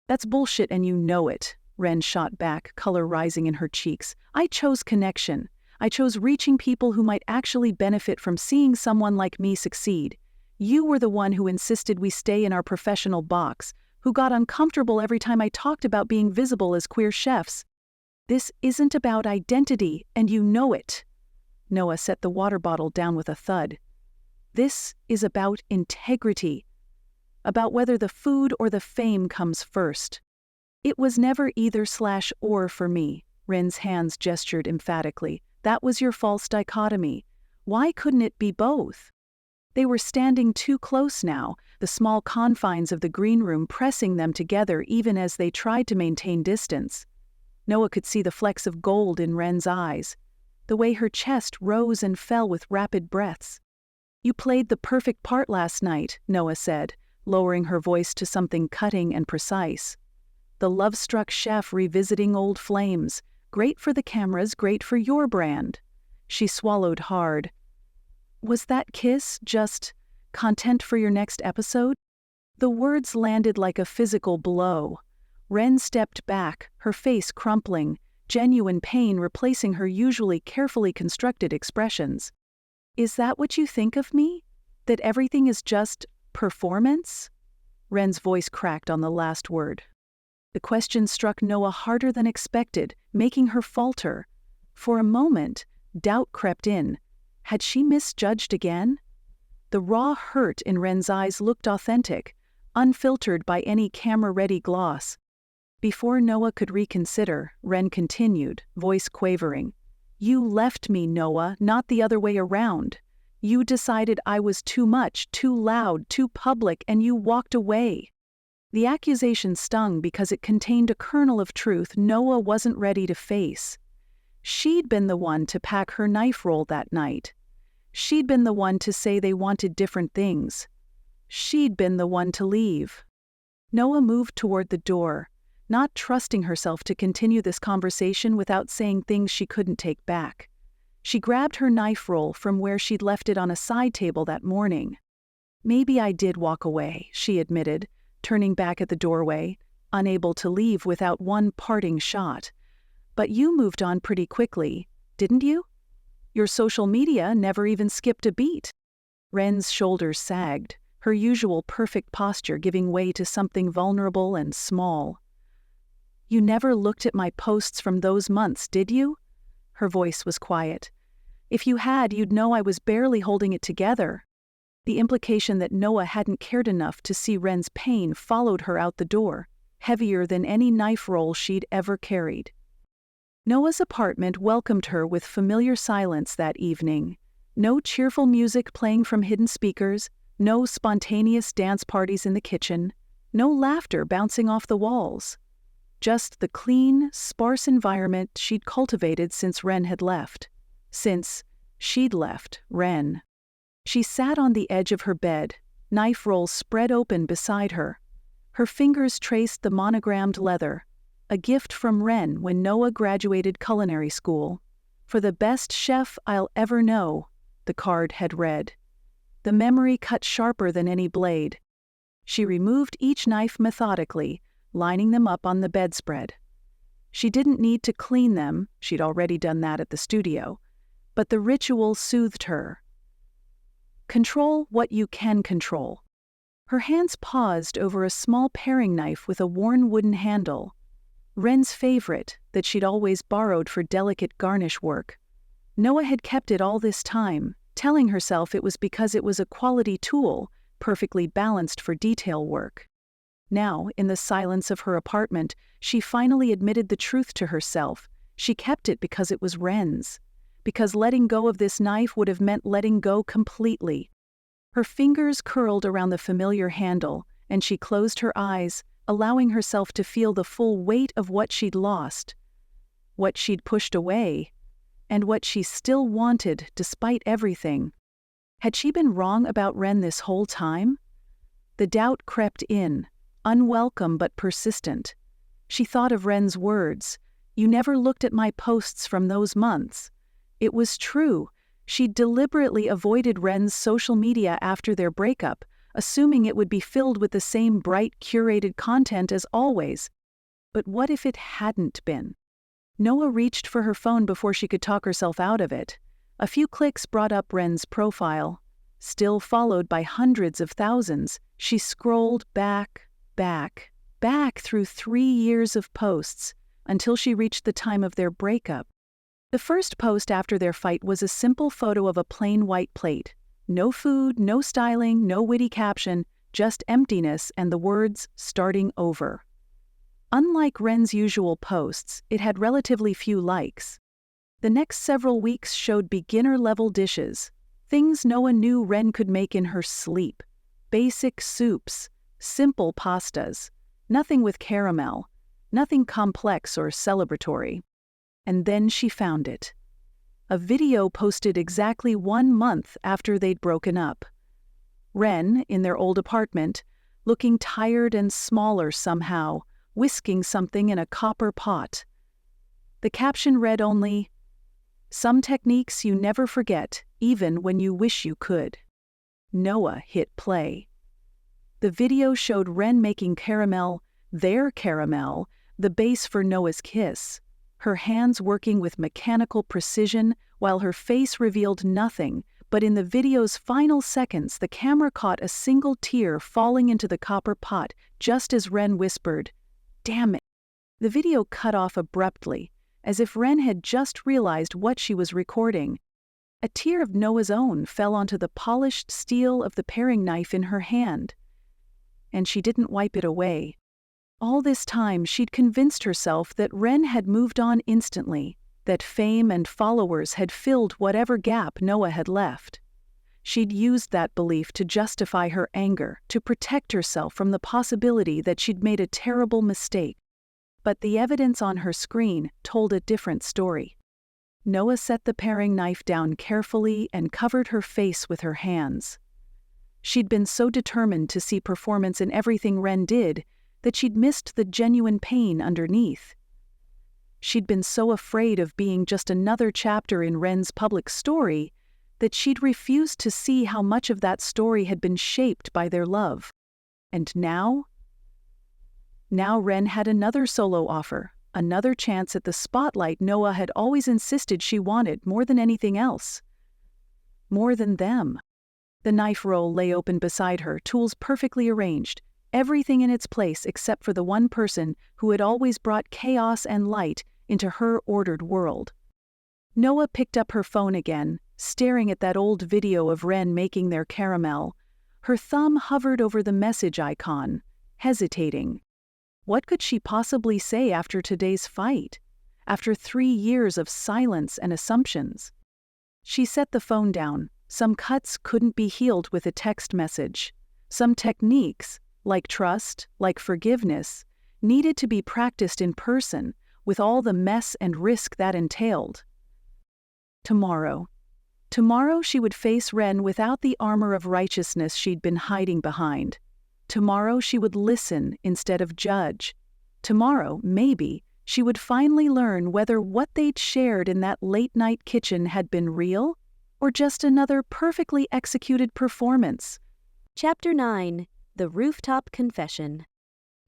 That's bullshit and you know it, Ren shot back, color rising in her cheeks. I chose connection. I chose reaching people who might actually benefit from seeing someone like me succeed. You were the one who insisted we stay in our professional box, who got uncomfortable every time I talked about being visible as queer chefs. This isn't about identity, and you know it. Noah set the water bottle down with a thud. This is about integrity. About whether the food or the fame comes first. It was never either/or for me, Ren's hands gestured emphatically. That was your false dichotomy. Why couldn't it be both? They were standing too close now, the small confines of the green room pressing them together even as they tried to maintain distance. Noah could see the flecks of gold in Ren's eyes, the way her chest rose and fell with rapid breaths. You played the perfect part last night, Noah said, lowering her voice to something cutting and precise. The love-struck chef revisiting old flames, great for the cameras, great for your brand. She swallowed hard. Was that kiss just content for your next episode? The words landed like a physical blow. Ren stepped back, her face crumpling, genuine pain replacing her usually carefully constructed expressions. Is that what you think of me? That everything is just performance? Ren's voice cracked on the last word. The question struck Noah harder than expected, making her falter. For a moment, doubt crept in. Had she misjudged again? The raw hurt in Ren's eyes looked authentic, unfiltered by any camera-ready gloss. Before Noah could reconsider, Ren continued, voice quavering. You left me, Noah, not the other way around. You decided I was too much, too loud, too public, and you walked away. The accusation stung because it contained a kernel of truth Noah wasn't ready to face. She'd been the one to pack her knife roll that night. She'd been the one to say they wanted different things. She'd been the one to leave. Noah moved toward the door, not trusting herself to continue this conversation without saying things she couldn't take back. She grabbed her knife roll from where she'd left it on a side table that morning. Maybe I did walk away, she admitted, turning back at the doorway, unable to leave without one parting shot. But you moved on pretty quickly, didn't you? Your social media never even skipped a beat. Ren's shoulders sagged, her usual perfect posture giving way to something vulnerable and small. You never looked at my posts from those months, did you? Her voice was quiet. If you had, you'd know I was barely holding it together. The implication that Noah hadn't cared enough to see Ren's pain followed her out the door, heavier than any knife roll she'd ever carried. Noah's apartment welcomed her with familiar silence that evening. No cheerful music playing from hidden speakers, no spontaneous dance parties in the kitchen, no laughter bouncing off the walls. Just the clean, sparse environment she'd cultivated since Ren had left. Since she'd left Ren. She sat on the edge of her bed, knife roll spread open beside her. Her fingers traced the monogrammed leather, a gift from Ren when Noah graduated culinary school. For the best chef I'll ever know, the card had read. The memory cut sharper than any blade. She removed each knife methodically, lining them up on the bedspread. She didn't need to clean them, she'd already done that at the studio, but the ritual soothed her. Control what you can control. Her hands paused over a small paring knife with a worn wooden handle. Ren's favorite, that she'd always borrowed for delicate garnish work. Noah had kept it all this time, telling herself it was because it was a quality tool, perfectly balanced for detail work. Now, in the silence of her apartment, she finally admitted the truth to herself. She kept it because it was Ren's. Because letting go of this knife would have meant letting go completely. Her fingers curled around the familiar handle, and she closed her eyes, allowing herself to feel the full weight of what she'd lost, what she'd pushed away, and what she still wanted despite everything. Had she been wrong about Ren this whole time? The doubt crept in, unwelcome but persistent. She thought of Ren's words, "You never looked at my posts from those months." It was true. She'd deliberately avoided Ren's social media after their breakup, assuming it would be filled with the same bright, curated content as always. But what if it hadn't been? Noah reached for her phone before she could talk herself out of it. A few clicks brought up Ren's profile. Still followed by hundreds of thousands, she scrolled back through 3 years of posts, until she reached the time of their breakup. The first post after their fight was a simple photo of a plain white plate. No food, no styling, no witty caption, just emptiness and the words, "starting over." Unlike Ren's usual posts, it had relatively few likes. The next several weeks showed beginner-level dishes, things Noah knew Ren could make in her sleep. Basic soups, simple pastas, nothing with caramel, nothing complex or celebratory. And then she found it. A video posted exactly 1 month after they'd broken up. Ren, in their old apartment, looking tired and smaller somehow, whisking something in a copper pot. The caption read only, "Some techniques you never forget, even when you wish you could." Noah hit play. The video showed Ren making caramel, their caramel, the base for Noah's kiss. Her hands working with mechanical precision while her face revealed nothing, but in the video's final seconds the camera caught a single tear falling into the copper pot just as Ren whispered, "Damn it." The video cut off abruptly, as if Ren had just realized what she was recording. A tear of Noah's own fell onto the polished steel of the paring knife in her hand. And she didn't wipe it away. All this time she'd convinced herself that Ren had moved on instantly, that fame and followers had filled whatever gap Noah had left. She'd used that belief to justify her anger, to protect herself from the possibility that she'd made a terrible mistake. But the evidence on her screen told a different story. Noah set the paring knife down carefully and covered her face with her hands. She'd been so determined to see performance in everything Ren did that she'd missed the genuine pain underneath. She'd been so afraid of being just another chapter in Ren's public story that she'd refused to see how much of that story had been shaped by their love. And now Ren had another solo offer, another chance at the spotlight Noah had always insisted she wanted more than anything else. More than them. The knife roll lay open beside her, tools perfectly arranged, everything in its place except for the one person who had always brought chaos and light into her ordered world. Noah picked up her phone again, staring at that old video of Ren making their caramel. Her thumb hovered over the message icon, hesitating. What could she possibly say after today's fight? After 3 years of silence and assumptions? She set the phone down. Some cuts couldn't be healed with a text message. Some techniques, like trust, like forgiveness, needed to be practiced in person, with all the mess and risk that entailed. Tomorrow she would face Ren without the armor of righteousness she'd been hiding behind. Tomorrow she would listen instead of judge. Tomorrow, maybe, she would finally learn whether what they'd shared in that late-night kitchen had been real, or just another perfectly executed performance. Chapter 9. The Rooftop Confession.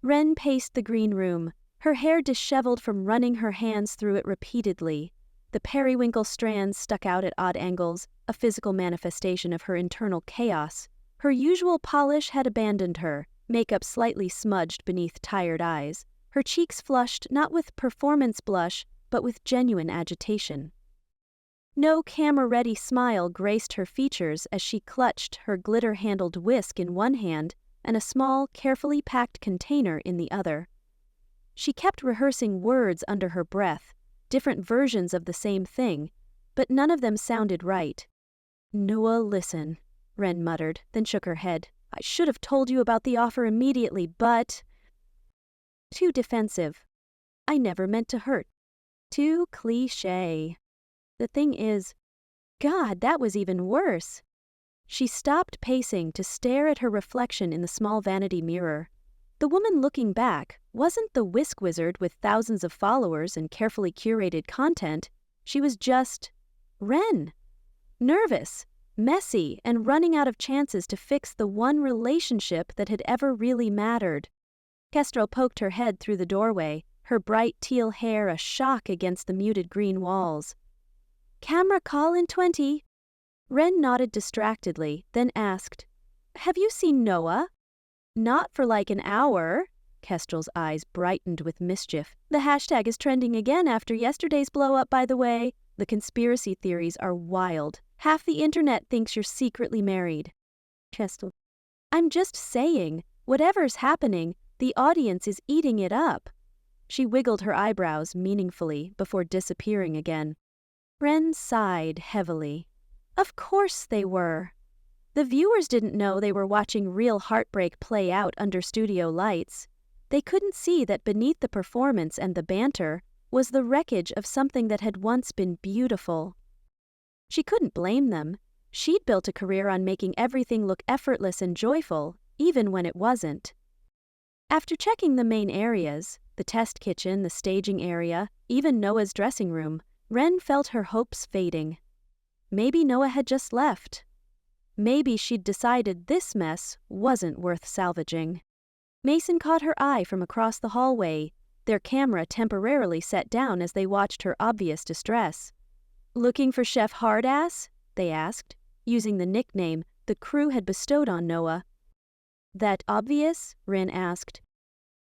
Ren paced the green room, her hair disheveled from running her hands through it repeatedly. The periwinkle strands stuck out at odd angles, a physical manifestation of her internal chaos. Her usual polish had abandoned her, makeup slightly smudged beneath tired eyes. Her cheeks flushed not with performance blush, but with genuine agitation. No camera-ready smile graced her features as she clutched her glitter-handled whisk in one hand and a small, carefully packed container in the other. She kept rehearsing words under her breath, different versions of the same thing, but none of them sounded right. "Noah, listen," Ren muttered, then shook her head. "I should have told you about the offer immediately, but—" Too defensive. "I never meant to hurt." Too cliché. The thing is, God, that was even worse. She stopped pacing to stare at her reflection in the small vanity mirror. The woman looking back wasn't the whisk wizard with thousands of followers and carefully curated content. She was just Ren. Nervous, messy, and running out of chances to fix the one relationship that had ever really mattered. Kestrel poked her head through the doorway, her bright teal hair a shock against the muted green walls. "Camera call in 20. Ren nodded distractedly, then asked, "Have you seen Noah?" "Not for like an hour." Kestrel's eyes brightened with mischief. "The hashtag is trending again after yesterday's blow-up, by the way. The conspiracy theories are wild. Half the internet thinks you're secretly married." Kestrel. "I'm just saying, whatever's happening, the audience is eating it up." She wiggled her eyebrows meaningfully before disappearing again. Ren sighed heavily. Of course they were. The viewers didn't know they were watching real heartbreak play out under studio lights. They couldn't see that beneath the performance and the banter was the wreckage of something that had once been beautiful. She couldn't blame them. She'd built a career on making everything look effortless and joyful, even when it wasn't. After checking the main areas, the test kitchen, the staging area, even Noah's dressing room, Ren felt her hopes fading. Maybe Noah had just left. Maybe she'd decided this mess wasn't worth salvaging. Mason caught her eye from across the hallway, their camera temporarily set down as they watched her obvious distress. "Looking for Chef Hardass?" they asked, using the nickname the crew had bestowed on Noah. "That obvious?" Ren asked.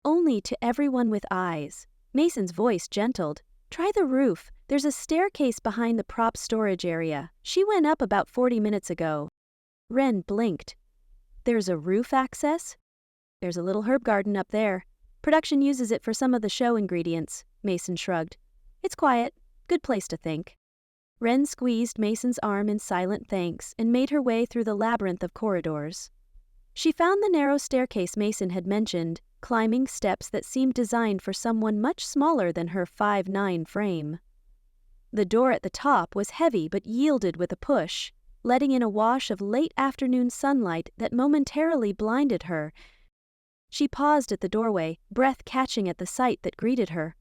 "Only to everyone with eyes." Mason's voice gentled. "Try the roof. There's a staircase behind the prop storage area. She went up about 40 minutes ago." Ren blinked. "There's a roof access?" "There's a little herb garden up there. Production uses it for some of the show ingredients," Mason shrugged. "It's quiet. Good place to think." Ren squeezed Mason's arm in silent thanks and made her way through the labyrinth of corridors. She found the narrow staircase Mason had mentioned, climbing steps that seemed designed for someone much smaller than her 5'9" frame. The door at the top was heavy but yielded with a push, letting in a wash of late afternoon sunlight that momentarily blinded her. She paused at the doorway, breath catching at the sight that greeted her.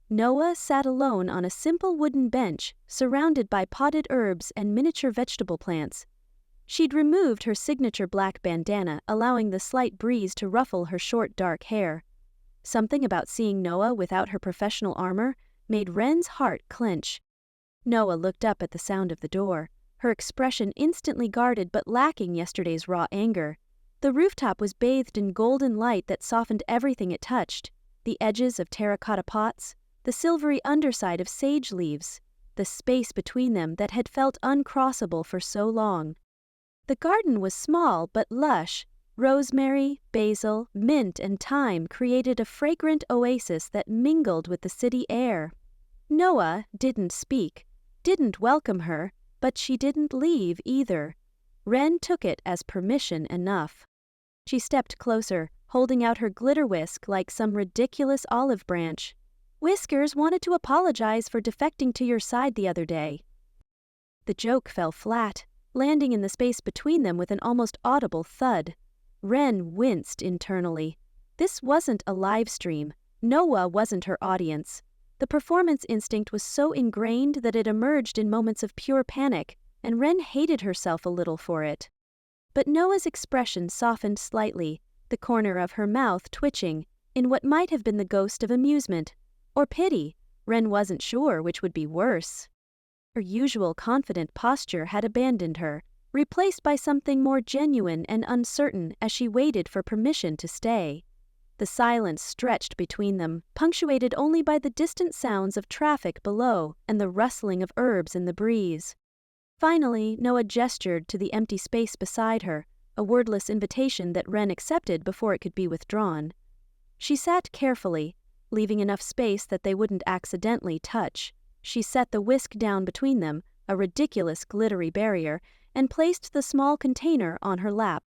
Noah sat alone on a simple wooden bench, surrounded by potted herbs and miniature vegetable plants. She'd removed her signature black bandana, allowing the slight breeze to ruffle her short dark hair. Something about seeing Noah without her professional armor made Ren's heart clench. Noah looked up at the sound of the door, her expression instantly guarded but lacking yesterday's raw anger. The rooftop was bathed in golden light that softened everything it touched, the edges of terracotta pots, the silvery underside of sage leaves, the space between them that had felt uncrossable for so long. The garden was small but lush. Rosemary, basil, mint, and thyme created a fragrant oasis that mingled with the city air. Noah didn't speak, didn't welcome her, but she didn't leave either. Ren took it as permission enough. She stepped closer, holding out her glitter whisk like some ridiculous olive branch. "Whiskers wanted to apologize for defecting to your side the other day." The joke fell flat, landing in the space between them with an almost audible thud. Ren winced internally. This wasn't a live stream. Noah wasn't her audience. The performance instinct was so ingrained that it emerged in moments of pure panic, and Ren hated herself a little for it. But Noah's expression softened slightly, the corner of her mouth twitching, in what might have been the ghost of amusement. Or pity. Ren wasn't sure which would be worse. Her usual confident posture had abandoned her, replaced by something more genuine and uncertain as she waited for permission to stay. The silence stretched between them, punctuated only by the distant sounds of traffic below and the rustling of herbs in the breeze. Finally, Noah gestured to the empty space beside her, a wordless invitation that Ren accepted before it could be withdrawn. She sat carefully, leaving enough space that they wouldn't accidentally touch. She set the whisk down between them, a ridiculous glittery barrier, and placed the small container on her lap.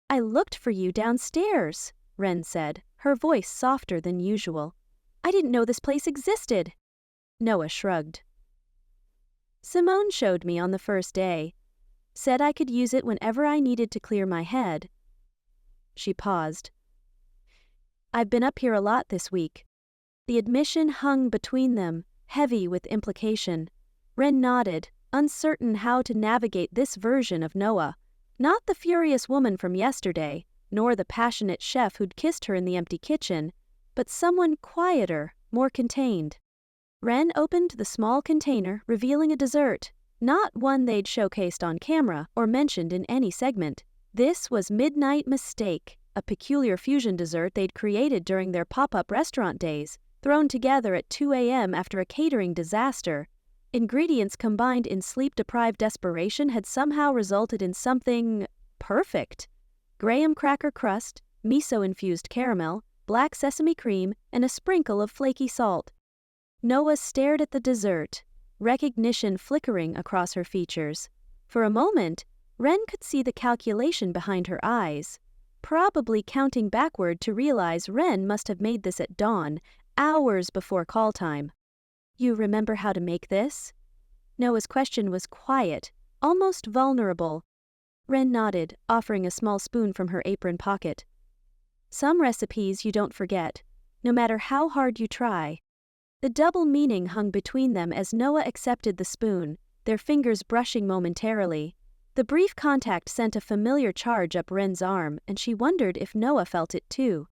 "I looked for you downstairs," Ren said, her voice softer than usual. "I didn't know this place existed." Noah shrugged. "Simone showed me on the first day. Said I could use it whenever I needed to clear my head." She paused. "I've been up here a lot this week." The admission hung between them, heavy with implication. Ren nodded, uncertain how to navigate this version of Noah. Not the furious woman from yesterday, nor the passionate chef who'd kissed her in the empty kitchen, but someone quieter, more contained. Ren opened the small container, revealing a dessert, not one they'd showcased on camera or mentioned in any segment. This was Midnight Mistake, a peculiar fusion dessert they'd created during their pop-up restaurant days, thrown together at 2 a.m. after a catering disaster. Ingredients combined in sleep-deprived desperation had somehow resulted in something perfect. Graham cracker crust, miso-infused caramel, black sesame cream, and a sprinkle of flaky salt. Noah stared at the dessert, recognition flickering across her features. For a moment, Ren could see the calculation behind her eyes, probably counting backward to realize Ren must have made this at dawn, hours before call time. "You remember how to make this?" Noah's question was quiet, almost vulnerable. Ren nodded, offering a small spoon from her apron pocket. "Some recipes you don't forget, no matter how hard you try." The double meaning hung between them as Noah accepted the spoon, their fingers brushing momentarily. The brief contact sent a familiar charge up Ren's arm, and she wondered if Noah felt it too.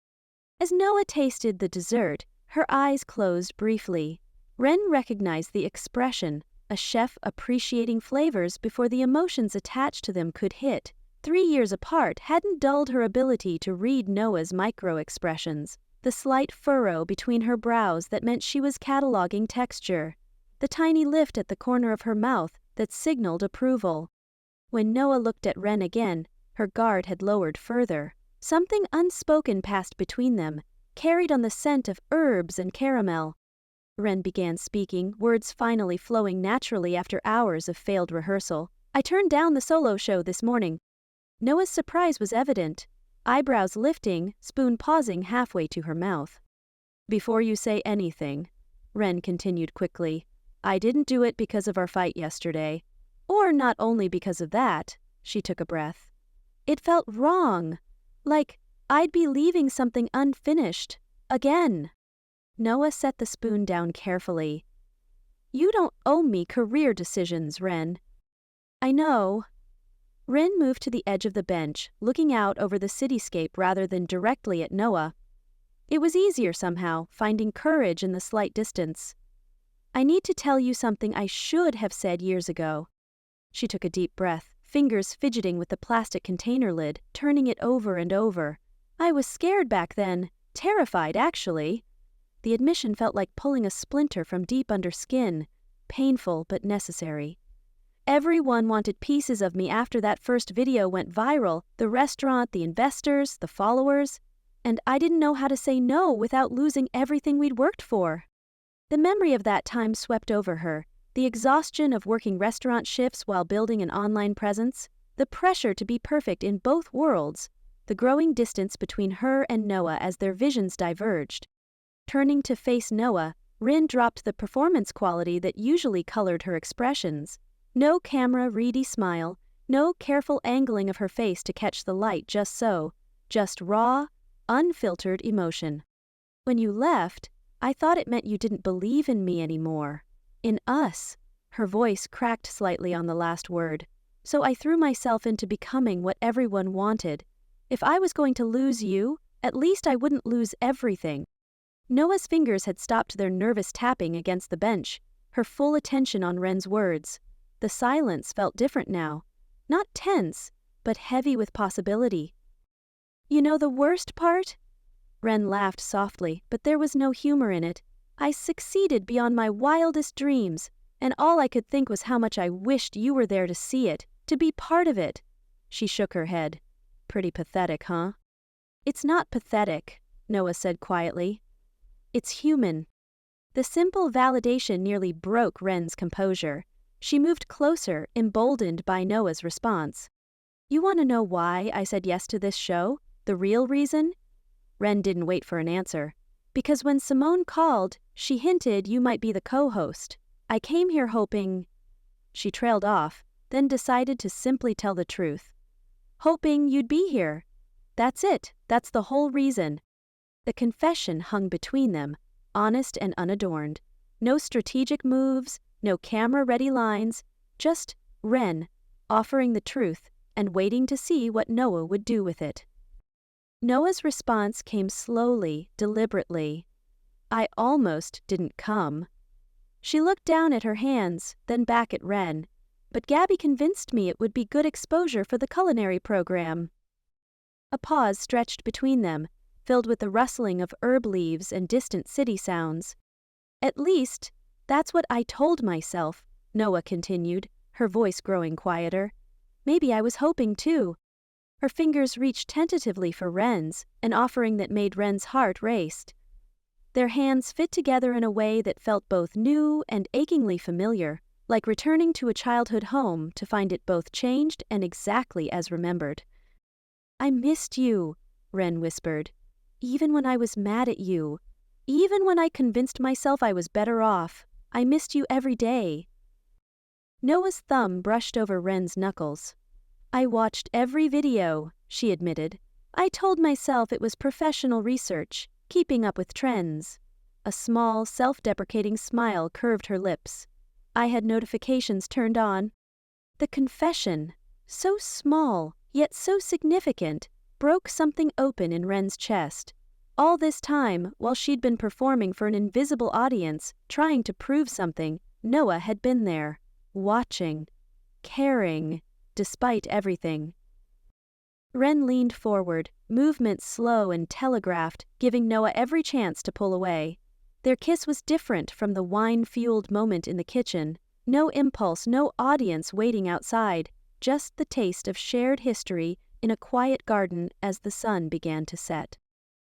As Noah tasted the dessert, her eyes closed briefly. Ren recognized the expression, a chef appreciating flavors before the emotions attached to them could hit. 3 years apart hadn't dulled her ability to read Noah's micro-expressions. The slight furrow between her brows that meant she was cataloging texture. The tiny lift at the corner of her mouth that signaled approval. When Noah looked at Ren again, her guard had lowered further. Something unspoken passed between them, carried on the scent of herbs and caramel. Ren began speaking, words finally flowing naturally after hours of failed rehearsal. "I turned down the solo show this morning." Noah's surprise was evident, eyebrows lifting, spoon pausing halfway to her mouth. "Before you say anything," Ren continued quickly, "I didn't do it because of our fight yesterday. Or not only because of that," she took a breath. "It felt wrong, like I'd be leaving something unfinished, again." Noah set the spoon down carefully. "You don't owe me career decisions, Ren." "I know." Ren moved to the edge of the bench, looking out over the cityscape rather than directly at Noah. It was easier somehow, finding courage in the slight distance. "I need to tell you something I should have said years ago." She took a deep breath, fingers fidgeting with the plastic container lid, turning it over and over. "I was scared back then, terrified actually." The admission felt like pulling a splinter from deep under skin, painful but necessary. "Everyone wanted pieces of me after that first video went viral, the restaurant, the investors, the followers, and I didn't know how to say no without losing everything we'd worked for." The memory of that time swept over her, the exhaustion of working restaurant shifts while building an online presence, the pressure to be perfect in both worlds, the growing distance between her and Noah as their visions diverged. Turning to face Noah, Rin dropped the performance quality that usually colored her expressions. No camera-ready smile, no careful angling of her face to catch the light just so, just raw, unfiltered emotion. "When you left, I thought it meant you didn't believe in me anymore. In us." Her voice cracked slightly on the last word. "So I threw myself into becoming what everyone wanted. If I was going to lose you, at least I wouldn't lose everything." Noah's fingers had stopped their nervous tapping against the bench, her full attention on Ren's words. The silence felt different now. Not tense, but heavy with possibility. "You know the worst part?" Ren laughed softly, but there was no humor in it. "I succeeded beyond my wildest dreams, and all I could think was how much I wished you were there to see it, to be part of it." She shook her head. Pretty pathetic, huh? It's not pathetic, Noah said quietly. It's human. The simple validation nearly broke Ren's composure. She moved closer, emboldened by Noah's response. You want to know why I said yes to this show? The real reason? Ren didn't wait for an answer. Because when Simone called, she hinted you might be the co-host. I came here hoping... She trailed off, then decided to simply tell the truth. Hoping you'd be here. That's it. That's the whole reason. The confession hung between them, honest and unadorned. No strategic moves, no camera-ready lines, just Ren offering the truth and waiting to see what Noah would do with it. Noah's response came slowly, deliberately. I almost didn't come. She looked down at her hands, then back at Ren. But Gabby convinced me it would be good exposure for the culinary program. A pause stretched between them, filled with the rustling of herb leaves and distant city sounds. At least, that's what I told myself, Noah continued, her voice growing quieter. Maybe I was hoping too. Her fingers reached tentatively for Ren's, an offering that made Ren's heart race. Their hands fit together in a way that felt both new and achingly familiar, like returning to a childhood home to find it both changed and exactly as remembered. I missed you, Ren whispered. Even when I was mad at you. Even when I convinced myself I was better off. I missed you every day. Noah's thumb brushed over Ren's knuckles. I watched every video, she admitted. I told myself it was professional research, keeping up with trends. A small, self-deprecating smile curved her lips. I had notifications turned on. The confession, so small, yet so significant, broke something open in Ren's chest. All this time, while she'd been performing for an invisible audience, trying to prove something, Noah had been there, watching, caring, despite everything. Ren leaned forward, movement slow and telegraphed, giving Noah every chance to pull away. Their kiss was different from the wine-fueled moment in the kitchen. No impulse, no audience waiting outside, just the taste of shared history in a quiet garden as the sun began to set.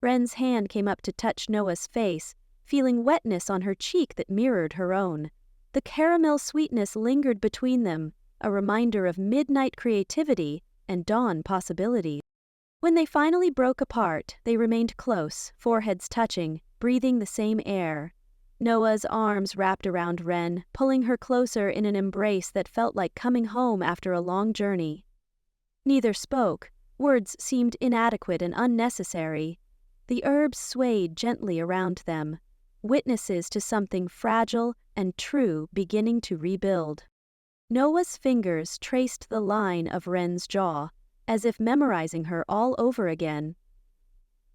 Ren's hand came up to touch Noah's face, feeling wetness on her cheek that mirrored her own. The caramel sweetness lingered between them, a reminder of midnight creativity and dawn possibility. When they finally broke apart, they remained close, foreheads touching, breathing the same air. Noah's arms wrapped around Ren, pulling her closer in an embrace that felt like coming home after a long journey. Neither spoke. Words seemed inadequate and unnecessary. The herbs swayed gently around them, witnesses to something fragile and true beginning to rebuild. Noah's fingers traced the line of Ren's jaw, as if memorizing her all over again.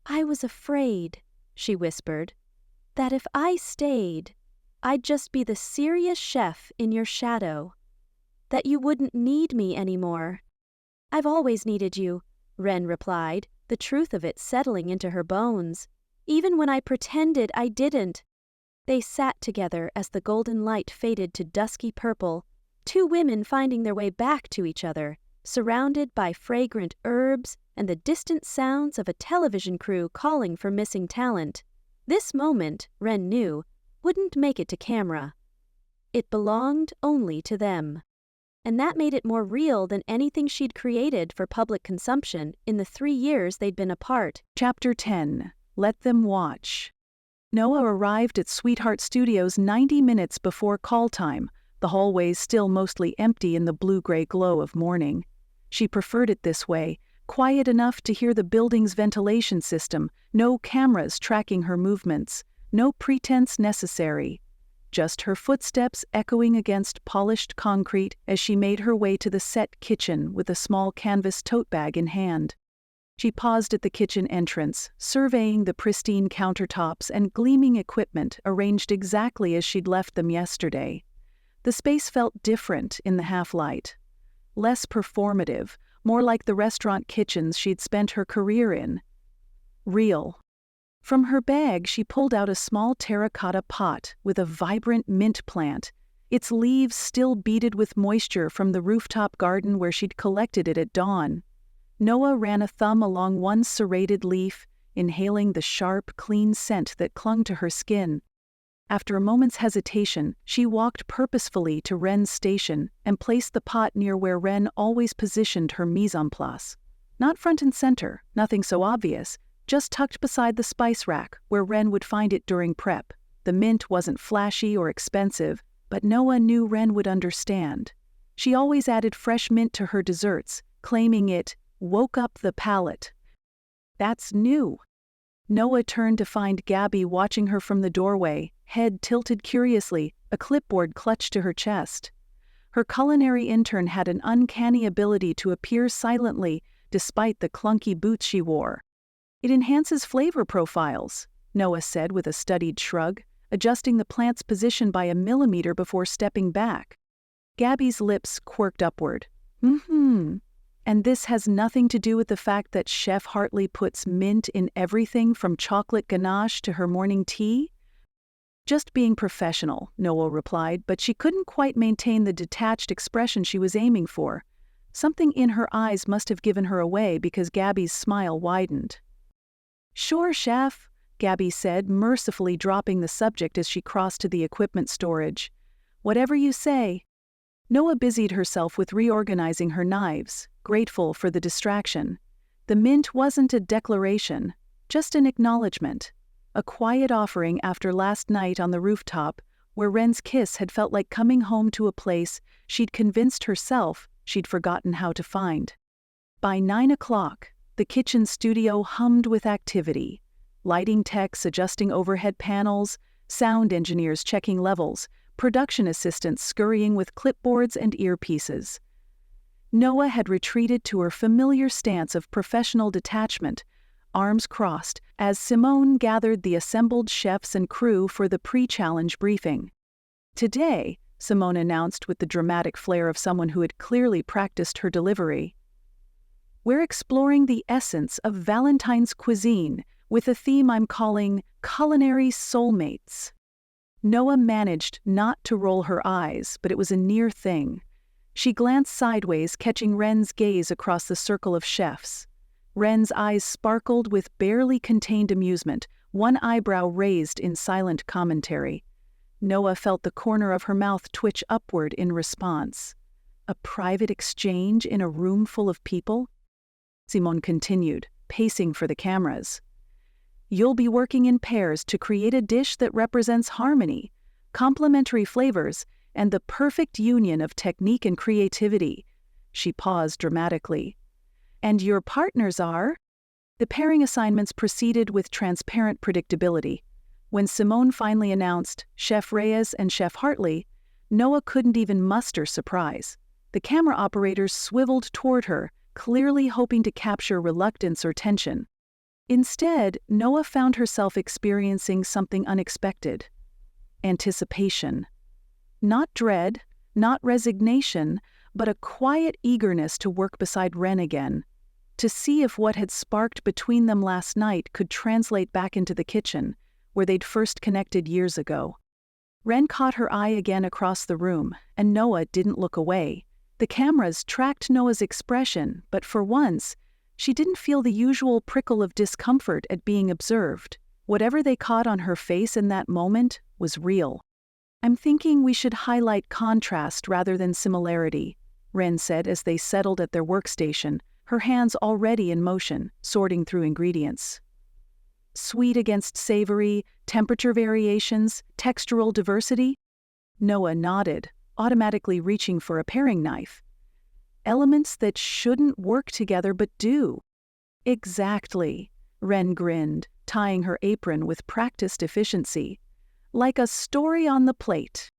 I was afraid, she whispered, that if I stayed, I'd just be the serious chef in your shadow. That you wouldn't need me anymore. I've always needed you, Ren replied, the truth of it settling into her bones. Even when I pretended I didn't. They sat together as the golden light faded to dusky purple, two women finding their way back to each other, surrounded by fragrant herbs and the distant sounds of a television crew calling for missing talent. This moment, Ren knew, wouldn't make it to camera. It belonged only to them. And that made it more real than anything she'd created for public consumption in the 3 years they'd been apart. Chapter 10. Let Them Watch. Noah arrived at Sweetheart Studios 90 minutes before call time, the hallways still mostly empty in the blue-gray glow of morning. She preferred it this way, quiet enough to hear the building's ventilation system, no cameras tracking her movements, no pretense necessary. Just her footsteps echoing against polished concrete as she made her way to the set kitchen with a small canvas tote bag in hand. She paused at the kitchen entrance, surveying the pristine countertops and gleaming equipment arranged exactly as she'd left them yesterday. The space felt different in the half-light. Less performative, more like the restaurant kitchens she'd spent her career in. Real. From her bag, she pulled out a small terracotta pot with a vibrant mint plant, its leaves still beaded with moisture from the rooftop garden where she'd collected it at dawn. Noah ran a thumb along one serrated leaf, inhaling the sharp, clean scent that clung to her skin. After a moment's hesitation, she walked purposefully to Ren's station and placed the pot near where Ren always positioned her mise en place. Not front and center, nothing so obvious, just tucked beside the spice rack where Ren would find it during prep. The mint wasn't flashy or expensive, but Noah knew Ren would understand. She always added fresh mint to her desserts, claiming it woke up the palate. That's new. Noah turned to find Gabby watching her from the doorway, head tilted curiously, a clipboard clutched to her chest. Her culinary intern had an uncanny ability to appear silently despite the clunky boots she wore. It enhances flavor profiles, Noah said with a studied shrug, adjusting the plant's position by a millimeter before stepping back. Gabby's lips quirked upward. And this has nothing to do with the fact that Chef Hartley puts mint in everything from chocolate ganache to her morning tea? Just being professional, Noah replied, but she couldn't quite maintain the detached expression she was aiming for. Something in her eyes must have given her away because Gabby's smile widened. Sure, Chef, Gabby said, mercifully dropping the subject as she crossed to the equipment storage. Whatever you say. Noah busied herself with reorganizing her knives, grateful for the distraction. The mint wasn't a declaration, just an acknowledgement. A quiet offering after last night on the rooftop, where Ren's kiss had felt like coming home to a place she'd convinced herself she'd forgotten how to find. By 9 o'clock, the kitchen studio hummed with activity. Lighting techs adjusting overhead panels, sound engineers checking levels, production assistants scurrying with clipboards and earpieces. Noah had retreated to her familiar stance of professional detachment, arms crossed, as Simone gathered the assembled chefs and crew for the pre-challenge briefing. Today, Simone announced with the dramatic flair of someone who had clearly practiced her delivery, we're exploring the essence of Valentine's cuisine with a theme I'm calling Culinary Soulmates. Noah managed not to roll her eyes, but it was a near thing. She glanced sideways, catching Ren's gaze across the circle of chefs. Ren's eyes sparkled with barely contained amusement, one eyebrow raised in silent commentary. Noah felt the corner of her mouth twitch upward in response. A private exchange in a room full of people? Simone continued, pacing for the cameras. You'll be working in pairs to create a dish that represents harmony, complementary flavors, and the perfect union of technique and creativity. She paused dramatically. And your partners are? The pairing assignments proceeded with transparent predictability. When Simone finally announced Chef Reyes and Chef Hartley, Noah couldn't even muster surprise. The camera operators swiveled toward her, clearly hoping to capture reluctance or tension. Instead, Noah found herself experiencing something unexpected. Anticipation. Not dread, not resignation, but a quiet eagerness to work beside Ren again, to see if what had sparked between them last night could translate back into the kitchen, where they'd first connected years ago. Ren caught her eye again across the room, and Noah didn't look away. The cameras tracked Noah's expression, but for once, she didn't feel the usual prickle of discomfort at being observed. Whatever they caught on her face in that moment was real. I'm thinking we should highlight contrast rather than similarity, Ren said as they settled at their workstation, her hands already in motion, sorting through ingredients. Sweet against savory, temperature variations, textural diversity? Noah nodded, automatically reaching for a paring knife. Elements that shouldn't work together but do. Exactly, Ren grinned, tying her apron with practiced efficiency. Like a story on the plate.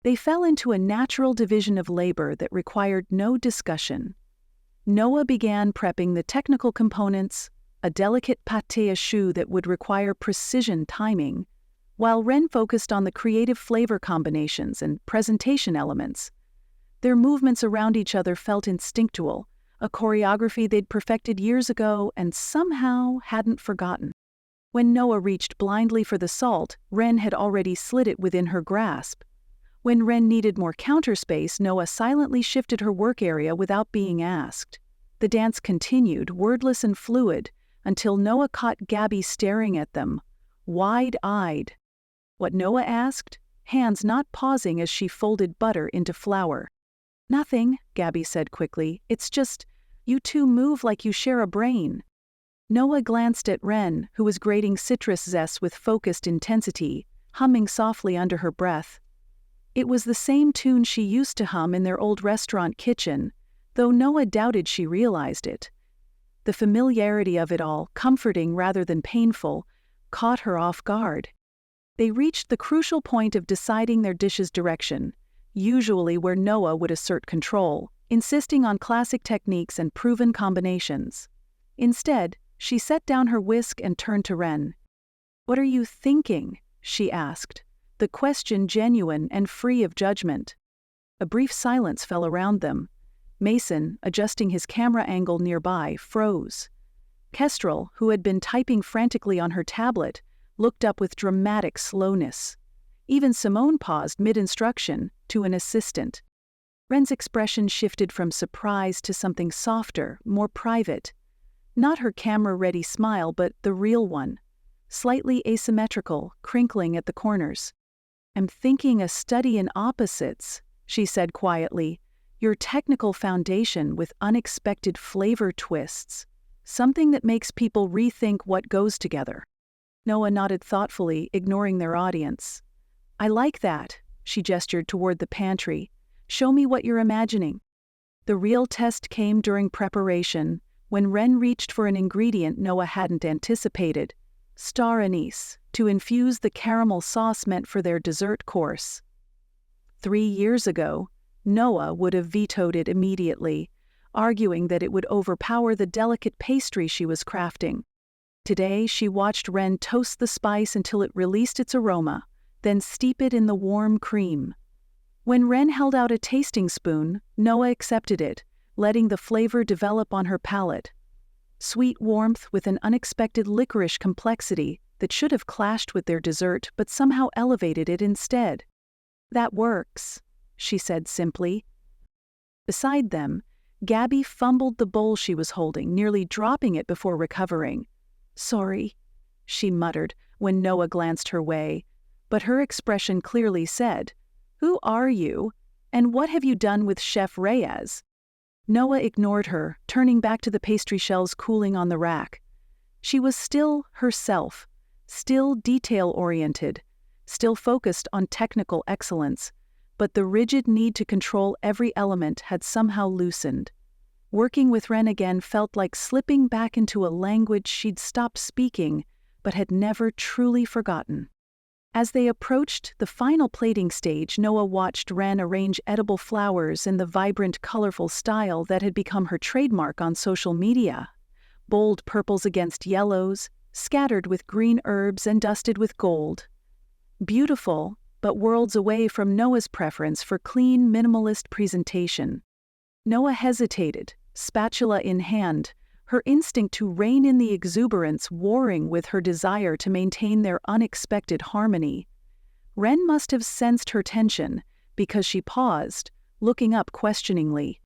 They fell into a natural division of labor that required no discussion. Noah began prepping the technical components, a delicate pâté à choux that would require precision timing, while Ren focused on the creative flavor combinations and presentation elements. Their movements around each other felt instinctual, a choreography they'd perfected years ago and somehow hadn't forgotten. When Noah reached blindly for the salt, Ren had already slid it within her grasp. When Ren needed more counter space, Noah silently shifted her work area without being asked. The dance continued, wordless and fluid, until Noah caught Gabby staring at them, wide-eyed. What Noah asked, hands not pausing as she folded butter into flour. "Nothing," Gabby said quickly. "It's just, you two move like you share a brain." Noah glanced at Ren, who was grating citrus zest with focused intensity, humming softly under her breath. It was the same tune she used to hum in their old restaurant kitchen, though Noah doubted she realized it. The familiarity of it all, comforting rather than painful, caught her off guard. They reached the crucial point of deciding their dish's direction, usually where Noah would assert control, insisting on classic techniques and proven combinations. Instead, she set down her whisk and turned to Ren. "What are you thinking?" she asked, the question genuine and free of judgment. A brief silence fell around them. Mason, adjusting his camera angle nearby, froze. Kestrel, who had been typing frantically on her tablet, looked up with dramatic slowness. Even Simone paused mid-instruction, to an assistant. Ren's expression shifted from surprise to something softer, more private. Not her camera-ready smile, but the real one. Slightly asymmetrical, crinkling at the corners. "I'm thinking a study in opposites," she said quietly. "Your technical foundation with unexpected flavor twists. Something that makes people rethink what goes together." Noah nodded thoughtfully, ignoring their audience. "I like that," she gestured toward the pantry. "Show me what you're imagining." The real test came during preparation, when Ren reached for an ingredient Noah hadn't anticipated, star anise, to infuse the caramel sauce meant for their dessert course. 3 years ago, Noah would have vetoed it immediately, arguing that it would overpower the delicate pastry she was crafting. Today, she watched Ren toast the spice until it released its aroma, then steep it in the warm cream. When Ren held out a tasting spoon, Noah accepted it, letting the flavor develop on her palate. Sweet warmth with an unexpected licorice complexity that should have clashed with their dessert but somehow elevated it instead. "That works," she said simply. Beside them, Gabby fumbled the bowl she was holding, nearly dropping it before recovering. "Sorry," she muttered when Noah glanced her way, but her expression clearly said, "Who are you, and what have you done with Chef Reyes?" Noah ignored her, turning back to the pastry shells cooling on the rack. She was still herself, still detail-oriented, still focused on technical excellence, but the rigid need to control every element had somehow loosened. Working with Ren again felt like slipping back into a language she'd stopped speaking but had never truly forgotten. As they approached the final plating stage, Noah watched Ren arrange edible flowers in the vibrant, colorful style that had become her trademark on social media. Bold purples against yellows, scattered with green herbs and dusted with gold. Beautiful, but worlds away from Noah's preference for clean, minimalist presentation. Noah hesitated, spatula in hand, her instinct to rein in the exuberance warring with her desire to maintain their unexpected harmony. Ren must have sensed her tension, because she paused, looking up questioningly.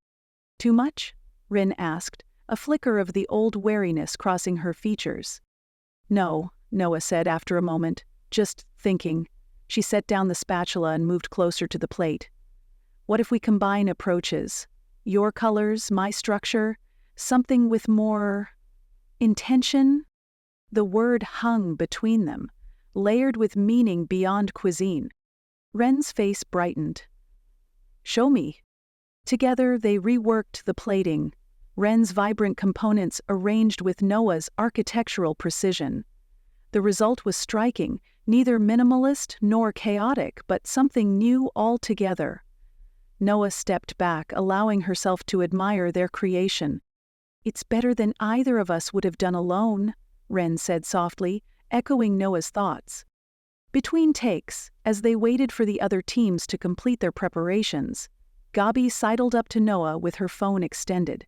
"Too much?" Ren asked, a flicker of the old wariness crossing her features. "No," Noah said after a moment, "just thinking." She set down the spatula and moved closer to the plate. "What if we combine approaches? Your colors, my structure, something with more intention?" The word hung between them, layered with meaning beyond cuisine. Ren's face brightened. "Show me." Together they reworked the plating, Ren's vibrant components arranged with Noah's architectural precision. The result was striking, neither minimalist nor chaotic, but something new altogether. Noah stepped back, allowing herself to admire their creation. "It's better than either of us would have done alone," Ren said softly, echoing Noah's thoughts. Between takes, as they waited for the other teams to complete their preparations, Gabi sidled up to Noah with her phone extended.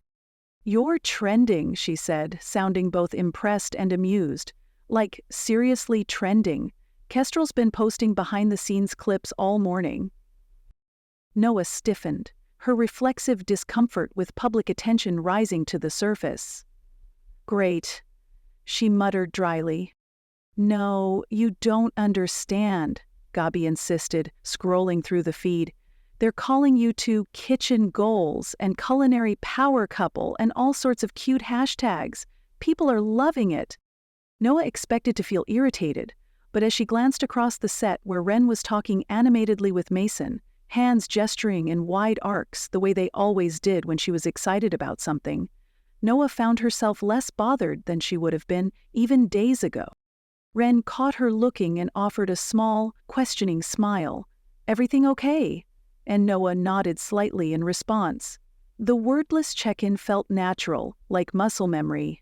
"You're trending," she said, sounding both impressed and amused. "Like, seriously trending. Kestrel's been posting behind-the-scenes clips all morning." Noah stiffened, her reflexive discomfort with public attention rising to the surface. "Great," she muttered dryly. "No, you don't understand," Gabi insisted, scrolling through the feed. "They're calling you to kitchen goals and culinary power couple and all sorts of cute hashtags. People are loving it." Noah expected to feel irritated, but as she glanced across the set where Ren was talking animatedly with Mason, hands gesturing in wide arcs the way they always did when she was excited about something, Noah found herself less bothered than she would have been even days ago. Ren caught her looking and offered a small, questioning smile. "Everything okay?" And Noah nodded slightly in response. The wordless check-in felt natural, like muscle memory.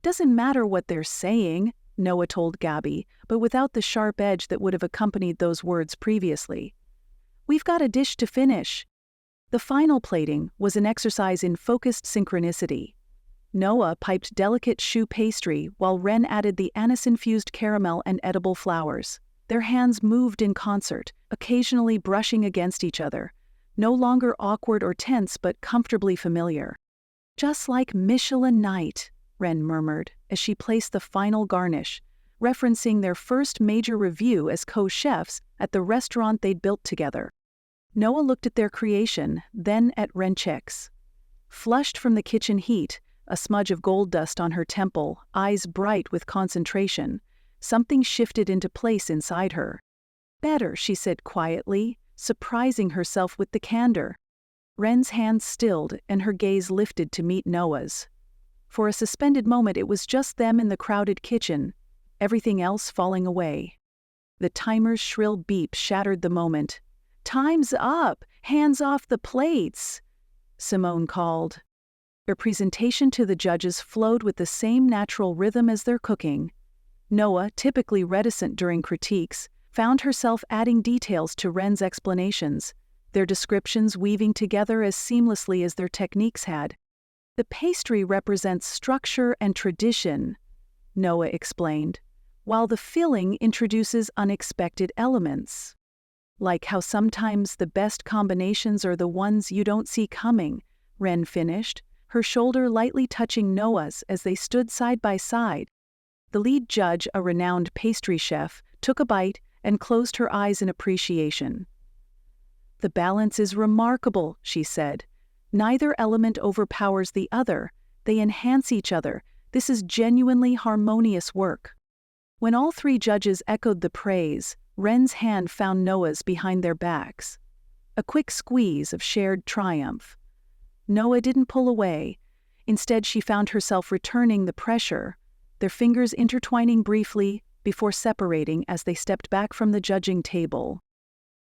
"Doesn't matter what they're saying," Noah told Gabi, but without the sharp edge that would have accompanied those words previously. "We've got a dish to finish." The final plating was an exercise in focused synchronicity. Noah piped delicate choux pastry while Ren added the anise-infused caramel and edible flowers. Their hands moved in concert, occasionally brushing against each other, no longer awkward or tense but comfortably familiar. "Just like Michelin night," Ren murmured as she placed the final garnish, referencing their first major review as co-chefs at the restaurant they'd built together. Noah looked at their creation, then at Renchek's. Flushed from the kitchen heat, a smudge of gold dust on her temple, eyes bright with concentration, something shifted into place inside her. "Better," she said quietly, surprising herself with the candor. Ren's hands stilled and her gaze lifted to meet Noah's. For a suspended moment it was just them in the crowded kitchen, everything else falling away. The timer's shrill beep shattered the moment. "Time's up! Hands off the plates!" Simone called. Their presentation to the judges flowed with the same natural rhythm as their cooking. Noah, typically reticent during critiques, found herself adding details to Ren's explanations, their descriptions weaving together as seamlessly as their techniques had. "The pastry represents structure and tradition," Noah explained, "while the filling introduces unexpected elements. Like how sometimes the best combinations are the ones you don't see coming," Ren finished, her shoulder lightly touching Noah's as they stood side by side. The lead judge, a renowned pastry chef, took a bite and closed her eyes in appreciation. "The balance is remarkable," she said. "Neither element overpowers the other, they enhance each other. This is genuinely harmonious work." When all three judges echoed the praise, Ren's hand found Noah's behind their backs. A quick squeeze of shared triumph. Noah didn't pull away. Instead, she found herself returning the pressure, their fingers intertwining briefly before separating as they stepped back from the judging table.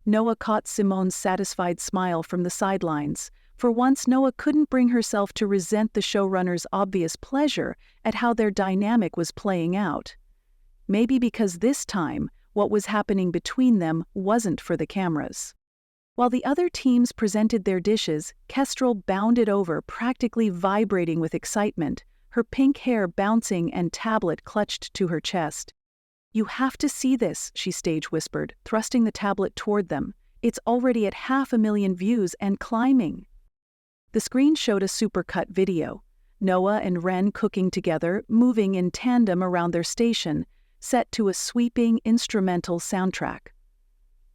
Noah caught Simone's satisfied smile from the sidelines. For once, Noah couldn't bring herself to resent the showrunner's obvious pleasure at how their dynamic was playing out. Maybe because this time, what was happening between them wasn't for the cameras. While the other teams presented their dishes, Kestrel bounded over, practically vibrating with excitement, her pink hair bouncing and tablet clutched to her chest. "You have to see this," she stage whispered, thrusting the tablet toward them. "It's already at 500,000 views and climbing." The screen showed a supercut video. Noah and Ren cooking together, moving in tandem around their station, set to a sweeping instrumental soundtrack.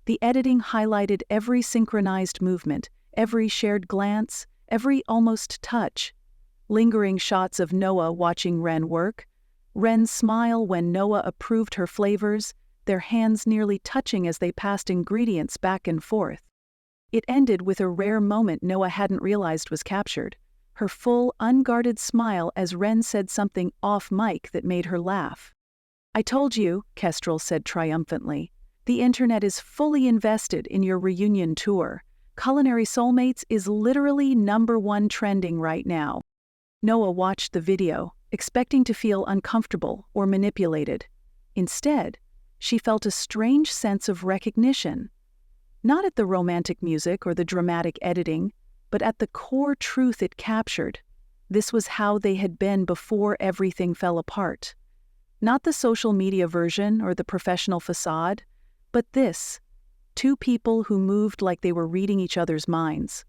The editing highlighted every synchronized movement, every shared glance, every almost touch. Lingering shots of Noah watching Ren work, Ren's smile when Noah approved her flavors, their hands nearly touching as they passed ingredients back and forth. It ended with a rare moment Noah hadn't realized was captured, her full, unguarded smile as Ren said something off-mic that made her laugh. "I told you," Kestrel said triumphantly, "the internet is fully invested in your reunion tour. Culinary Soulmates is literally #1 trending right now." Noah watched the video, expecting to feel uncomfortable or manipulated. Instead, she felt a strange sense of recognition. Not at the romantic music or the dramatic editing, but at the core truth it captured. This was how they had been before everything fell apart. Not the social media version or the professional facade, but this, two people who moved like they were reading each other's minds.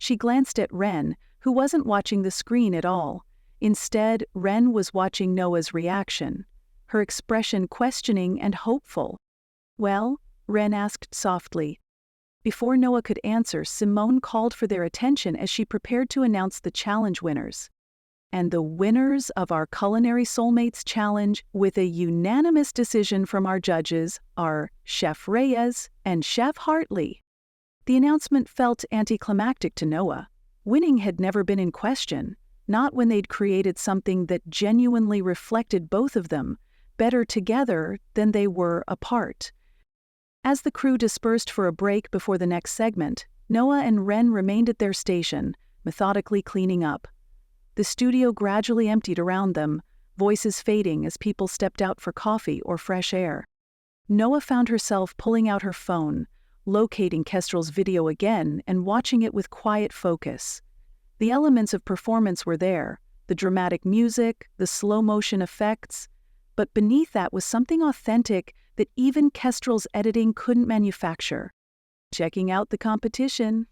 She glanced at Ren, who wasn't watching the screen at all. Instead, Ren was watching Noah's reaction, her expression questioning and hopeful. "Well?" Ren asked softly. Before Noah could answer, Simone called for their attention as she prepared to announce the challenge winners. And the winners of our Culinary Soulmates Challenge, with a unanimous decision from our judges, are Chef Reyes and Chef Hartley. The announcement felt anticlimactic to Noah. Winning had never been in question, not when they'd created something that genuinely reflected both of them, better together than they were apart. As the crew dispersed for a break before the next segment, Noah and Ren remained at their station, methodically cleaning up. The studio gradually emptied around them, voices fading as people stepped out for coffee or fresh air. Noah found herself pulling out her phone, locating Kestrel's video again and watching it with quiet focus. The elements of performance were there, the dramatic music, the slow-motion effects, but beneath that was something authentic that even Kestrel's editing couldn't manufacture. Checking out the competition.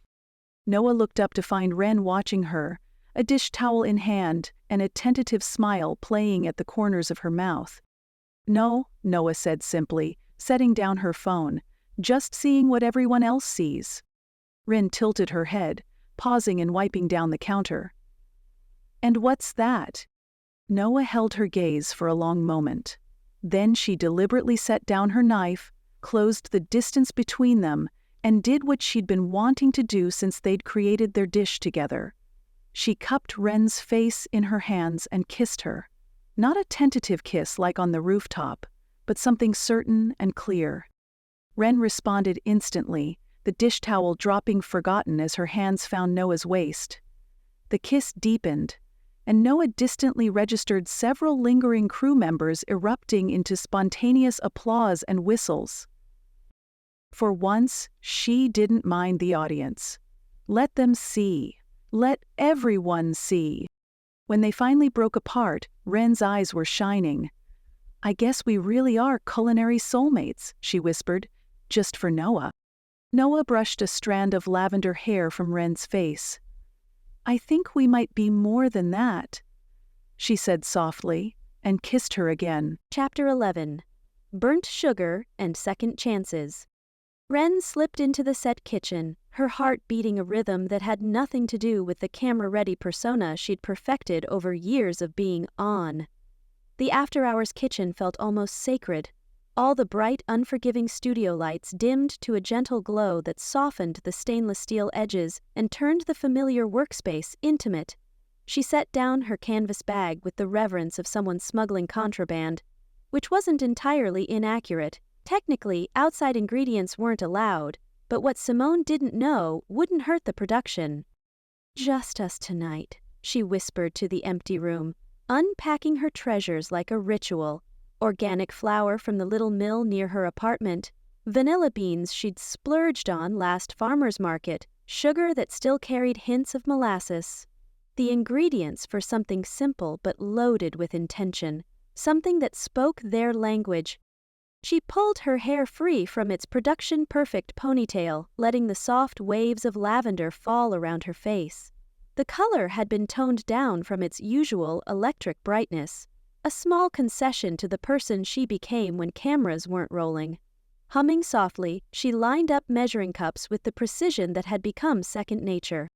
Noah looked up to find Ren watching her, a dish towel in hand and a tentative smile playing at the corners of her mouth. "No," Noah said simply, setting down her phone, "just seeing what everyone else sees." Ren tilted her head, pausing and wiping down the counter. "And what's that?" Noah held her gaze for a long moment. Then she deliberately set down her knife, closed the distance between them, and did what she'd been wanting to do since they'd created their dish together. She cupped Ren's face in her hands and kissed her. Not a tentative kiss like on the rooftop, but something certain and clear. Ren responded instantly, the dish towel dropping forgotten as her hands found Noah's waist. The kiss deepened, and Noah distantly registered several lingering crew members erupting into spontaneous applause and whistles. For once, she didn't mind the audience. Let them see. Let everyone see. When they finally broke apart, Ren's eyes were shining. "I guess we really are culinary soulmates," she whispered, "just for Noah." Noah brushed a strand of lavender hair from Ren's face. "I think we might be more than that," she said softly, and kissed her again. Chapter 11. Burnt Sugar and Second Chances. Ren slipped into the set kitchen, her heart beating a rhythm that had nothing to do with the camera-ready persona she'd perfected over years of being on. The after-hours kitchen felt almost sacred, all the bright, unforgiving studio lights dimmed to a gentle glow that softened the stainless steel edges and turned the familiar workspace intimate. She set down her canvas bag with the reverence of someone smuggling contraband, which wasn't entirely inaccurate. Technically, outside ingredients weren't allowed, but what Simone didn't know wouldn't hurt the production. "Just us tonight," she whispered to the empty room, unpacking her treasures like a ritual. Organic flour from the little mill near her apartment, vanilla beans she'd splurged on last farmer's market, sugar that still carried hints of molasses. The ingredients for something simple but loaded with intention, something that spoke their language. She pulled her hair free from its production-perfect ponytail, letting the soft waves of lavender fall around her face. The color had been toned down from its usual electric brightness, a small concession to the person she became when cameras weren't rolling. Humming softly, she lined up measuring cups with the precision that had become second nature.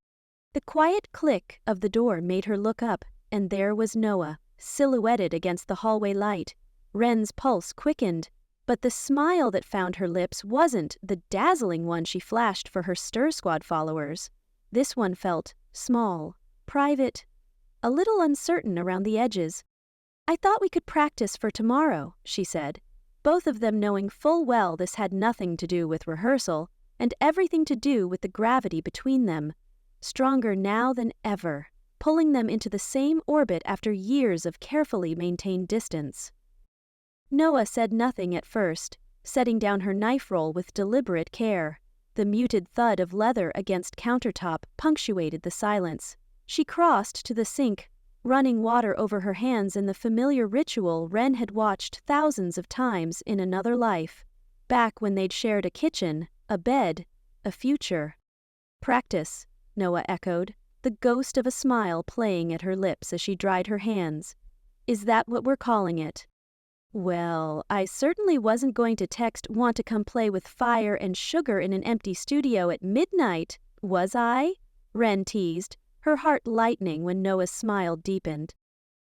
The quiet click of the door made her look up, and there was Noah, silhouetted against the hallway light. Ren's pulse quickened, but the smile that found her lips wasn't the dazzling one she flashed for her Stir Squad followers. This one felt small, private, a little uncertain around the edges. "I thought we could practice for tomorrow," she said, both of them knowing full well this had nothing to do with rehearsal and everything to do with the gravity between them, stronger now than ever, pulling them into the same orbit after years of carefully maintained distance. Noah said nothing at first, setting down her knife roll with deliberate care. The muted thud of leather against countertop punctuated the silence. She crossed to the sink, running water over her hands in the familiar ritual Ren had watched thousands of times in another life, back when they'd shared a kitchen, a bed, a future. Practice. Noah echoed, the ghost of a smile playing at her lips as she dried her hands. Is that what we're calling it? Well, I certainly wasn't going to text want to come play with fire and sugar in an empty studio at midnight, was I? Ren teased, her heart lightening when Noah's smile deepened.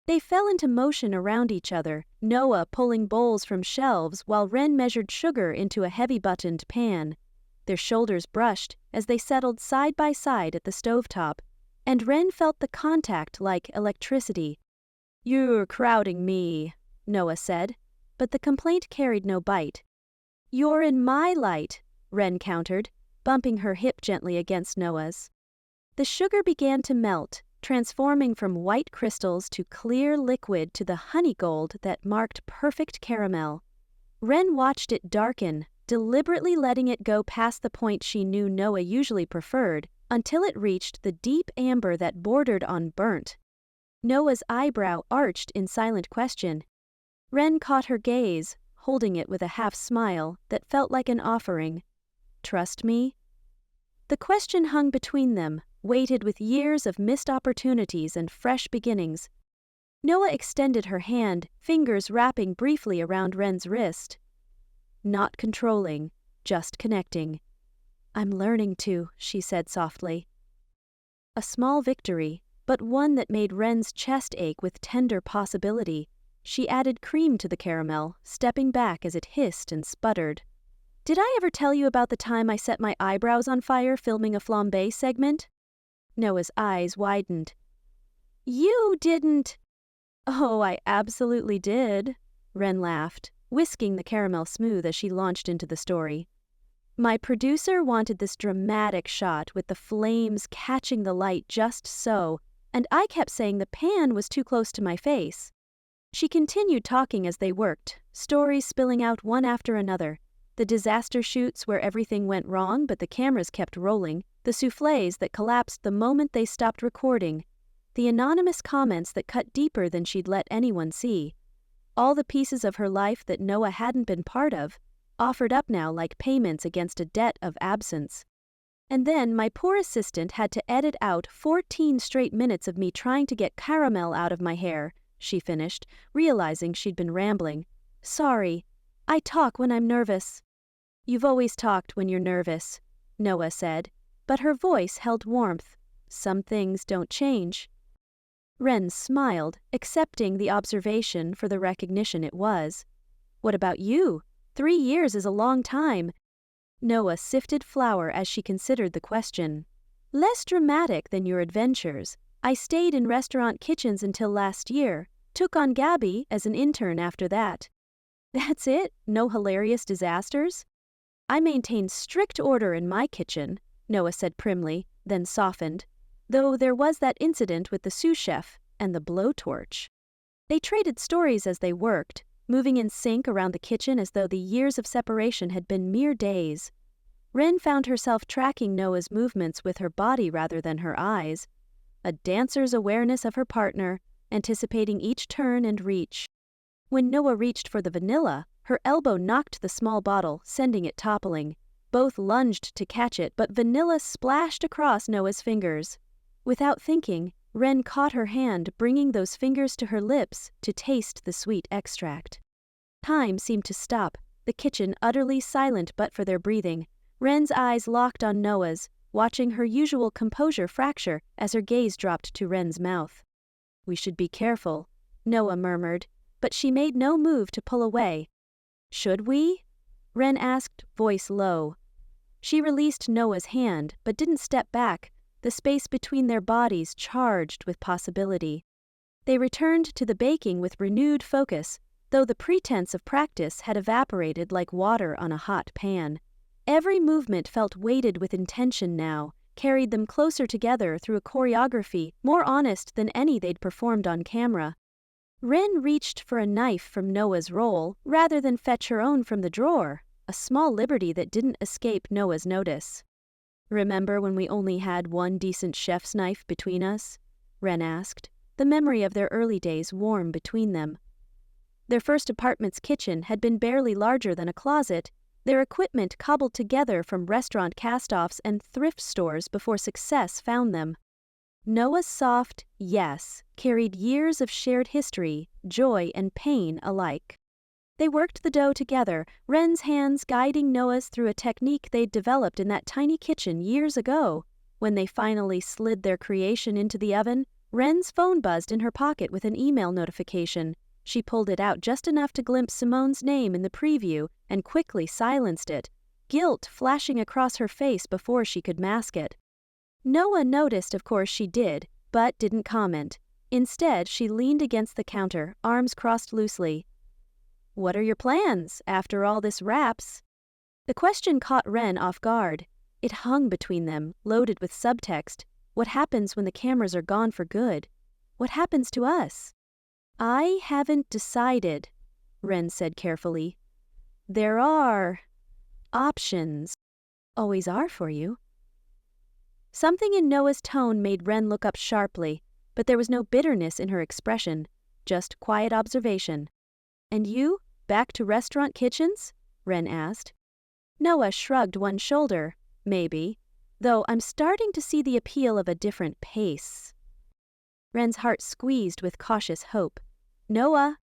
They fell into motion around each other, Noah pulling bowls from shelves while Ren measured sugar into a heavy-buttoned pan. Their shoulders brushed as they settled side by side at the stovetop, and Ren felt the contact like electricity. "You're crowding me," Noah said, but the complaint carried no bite. "You're in my light," Ren countered, bumping her hip gently against Noah's. The sugar began to melt, transforming from white crystals to clear liquid to the honey gold that marked perfect caramel. Ren watched it darken, deliberately letting it go past the point she knew Noah usually preferred, until it reached the deep amber that bordered on burnt. Noah's eyebrow arched in silent question. Ren caught her gaze, holding it with a half-smile that felt like an offering. "Trust me?" The question hung between them, weighted with years of missed opportunities and fresh beginnings. Noah extended her hand, fingers wrapping briefly around Ren's wrist. "Not controlling, just connecting." "I'm learning to," she said softly. A small victory, but one that made Ren's chest ache with tender possibility. She added cream to the caramel, stepping back as it hissed and sputtered. "Did I ever tell you about the time I set my eyebrows on fire filming a flambé segment?" Noah's eyes widened. "You didn't—" "Oh, I absolutely did," Ren laughed, whisking the caramel smooth as she launched into the story. "My producer wanted this dramatic shot with the flames catching the light just so, and I kept saying the pan was too close to my face." She continued talking as they worked, stories spilling out one after another. The disaster shoots where everything went wrong but the cameras kept rolling, the soufflés that collapsed the moment they stopped recording, the anonymous comments that cut deeper than she'd let anyone see. All the pieces of her life that Noah hadn't been part of, offered up now like payments against a debt of absence. "And then my poor assistant had to edit out 14 straight minutes of me trying to get caramel out of my hair," she finished, realizing she'd been rambling. "Sorry. I talk when I'm nervous." "You've always talked when you're nervous," Noah said, but her voice held warmth. "Some things don't change." Ren smiled, accepting the observation for the recognition it was. "What about you? 3 years is a long time." Noah sifted flour as she considered the question. "Less dramatic than your adventures. I stayed in restaurant kitchens until last year, took on Gabby as an intern after that." "That's it? No hilarious disasters?" "I maintained strict order in my kitchen," Noah said primly, then softened, though there was that incident with the sous chef and the blowtorch. They traded stories as they worked, moving in sync around the kitchen as though the years of separation had been mere days. Ren found herself tracking Noah's movements with her body rather than her eyes, a dancer's awareness of her partner, anticipating each turn and reach. When Noah reached for the vanilla, her elbow knocked the small bottle, sending it toppling. Both lunged to catch it, but vanilla splashed across Noah's fingers. Without thinking, Ren caught her hand, bringing those fingers to her lips to taste the sweet extract. Time seemed to stop, the kitchen utterly silent but for their breathing. Ren's eyes locked on Noah's, watching her usual composure fracture as her gaze dropped to Ren's mouth. "We should be careful," Noah murmured, but she made no move to pull away. "Should we?" Ren asked, voice low. She released Noah's hand, but didn't step back, the space between their bodies charged with possibility. They returned to the baking with renewed focus, though the pretense of practice had evaporated like water on a hot pan. Every movement felt weighted with intention now, carried them closer together through a choreography more honest than any they'd performed on camera. Ren reached for a knife from Noah's roll rather than fetch her own from the drawer, a small liberty that didn't escape Noah's notice. "Remember when we only had one decent chef's knife between us?" Ren asked, the memory of their early days warm between them. Their first apartment's kitchen had been barely larger than a closet, their equipment cobbled together from restaurant cast-offs and thrift stores before success found them. Noah's soft yes carried years of shared history, joy and pain alike. They worked the dough together, Ren's hands guiding Noah's through a technique they'd developed in that tiny kitchen years ago. When they finally slid their creation into the oven, Ren's phone buzzed in her pocket with an email notification. She pulled it out just enough to glimpse Simone's name in the preview and quickly silenced it, guilt flashing across her face before she could mask it. Noah noticed, of course she did, but didn't comment. Instead, she leaned against the counter, arms crossed loosely. "What are your plans, after all this wraps?" The question caught Ren off guard. It hung between them, loaded with subtext. What happens when the cameras are gone for good? What happens to us? "I haven't decided," Ren said carefully. "There are options. Always are for you." Something in Noah's tone made Ren look up sharply, but there was no bitterness in her expression, just quiet observation. "And you, back to restaurant kitchens?" Ren asked. Noah shrugged one shoulder. "Maybe, though I'm starting to see the appeal of a different pace." Ren's heart squeezed with cautious hope. "Noah!"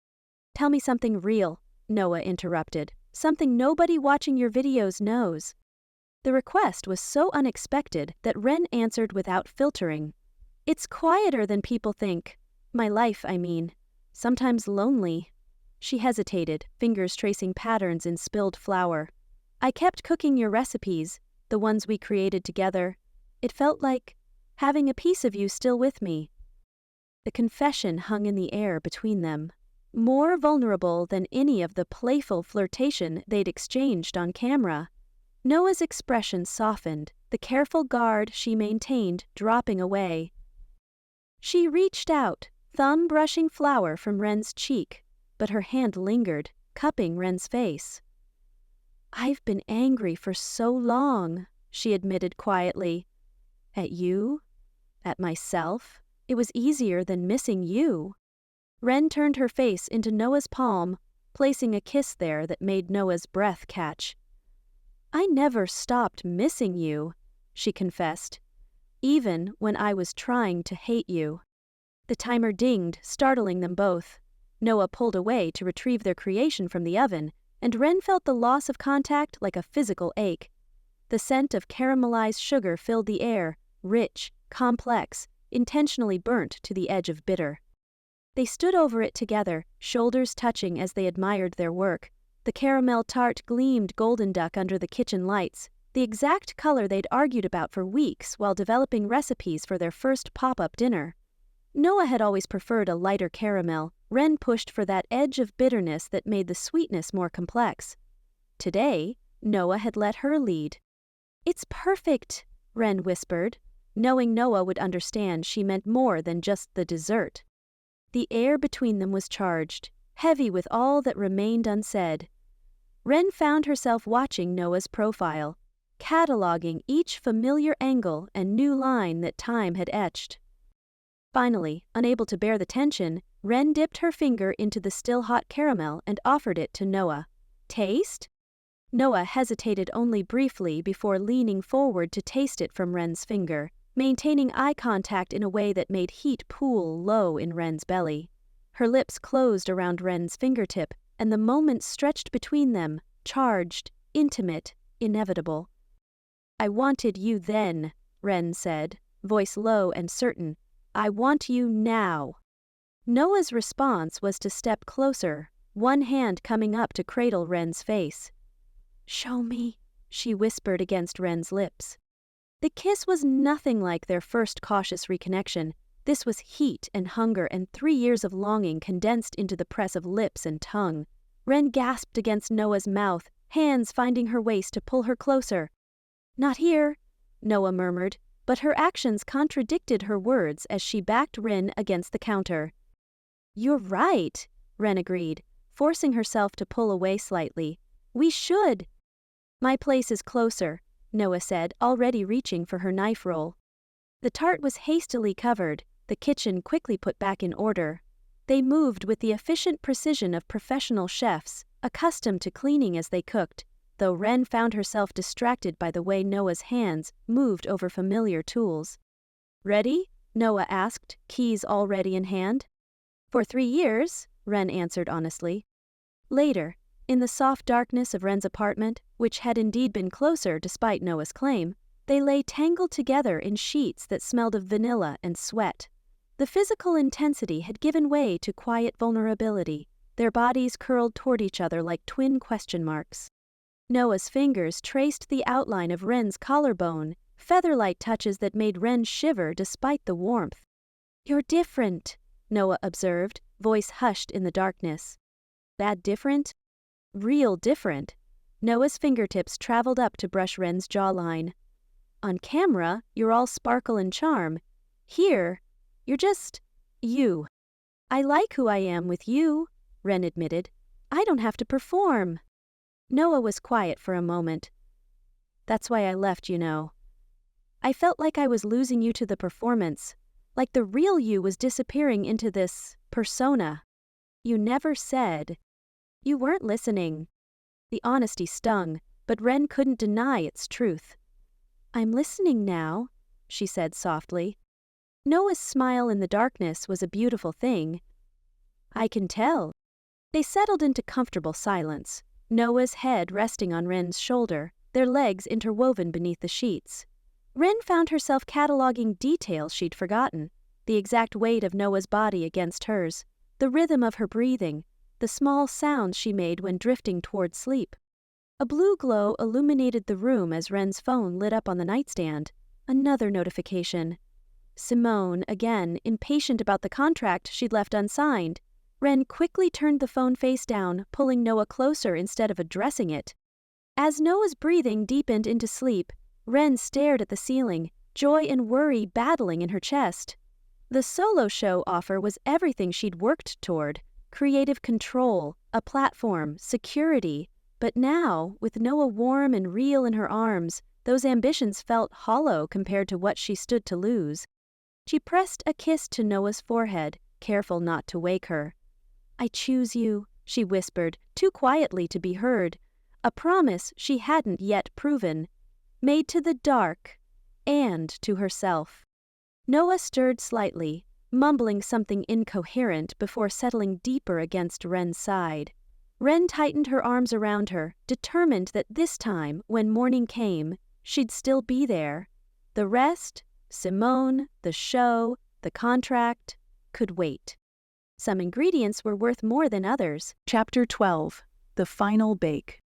"Tell me something real," Noah interrupted. "Something nobody watching your videos knows." The request was so unexpected that Ren answered without filtering. "It's quieter than people think. My life, I mean. Sometimes lonely." She hesitated, fingers tracing patterns in spilled flour. "I kept cooking your recipes, the ones we created together. It felt like having a piece of you still with me." The confession hung in the air between them, more vulnerable than any of the playful flirtation they'd exchanged on camera. Noah's expression softened, the careful guard she maintained dropping away. She reached out, thumb brushing flour from Ren's cheek, but her hand lingered, cupping Ren's face. "I've been angry for so long," she admitted quietly. "At you? At myself? It was easier than missing you." Ren turned her face into Noah's palm, placing a kiss there that made Noah's breath catch. "I never stopped missing you," she confessed, "even when I was trying to hate you." The timer dinged, startling them both. Noah pulled away to retrieve their creation from the oven, and Ren felt the loss of contact like a physical ache. The scent of caramelized sugar filled the air, rich, complex, intentionally burnt to the edge of bitter. They stood over it together, shoulders touching as they admired their work. The caramel tart gleamed golden duck under the kitchen lights, the exact color they'd argued about for weeks while developing recipes for their first pop-up dinner. Noah had always preferred a lighter caramel. Ren pushed for that edge of bitterness that made the sweetness more complex. Today, Noah had let her lead. "It's perfect," Ren whispered. Knowing Noah would understand, she meant more than just the dessert. The air between them was charged, heavy with all that remained unsaid. Ren found herself watching Noah's profile, cataloging each familiar angle and new line that time had etched. Finally, unable to bear the tension, Ren dipped her finger into the still-hot caramel and offered it to Noah. "Taste?" Noah hesitated only briefly before leaning forward to taste it from Ren's finger, maintaining eye contact in a way that made heat pool low in Ren's belly. Her lips closed around Ren's fingertip, and the moment stretched between them, charged, intimate, inevitable. "I wanted you then," Ren said, voice low and certain. "I want you now." Noah's response was to step closer, one hand coming up to cradle Ren's face. "Show me," she whispered against Ren's lips. The kiss was nothing like their first cautious reconnection. This was heat and hunger and 3 years of longing condensed into the press of lips and tongue. Ren gasped against Noah's mouth, hands finding her waist to pull her closer. "Not here," Noah murmured, but her actions contradicted her words as she backed Ren against the counter. "You're right," Ren agreed, forcing herself to pull away slightly. "We should." "My place is closer," Noah said, already reaching for her knife roll. The tart was hastily covered, the kitchen quickly put back in order. They moved with the efficient precision of professional chefs, accustomed to cleaning as they cooked. though Ren found herself distracted by the way Noah's hands moved over familiar tools. "Ready?" Noah asked, keys already in hand. "For 3 years," Ren answered honestly. Later, in the soft darkness of Ren's apartment, which had indeed been closer despite Noah's claim, they lay tangled together in sheets that smelled of vanilla and sweat. The physical intensity had given way to quiet vulnerability, their bodies curled toward each other like twin question marks. Noah's fingers traced the outline of Ren's collarbone, feather-light touches that made Ren shiver despite the warmth. "You're different," Noah observed, voice hushed in the darkness. "Bad different?" "Real different." Noah's fingertips traveled up to brush Ren's jawline. "On camera, you're all sparkle and charm. Here, you're just you." "I like who I am with you," Ren admitted. "I don't have to perform." Noah was quiet for a moment. "That's why I left, you know. I felt like I was losing you to the performance, like the real you was disappearing into this persona. You never said." "You weren't listening." The honesty stung, but Ren couldn't deny its truth. "I'm listening now," she said softly. Noah's smile in the darkness was a beautiful thing. "I can tell." They settled into comfortable silence, Noah's head resting on Ren's shoulder, their legs interwoven beneath the sheets. Ren found herself cataloging details she'd forgotten, the exact weight of Noah's body against hers, the rhythm of her breathing, the small sounds she made when drifting toward sleep. A blue glow illuminated the room as Ren's phone lit up on the nightstand. Another notification. Simone, again, impatient about the contract she'd left unsigned. Ren quickly turned the phone face down, pulling Noah closer instead of addressing it. As Noah's breathing deepened into sleep, Ren stared at the ceiling, joy and worry battling in her chest. The solo show offer was everything she'd worked toward: creative control, a platform, security. But now, with Noah warm and real in her arms, those ambitions felt hollow compared to what she stood to lose. She pressed a kiss to Noah's forehead, careful not to wake her. "I choose you," she whispered, too quietly to be heard, a promise she hadn't yet proven, made to the dark and to herself. Noah stirred slightly, mumbling something incoherent before settling deeper against Ren's side. Ren tightened her arms around her, determined that this time, when morning came, she'd still be there. The rest, Simone, the show, the contract, could wait. Some ingredients were worth more than others. Chapter 12. The Final Bake.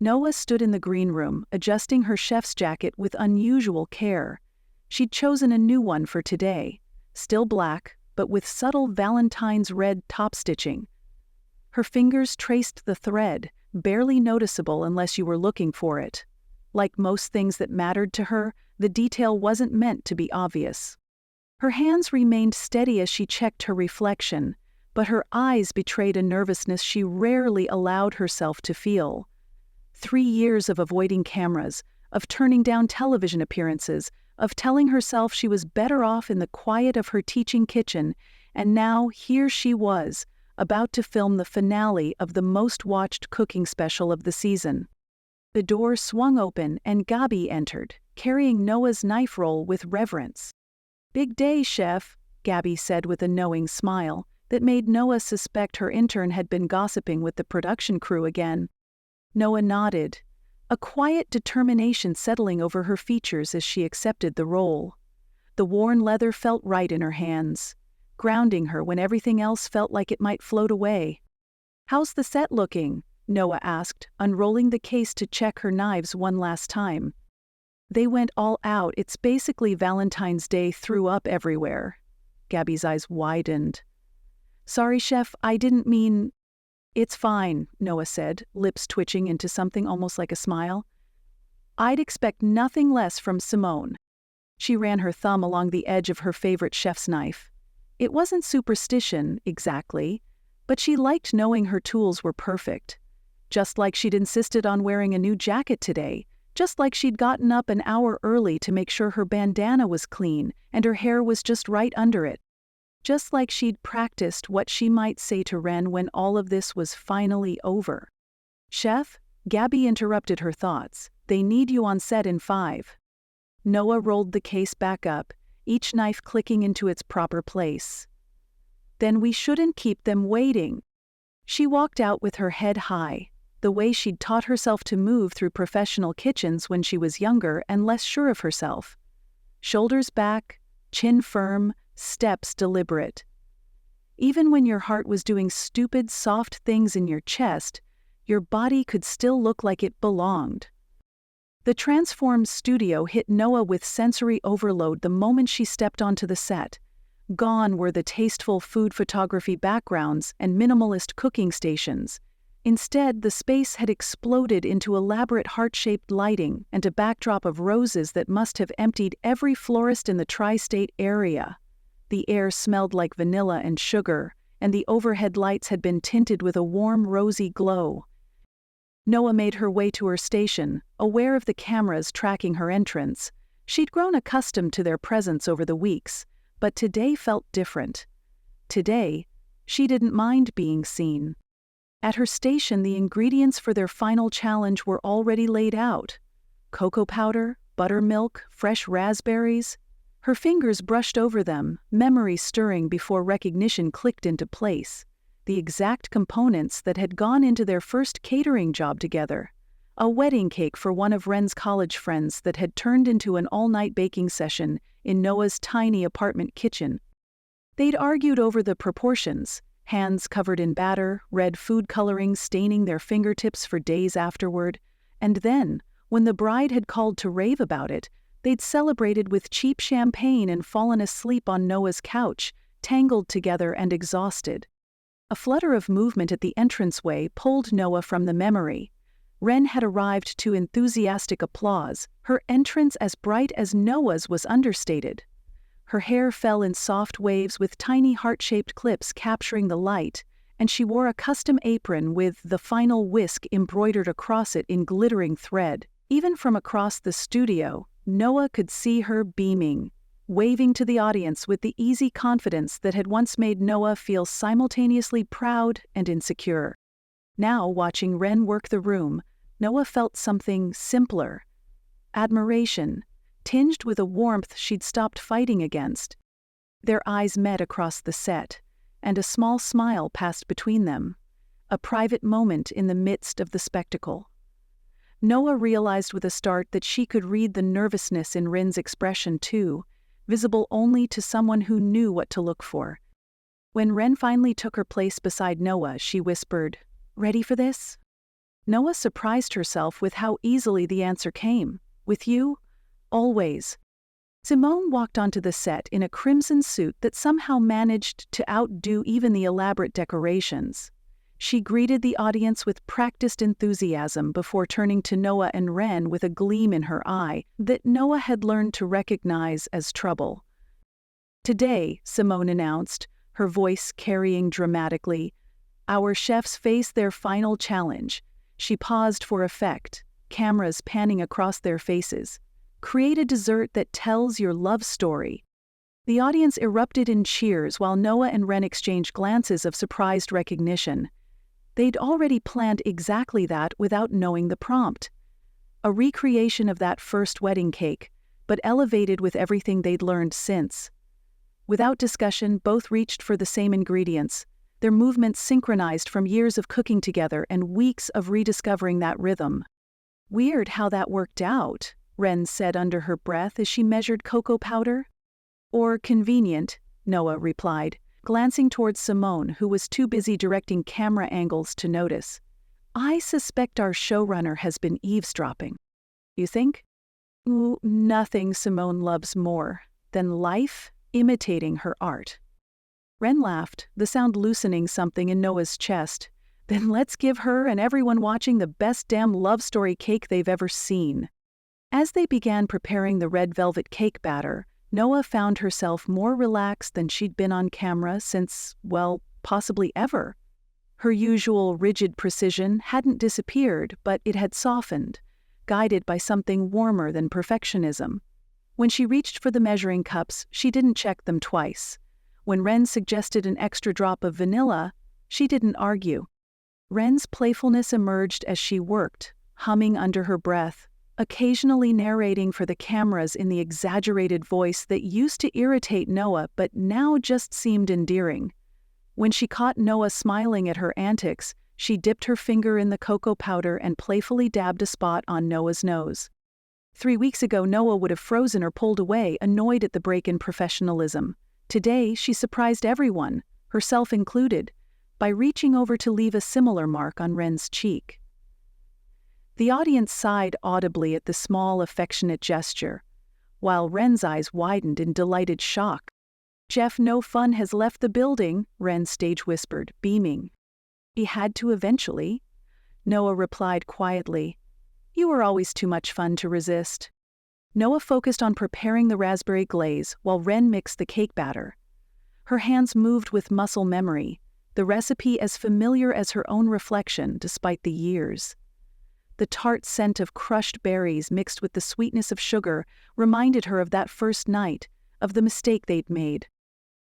Noah stood in the green room, adjusting her chef's jacket with unusual care. She'd chosen a new one for today, still black, but with subtle Valentine's red top stitching. Her fingers traced the thread, barely noticeable unless you were looking for it. Like most things that mattered to her, the detail wasn't meant to be obvious. Her hands remained steady as she checked her reflection, but her eyes betrayed a nervousness she rarely allowed herself to feel. 3 years of avoiding cameras, of turning down television appearances, of telling herself she was better off in the quiet of her teaching kitchen, and now here she was, about to film the finale of the most-watched cooking special of the season. The door swung open and Gabi entered, carrying Noah's knife roll with reverence. "Big day, chef," Gabi said with a knowing smile that made Noah suspect her intern had been gossiping with the production crew again. Noah nodded, a quiet determination settling over her features as she accepted the role. The worn leather felt right in her hands, grounding her when everything else felt like it might float away. "How's the set looking?" Noah asked, unrolling the case to check her knives one last time. "They went all out. It's basically Valentine's Day threw up everywhere." Gabi's eyes widened. "Sorry, chef, I didn't mean—" "It's fine," Noah said, lips twitching into something almost like a smile. "I'd expect nothing less from Simone." She ran her thumb along the edge of her favorite chef's knife. It wasn't superstition, exactly, but she liked knowing her tools were perfect. Just like she'd insisted on wearing a new jacket today, just like she'd gotten up an hour early to make sure her bandana was clean and her hair was just right under it. Just like she'd practiced what she might say to Ren when all of this was finally over. "Chef," Gabby interrupted her thoughts. They need you on set in 5. Noah rolled the case back up, each knife clicking into its proper place. Then we shouldn't keep them waiting. She walked out with her head high, the way she'd taught herself to move through professional kitchens when she was younger and less sure of herself. Shoulders back, chin firm, steps deliberate. Even when your heart was doing stupid, soft things in your chest, your body could still look like it belonged. The transformed studio hit Noah with sensory overload the moment she stepped onto the set. Gone were the tasteful food photography backgrounds and minimalist cooking stations. Instead, the space had exploded into elaborate heart-shaped lighting and a backdrop of roses that must have emptied every florist in the tri-state area. The air smelled like vanilla and sugar, and the overhead lights had been tinted with a warm, rosy glow. Noah made her way to her station, aware of the cameras tracking her entrance. She'd grown accustomed to their presence over the weeks, but today felt different. Today, she didn't mind being seen. At her station, the ingredients for their final challenge were already laid out. Cocoa powder, buttermilk, fresh raspberries. Her fingers brushed over them, memory stirring before recognition clicked into place. The exact components that had gone into their first catering job together. A wedding cake for one of Wren's college friends that had turned into an all-night baking session in Noah's tiny apartment kitchen. They'd argued over the proportions, hands covered in batter, red food coloring staining their fingertips for days afterward, and then, when the bride had called to rave about it, they'd celebrated with cheap champagne and fallen asleep on Noah's couch, tangled together and exhausted. A flutter of movement at the entranceway pulled Noah from the memory. Wren had arrived to enthusiastic applause. Her entrance, as bright as Noah's, was understated. Her hair fell in soft waves with tiny heart-shaped clips capturing the light, and she wore a custom apron with the final whisk embroidered across it in glittering thread. Even from across the studio, Noah could see her beaming, waving to the audience with the easy confidence that had once made Noah feel simultaneously proud and insecure. Now, watching Wren work the room, Noah felt something simpler. Admiration, tinged with a warmth she'd stopped fighting against. Their eyes met across the set, and a small smile passed between them, a private moment in the midst of the spectacle. Noah realized with a start that she could read the nervousness in Wren's expression too, visible only to someone who knew what to look for. When Wren finally took her place beside Noah, she whispered, "Ready for this?" Noah surprised herself with how easily the answer came. "With you? Always." Simone walked onto the set in a crimson suit that somehow managed to outdo even the elaborate decorations. She greeted the audience with practiced enthusiasm before turning to Noah and Wren with a gleam in her eye that Noah had learned to recognize as trouble. "Today," Simone announced, her voice carrying dramatically, "our chefs face their final challenge." She paused for effect, cameras panning across their faces. "Create a dessert that tells your love story." The audience erupted in cheers while Noah and Wren exchanged glances of surprised recognition. They'd already planned exactly that without knowing the prompt. A recreation of that first wedding cake, but elevated with everything they'd learned since. Without discussion, both reached for the same ingredients, their movements synchronized from years of cooking together and weeks of rediscovering that rhythm. "Weird how that worked out," Wren said under her breath as she measured cocoa powder. "Or convenient," Noah replied, glancing towards Simone, who was too busy directing camera angles to notice. "I suspect our showrunner has been eavesdropping. You think?" "Ooh, nothing Simone loves more than life imitating her art." Wren laughed, the sound loosening something in Noah's chest. "Then let's give her and everyone watching the best damn love story cake they've ever seen." As they began preparing the red velvet cake batter, Noah found herself more relaxed than she'd been on camera since, well, possibly ever. Her usual rigid precision hadn't disappeared, but it had softened, guided by something warmer than perfectionism. When she reached for the measuring cups, she didn't check them twice. When Wren suggested an extra drop of vanilla, she didn't argue. Wren's playfulness emerged as she worked, humming under her breath, occasionally narrating for the cameras in the exaggerated voice that used to irritate Noah but now just seemed endearing. When she caught Noah smiling at her antics, she dipped her finger in the cocoa powder and playfully dabbed a spot on Noah's nose. 3 weeks ago, Noah would have frozen or pulled away, annoyed at the break in professionalism. Today, she surprised everyone, herself included, by reaching over to leave a similar mark on Ren's cheek. The audience sighed audibly at the small, affectionate gesture, while Ren's eyes widened in delighted shock. "Jeff No Fun has left the building," Ren stage whispered, beaming. "He had to eventually," Noah replied quietly. "You were always too much fun to resist." Noah focused on preparing the raspberry glaze while Ren mixed the cake batter. Her hands moved with muscle memory, the recipe as familiar as her own reflection despite the years. The tart scent of crushed berries mixed with the sweetness of sugar reminded her of that first night, of the mistake they'd made.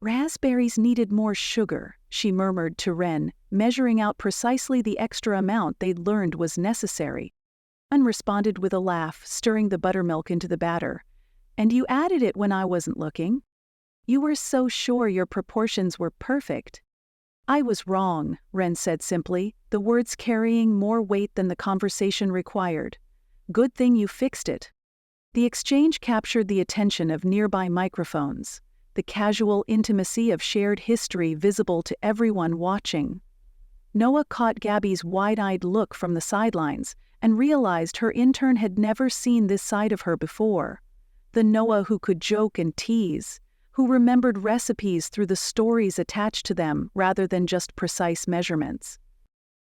"Raspberries needed more sugar," she murmured to Ren, measuring out precisely the extra amount they'd learned was necessary. Ren responded with a laugh, stirring the buttermilk into the batter. "And you added it when I wasn't looking. You were so sure your proportions were perfect." "I was wrong," Ren said simply, the words carrying more weight than the conversation required. "Good thing you fixed it." The exchange captured the attention of nearby microphones, the casual intimacy of shared history visible to everyone watching. Noah caught Gabby's wide-eyed look from the sidelines and realized her intern had never seen this side of her before. The Noah who could joke and tease, who remembered recipes through the stories attached to them rather than just precise measurements.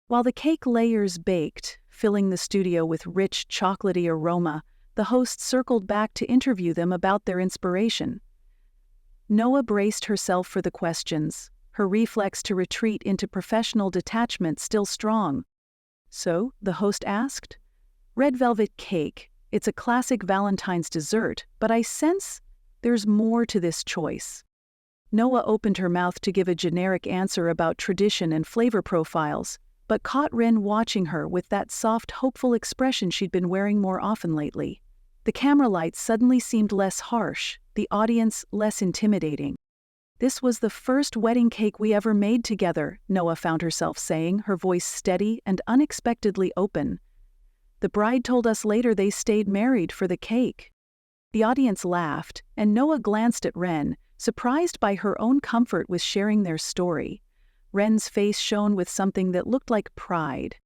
While the cake layers baked, filling the studio with rich chocolatey aroma, the host circled back to interview them about their inspiration. Noah braced herself for the questions, her reflex to retreat into professional detachment still strong. "So," the host asked. "Red velvet cake. It's a classic Valentine's dessert, but I sense there's more to this choice." Noah opened her mouth to give a generic answer about tradition and flavor profiles, but caught Ren watching her with that soft, hopeful expression she'd been wearing more often lately. The camera lights suddenly seemed less harsh, the audience less intimidating. "This was the first wedding cake we ever made together," Noah found herself saying, her voice steady and unexpectedly open. "The bride told us later they stayed married for the cake." The audience laughed, and Noah glanced at Ren, surprised by her own comfort with sharing their story. Ren's face shone with something that looked like pride.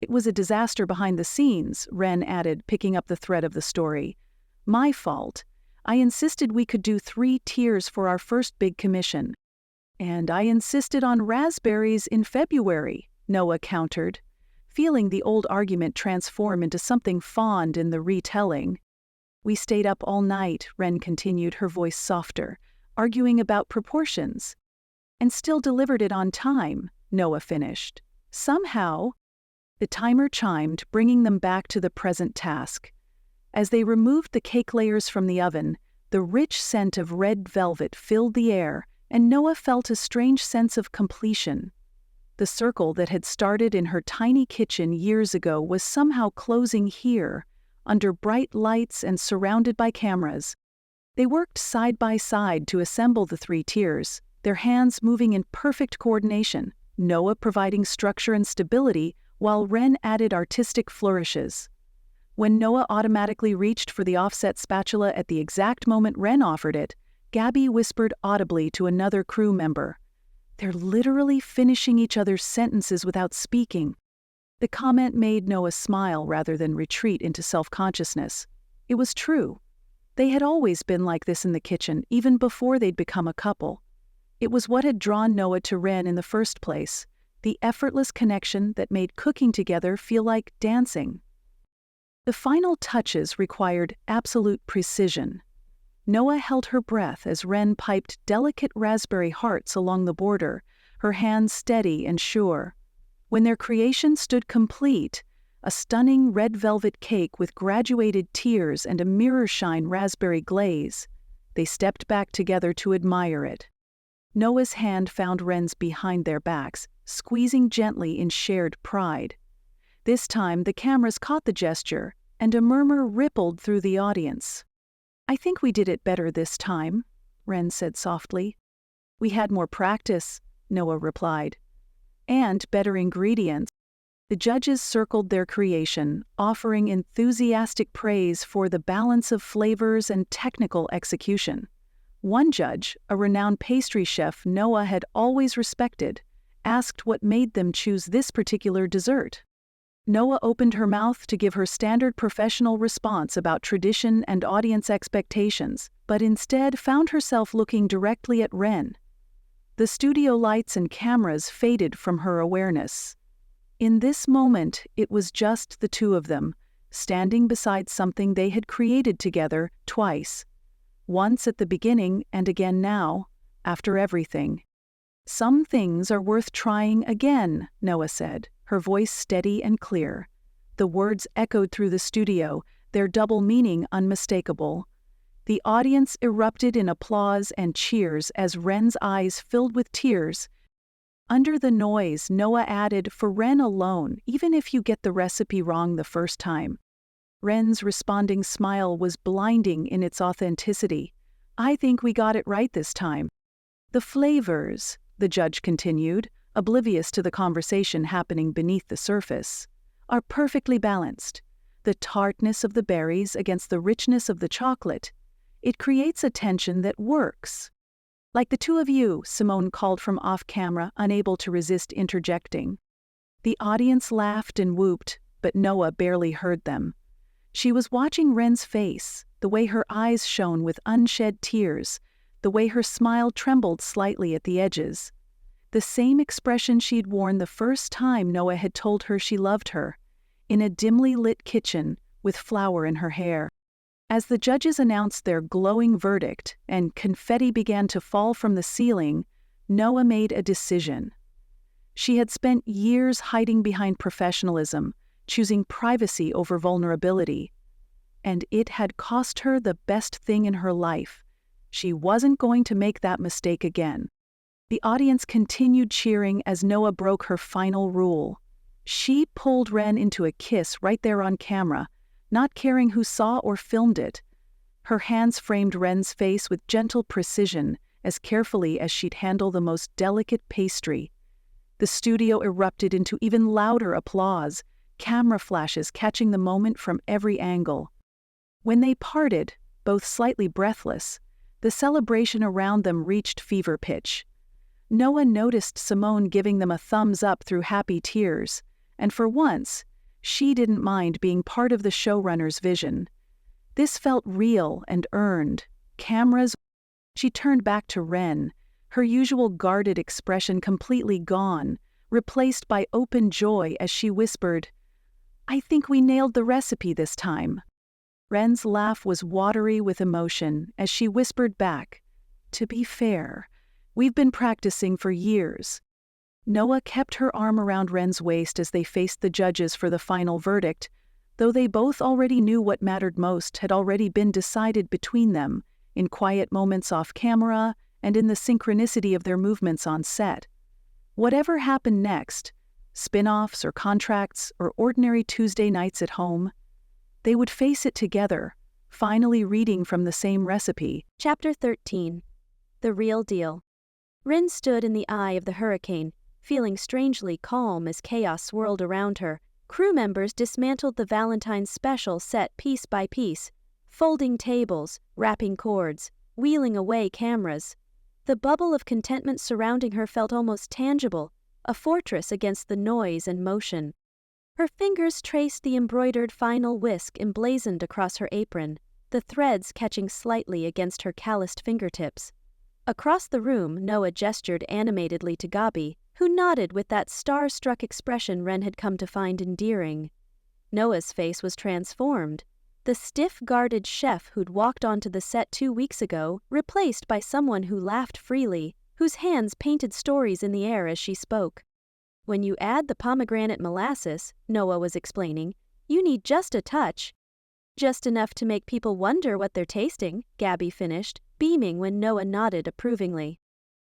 "It was a disaster behind the scenes," Ren added, picking up the thread of the story. "My fault. I insisted we could do 3 tiers for our first big commission." "And I insisted on raspberries in February," Noah countered, feeling the old argument transform into something fond in the retelling. "We stayed up all night," Ren continued, her voice softer, "arguing about proportions. And still delivered it on time," Noah finished. "Somehow." The timer chimed, bringing them back to the present task. As they removed the cake layers from the oven, the rich scent of red velvet filled the air, and Noah felt a strange sense of completion. The circle that had started in her tiny kitchen years ago was somehow closing here, under bright lights and surrounded by cameras. They worked side by side to assemble the 3 tiers, their hands moving in perfect coordination, Noah providing structure and stability, while Ren added artistic flourishes. When Noah automatically reached for the offset spatula at the exact moment Ren offered it, Gabby whispered audibly to another crew member, "They're literally finishing each other's sentences without speaking." The comment made Noah smile rather than retreat into self-consciousness. It was true. They had always been like this in the kitchen, even before they'd become a couple. It was what had drawn Noah to Ren in the first place, the effortless connection that made cooking together feel like dancing. The final touches required absolute precision. Noah held her breath as Ren piped delicate raspberry hearts along the border, her hands steady and sure. When their creation stood complete, a stunning red velvet cake with graduated tiers and a mirror-shine raspberry glaze, they stepped back together to admire it. Noah's hand found Ren's behind their backs, squeezing gently in shared pride. This time the cameras caught the gesture, and a murmur rippled through the audience. "I think we did it better this time," Ren said softly. "We had more practice," Noah replied. "And better ingredients." The judges circled their creation, offering enthusiastic praise for the balance of flavors and technical execution. One judge, a renowned pastry chef Noah had always respected, asked what made them choose this particular dessert. Noah opened her mouth to give her standard professional response about tradition and audience expectations, but instead found herself looking directly at Ren. The studio lights and cameras faded from her awareness. In this moment, it was just the two of them, standing beside something they had created together twice. Once at the beginning and again now, after everything. "Some things are worth trying again," Noah said, her voice steady and clear. The words echoed through the studio, their double meaning unmistakable. The audience erupted in applause and cheers as Ren's eyes filled with tears. Under the noise, Noah added, "For Ren alone, even if you get the recipe wrong the first time." Ren's responding smile was blinding in its authenticity. "I think we got it right this time." "The flavors," the judge continued, oblivious to the conversation happening beneath the surface, "are perfectly balanced. The tartness of the berries against the richness of the chocolate. It creates a tension that works." "Like the two of you," Simone called from off-camera, unable to resist interjecting. The audience laughed and whooped, but Noah barely heard them. She was watching Ren's face, the way her eyes shone with unshed tears, the way her smile trembled slightly at the edges. The same expression she'd worn the first time Noah had told her she loved her, in a dimly lit kitchen with flour in her hair. As the judges announced their glowing verdict and confetti began to fall from the ceiling, Noah made a decision. She had spent years hiding behind professionalism, choosing privacy over vulnerability. And it had cost her the best thing in her life. She wasn't going to make that mistake again. The audience continued cheering as Noah broke her final rule. She pulled Ren into a kiss right there on camera, not caring who saw or filmed it. Her hands framed Ren's face with gentle precision, as carefully as she'd handle the most delicate pastry. The studio erupted into even louder applause, camera flashes catching the moment from every angle. When they parted, both slightly breathless, the celebration around them reached fever pitch. Noah noticed Simone giving them a thumbs up through happy tears, and for once, she didn't mind being part of the showrunner's vision. This felt real and earned. Cameras. She turned back to Ren, her usual guarded expression completely gone, replaced by open joy as she whispered, "I think we nailed the recipe this time." Ren's laugh was watery with emotion as she whispered back, "To be fair, we've been practicing for years." Noah kept her arm around Ren's waist as they faced the judges for the final verdict, though they both already knew what mattered most had already been decided between them, in quiet moments off camera and in the synchronicity of their movements on set. Whatever happened next, spin-offs or contracts or ordinary Tuesday nights at home, they would face it together, finally reading from the same recipe. Chapter 13. The Real Deal. Rin stood in the eye of the hurricane, feeling strangely calm as chaos swirled around her. Crew members dismantled the Valentine special set piece by piece, folding tables, wrapping cords, wheeling away cameras. The bubble of contentment surrounding her felt almost tangible, a fortress against the noise and motion. Her fingers traced the embroidered final whisk emblazoned across her apron, the threads catching slightly against her calloused fingertips. Across the room, Noah gestured animatedly to Gabi, who nodded with that star-struck expression Ren had come to find endearing. Noah's face was transformed. The stiff, guarded chef who'd walked onto the set 2 weeks ago, replaced by someone who laughed freely, whose hands painted stories in the air as she spoke. "When you add the pomegranate molasses," Noah was explaining, "you need just a touch." "Just enough to make people wonder what they're tasting," Gabi finished, beaming when Noah nodded approvingly.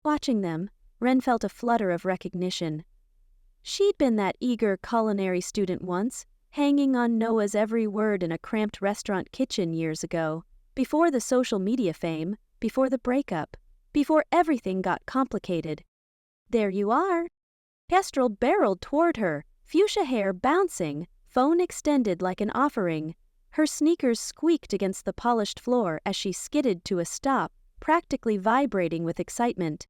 Watching them, Ren felt a flutter of recognition. She'd been that eager culinary student once, hanging on Noah's every word in a cramped restaurant kitchen years ago, before the social media fame, before the breakup, before everything got complicated. "There you are." Kestrel barreled toward her, fuchsia hair bouncing, phone extended like an offering. Her sneakers squeaked against the polished floor as she skidded to a stop, practically vibrating with excitement.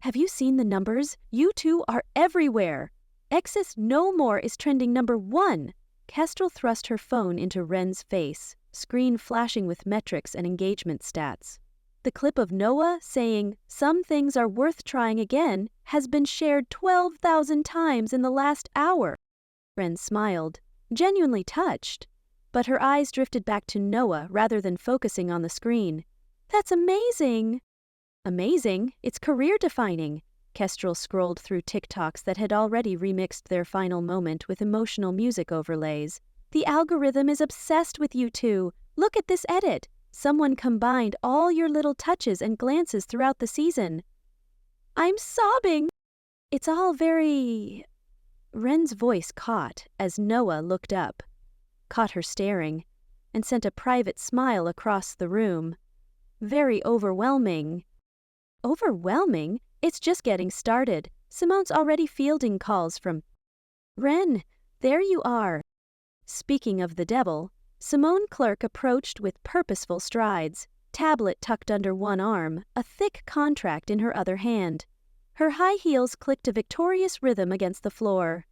"Have you seen the numbers? You two are everywhere. Exes No More is trending #1. Kestrel thrust her phone into Wren's face, screen flashing with metrics and engagement stats. The clip of Noah saying, "Some things are worth trying again," has been shared 12,000 times in the last hour. Wren smiled, genuinely touched, but her eyes drifted back to Noah rather than focusing on the screen. "That's amazing." "Amazing? It's career-defining." Kestrel scrolled through TikToks that had already remixed their final moment with emotional music overlays. "The algorithm is obsessed with you two. Look at this edit. Someone combined all your little touches and glances throughout the season." "I'm sobbing." "It's all very..." Wren's voice caught as Noah looked up, caught her staring, and sent a private smile across the room. "Very overwhelming." "Overwhelming? It's just getting started." Simone's already fielding calls from Wren. "There you are." Speaking of the devil, Simone Clerk approached with purposeful strides, tablet tucked under one arm, a thick contract in her other hand. Her high heels clicked a victorious rhythm against the floor.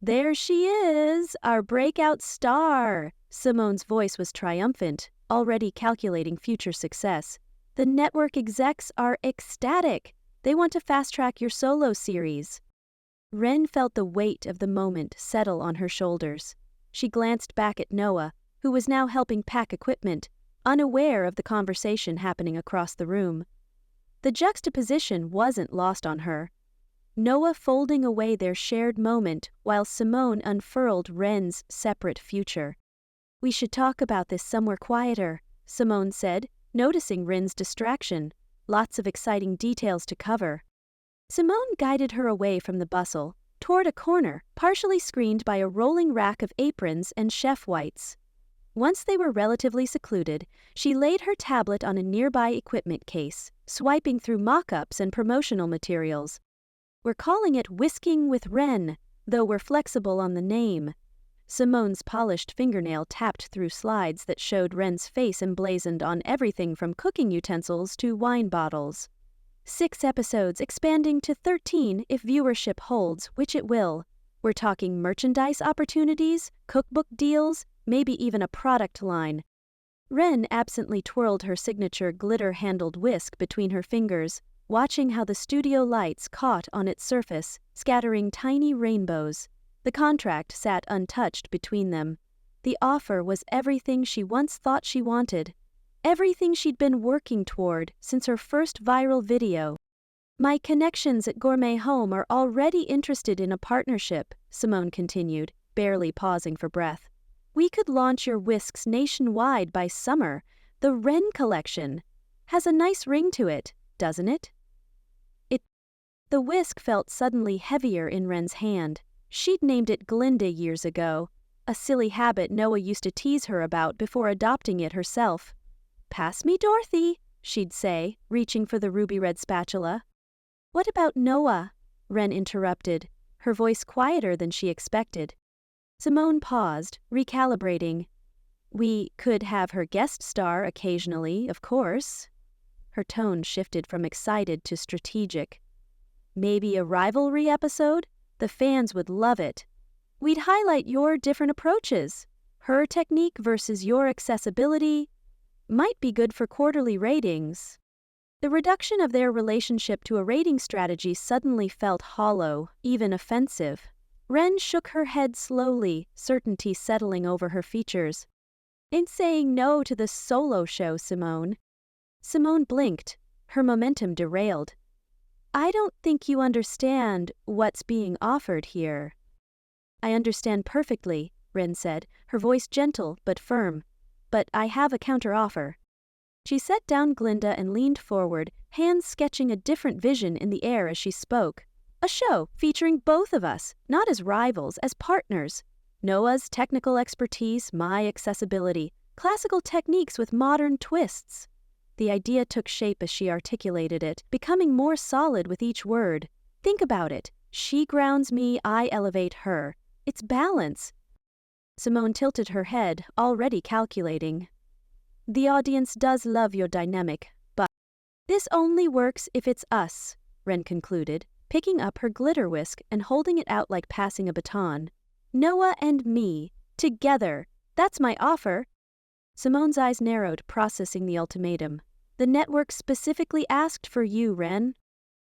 "There she is, our breakout star." Simone's voice was triumphant, already calculating future success. "The network execs are ecstatic. They want to fast-track your solo series." Wren felt the weight of the moment settle on her shoulders. She glanced back at Noah, who was now helping pack equipment, unaware of the conversation happening across the room. The juxtaposition wasn't lost on her. Noah folding away their shared moment while Simone unfurled Wren's separate future. "We should talk about this somewhere quieter," Simone said, noticing Wren's distraction. Lots of exciting details to cover. Simone guided her away from the bustle, toward a corner partially screened by a rolling rack of aprons and chef whites. Once they were relatively secluded, she laid her tablet on a nearby equipment case, swiping through mock-ups and promotional materials. "We're calling it Whisking with Wren, though we're flexible on the name." Simone's polished fingernail tapped through slides that showed Wren's face emblazoned on everything from cooking utensils to wine bottles. 6 episodes expanding to 13 if viewership holds, which it will. We're talking merchandise opportunities, cookbook deals, maybe even a product line. Wren absently twirled her signature glitter-handled whisk between her fingers, watching how the studio lights caught on its surface, scattering tiny rainbows. The contract sat untouched between them. The offer was everything she once thought she wanted. Everything she'd been working toward since her first viral video. "My connections at Gourmet Home are already interested in a partnership," Simone continued, barely pausing for breath. "We could launch your whisks nationwide by summer. The Wren collection has a nice ring to it, doesn't it?" The whisk felt suddenly heavier in Wren's hand. She'd named it Glinda years ago, a silly habit Noah used to tease her about before adopting it herself. "Pass me Dorothy," she'd say, reaching for the ruby-red spatula. "What about Noah?" Wren interrupted, her voice quieter than she expected. Simone paused, recalibrating. "We could have her guest star occasionally, of course." Her tone shifted from excited to strategic. "Maybe a Rivalry episode? The fans would love it. We'd highlight your different approaches. Her technique versus your accessibility. Might be good for quarterly ratings." The reduction of their relationship to a rating strategy suddenly felt hollow, even offensive. Wren shook her head slowly, certainty settling over her features. "Ain't saying no to the solo show, Simone." Simone blinked, her momentum derailed. "I don't think you understand what's being offered here." "I understand perfectly," Wren said, her voice gentle but firm. "But I have a counter-offer." She set down Glinda and leaned forward, hands sketching a different vision in the air as she spoke. A show featuring both of us, not as rivals, as partners. Noah's technical expertise, my accessibility, classical techniques with modern twists. The idea took shape as she articulated it, becoming more solid with each word. Think about it. She grounds me, I elevate her. It's balance. Simone tilted her head, already calculating. The audience does love your dynamic, but this only works if it's us, Ren concluded, picking up her glitter whisk and holding it out like passing a baton. Noah and me, together. That's my offer. Simone's eyes narrowed, processing the ultimatum. The network specifically asked for you, Ren.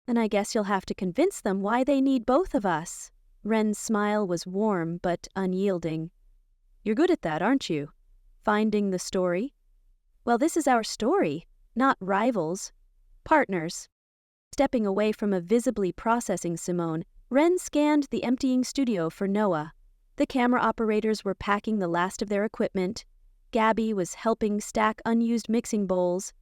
And I guess you'll have to convince them why they need both of us. Ren's smile was warm but unyielding. You're good at that, aren't you? Finding the story? Well, this is our story, not rivals. Partners. Stepping away from a visibly processing Simone, Ren scanned the emptying studio for Noah. The camera operators were packing the last of their equipment. Gabby was helping stack unused mixing bowls.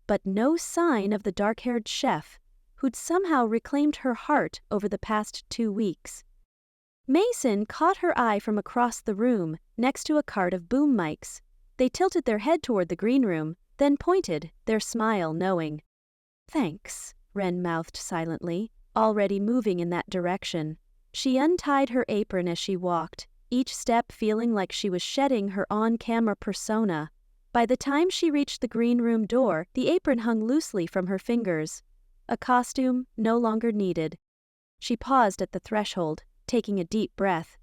But no sign of the dark-haired chef, who'd somehow reclaimed her heart over the past 2 weeks. Mason caught her eye from across the room, next to a cart of boom mics. They tilted their head toward the green room, then pointed, their smile knowing. Thanks, Ren mouthed silently, already moving in that direction. She untied her apron as she walked, each step feeling like she was shedding her on-camera persona. By the time she reached the green room door, the apron hung loosely from her fingers. A costume no longer needed. She paused at the threshold, taking a deep breath.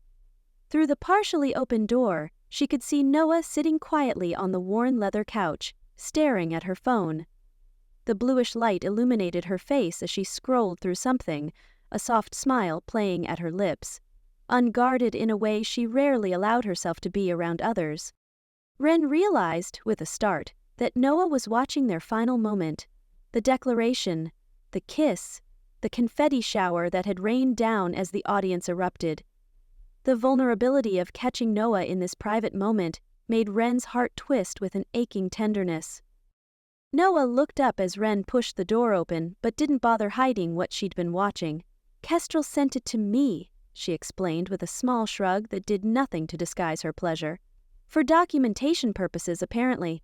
Through the partially open door, she could see Noah sitting quietly on the worn leather couch, staring at her phone. The bluish light illuminated her face as she scrolled through something, a soft smile playing at her lips, unguarded in a way she rarely allowed herself to be around others. Ren realized, with a start, that Noah was watching their final moment. The declaration, the kiss, the confetti shower that had rained down as the audience erupted. The vulnerability of catching Noah in this private moment made Ren's heart twist with an aching tenderness. Noah looked up as Ren pushed the door open, but didn't bother hiding what she'd been watching. Kestrel sent it to me, she explained with a small shrug that did nothing to disguise her pleasure. For documentation purposes, apparently.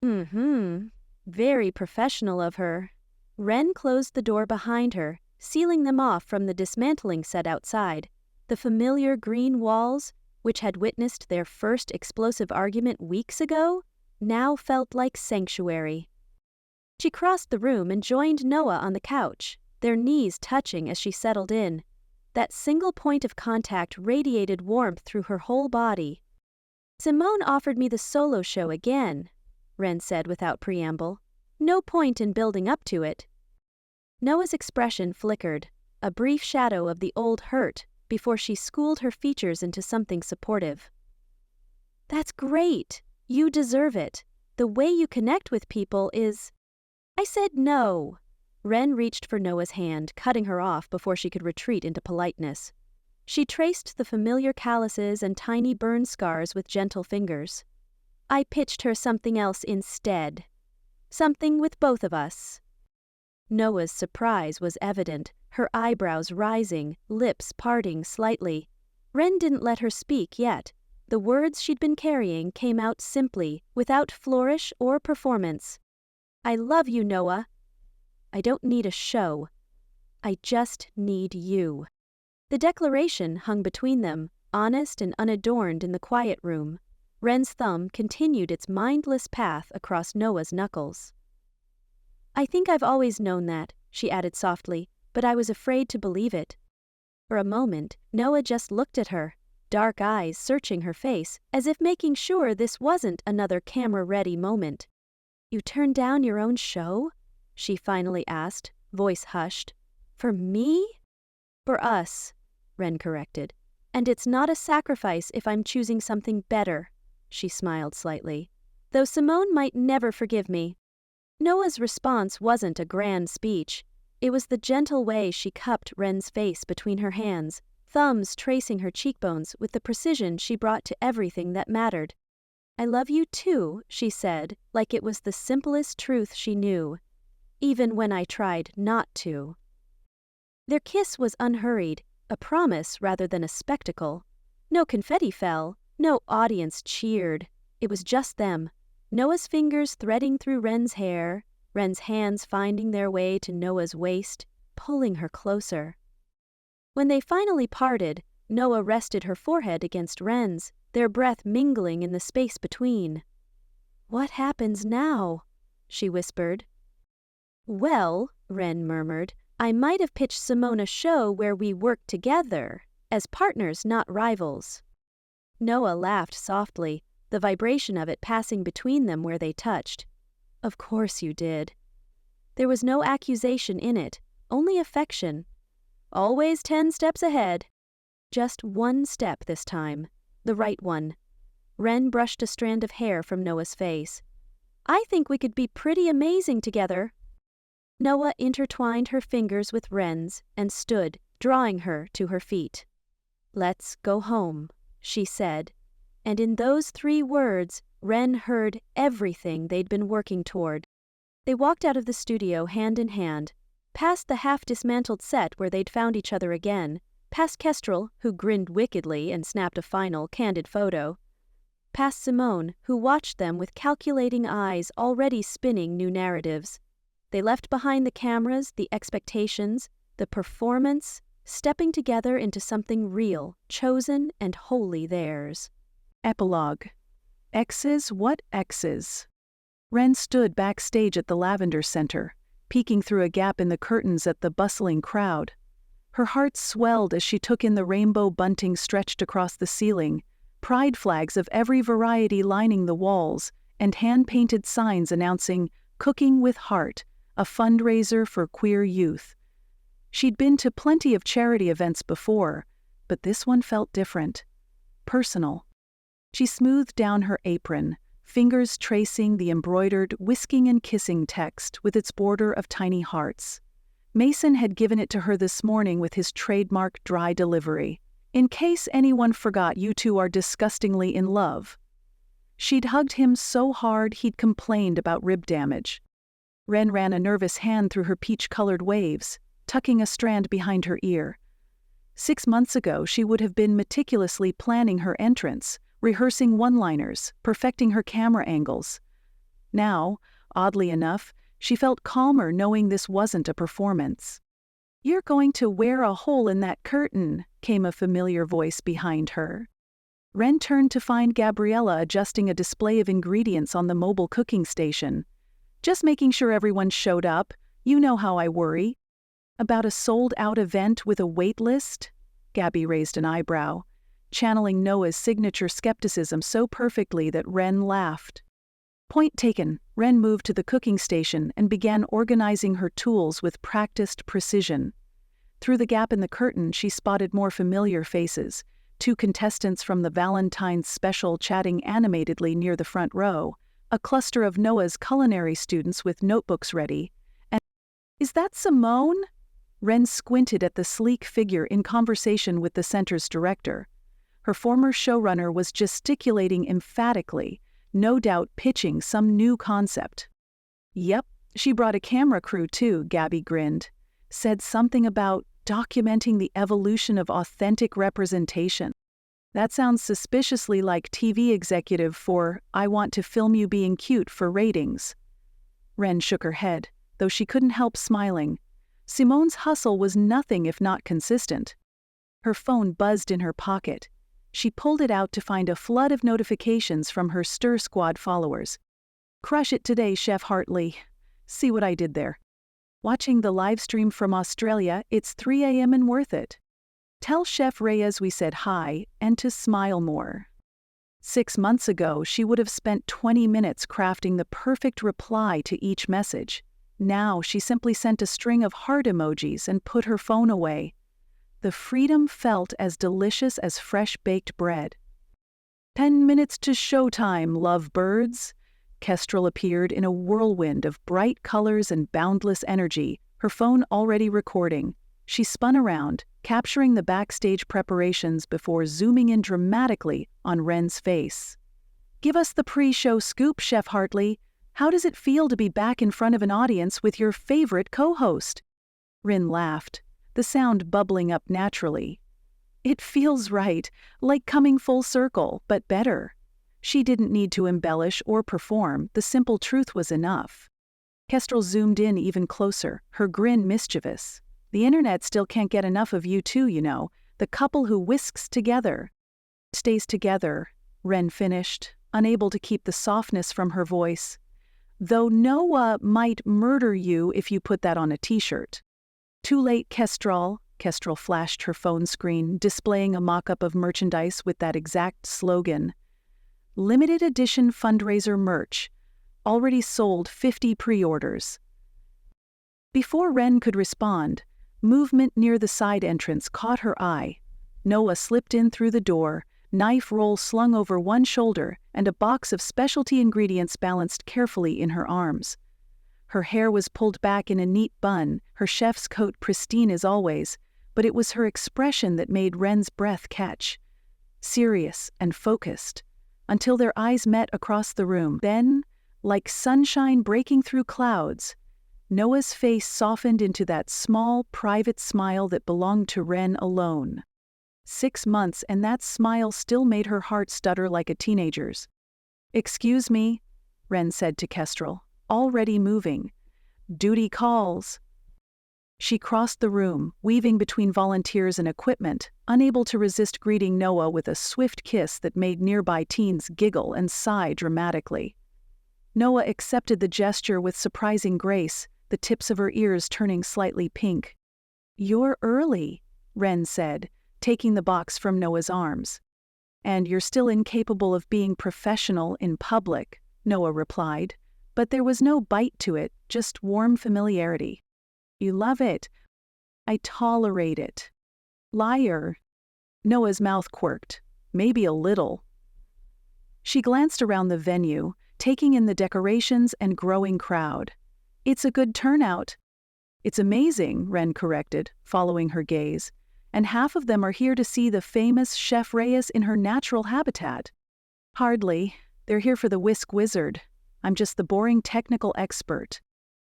Very professional of her. Ren closed the door behind her, sealing them off from the dismantling set outside. The familiar green walls, which had witnessed their first explosive argument weeks ago, now felt like sanctuary. She crossed the room and joined Noah on the couch, their knees touching as she settled in. That single point of contact radiated warmth through her whole body. Simone offered me the solo show again, Ren said without preamble. No point in building up to it. Noah's expression flickered, a brief shadow of the old hurt, before she schooled her features into something supportive. That's great. You deserve it. The way you connect with people is... I said no. Ren reached for Noah's hand, cutting her off before she could retreat into politeness. She traced the familiar calluses and tiny burn scars with gentle fingers. I pitched her something else instead. Something with both of us. Noah's surprise was evident, her eyebrows rising, lips parting slightly. Ren didn't let her speak yet. The words she'd been carrying came out simply, without flourish or performance. I love you, Noah. I don't need a show. I just need you. The declaration hung between them, honest and unadorned in the quiet room. Ren's thumb continued its mindless path across Noah's knuckles. I think I've always known that, she added softly, but I was afraid to believe it. For a moment, Noah just looked at her, dark eyes searching her face, as if making sure this wasn't another camera-ready moment. You turned down your own show? She finally asked, voice hushed. For me? For us, Ren corrected. And it's not a sacrifice if I'm choosing something better, she smiled slightly. Though Simone might never forgive me. Noah's response wasn't a grand speech. It was the gentle way she cupped Ren's face between her hands, thumbs tracing her cheekbones with the precision she brought to everything that mattered. I love you too, she said, like it was the simplest truth she knew, even when I tried not to. Their kiss was unhurried, a promise rather than a spectacle. No confetti fell, no audience cheered. It was just them, Noah's fingers threading through Ren's hair, Ren's hands finding their way to Noah's waist, pulling her closer. When they finally parted, Noah rested her forehead against Ren's, their breath mingling in the space between. "What happens now?" she whispered. "Well," Ren murmured, "I might have pitched Simone a show where we worked together, as partners, not rivals." Noah laughed softly, the vibration of it passing between them where they touched. "Of course you did." There was no accusation in it, only affection. Always 10 steps ahead. Just one step this time, the right one. Ren brushed a strand of hair from Noah's face. "I think we could be pretty amazing together." Noah intertwined her fingers with Ren's and stood, drawing her to her feet. "Let's go home," she said, and in those 3 words, Ren heard everything they'd been working toward. They walked out of the studio hand in hand, past the half-dismantled set where they'd found each other again, past Kestrel, who grinned wickedly and snapped a final, candid photo, past Simone, who watched them with calculating eyes already spinning new narratives. They left behind the cameras, the expectations, the performance, stepping together into something real, chosen and wholly theirs. Epilogue. Exes, what exes? Ren stood backstage at the Lavender Center, peeking through a gap in the curtains at the bustling crowd. Her heart swelled as she took in the rainbow bunting stretched across the ceiling, pride flags of every variety lining the walls, and hand-painted signs announcing Cooking with Heart, a fundraiser for queer youth. She'd been to plenty of charity events before, but this one felt different. Personal. She smoothed down her apron, fingers tracing the embroidered whisking and kissing text with its border of tiny hearts. Mason had given it to her this morning with his trademark dry delivery. "In case anyone forgot, you two are disgustingly in love." She'd hugged him so hard he'd complained about rib damage. Ren ran a nervous hand through her peach-colored waves, tucking a strand behind her ear. 6 months ago, she would have been meticulously planning her entrance, rehearsing one-liners, perfecting her camera angles. Now, oddly enough, she felt calmer knowing this wasn't a performance. "You're going to wear a hole in that curtain," came a familiar voice behind her. Ren turned to find Gabriella adjusting a display of ingredients on the mobile cooking station. "Just making sure everyone showed up. You know how I worry." "About a sold-out event with a wait list?" Gabby raised an eyebrow, channeling Noah's signature skepticism so perfectly that Ren laughed. Point taken. Ren moved to the cooking station and began organizing her tools with practiced precision. Through the gap in the curtain, she spotted more familiar faces, 2 contestants from the Valentine special chatting animatedly near the front row, a cluster of Noah's culinary students with notebooks ready, and "Is that Simone?" Ren squinted at the sleek figure in conversation with the center's director. Her former showrunner was gesticulating emphatically, no doubt pitching some new concept. "Yep, she brought a camera crew too," Gabby grinned. "Said something about documenting the evolution of authentic representation. That sounds suspiciously like TV executive for I want to film you being cute for ratings." Ren shook her head, though she couldn't help smiling. Simone's hustle was nothing if not consistent. Her phone buzzed in her pocket. She pulled it out to find a flood of notifications from her Stir Squad followers. "Crush it today, Chef Hartley. See what I did there. Watching the live stream from Australia, it's 3 a.m. and worth it. Tell Chef Reyes we said hi and to smile more." 6 months ago, she would have spent 20 minutes crafting the perfect reply to each message. Now she simply sent a string of heart emojis and put her phone away. The freedom felt as delicious as fresh-baked bread. 10 minutes to showtime, lovebirds." Kestrel appeared in a whirlwind of bright colors and boundless energy, her phone already recording. She spun around, capturing the backstage preparations before zooming in dramatically on Ren's face. "Give us the pre-show scoop, Chef Hartley. How does it feel to be back in front of an audience with your favorite co-host?" Ren laughed. the sound bubbling up naturally. It feels right, like coming full circle, but better. She didn't need to embellish or perform, the simple truth was enough. Kestrel zoomed in even closer, her grin mischievous. The internet still can't get enough of you two, you know, the couple who whisks together. Stays together, Wren finished, unable to keep the softness from her voice. Though Noah might murder you if you put that on a t-shirt. Too late, Kestrel. Kestrel flashed her phone screen, displaying a mock-up of merchandise with that exact slogan. Limited edition fundraiser merch. Already sold 50 pre-orders. Before Wren could respond, movement near the side entrance caught her eye. Noah slipped in through the door, knife roll slung over one shoulder, and a box of specialty ingredients balanced carefully in her arms. Her hair was pulled back in a neat bun, her chef's coat pristine as always, but it was her expression that made Wren's breath catch. Serious and focused, until their eyes met across the room. Then, like sunshine breaking through clouds, Noah's face softened into that small, private smile that belonged to Wren alone. 6 months, and that smile still made her heart stutter like a teenager's. "Excuse me," Wren said to Kestrel, already moving. "Duty calls." She crossed the room, weaving between volunteers and equipment, unable to resist greeting Noah with a swift kiss that made nearby teens giggle and sigh dramatically. Noah accepted the gesture with surprising grace, the tips of her ears turning slightly pink. "You're early," Wren said, taking the box from Noah's arms. "And you're still incapable of being professional in public," Noah replied, but there was no bite to it, just warm familiarity. "You love it." "I tolerate it." "Liar." Noah's mouth quirked. "Maybe a little." She glanced around the venue, taking in the decorations and growing crowd. "It's a good turnout." "It's amazing," Wren corrected, following her gaze. "And half of them are here to see the famous Chef Reyes in her natural habitat." "Hardly. They're here for the Whisk Wizard. I'm just the boring technical expert."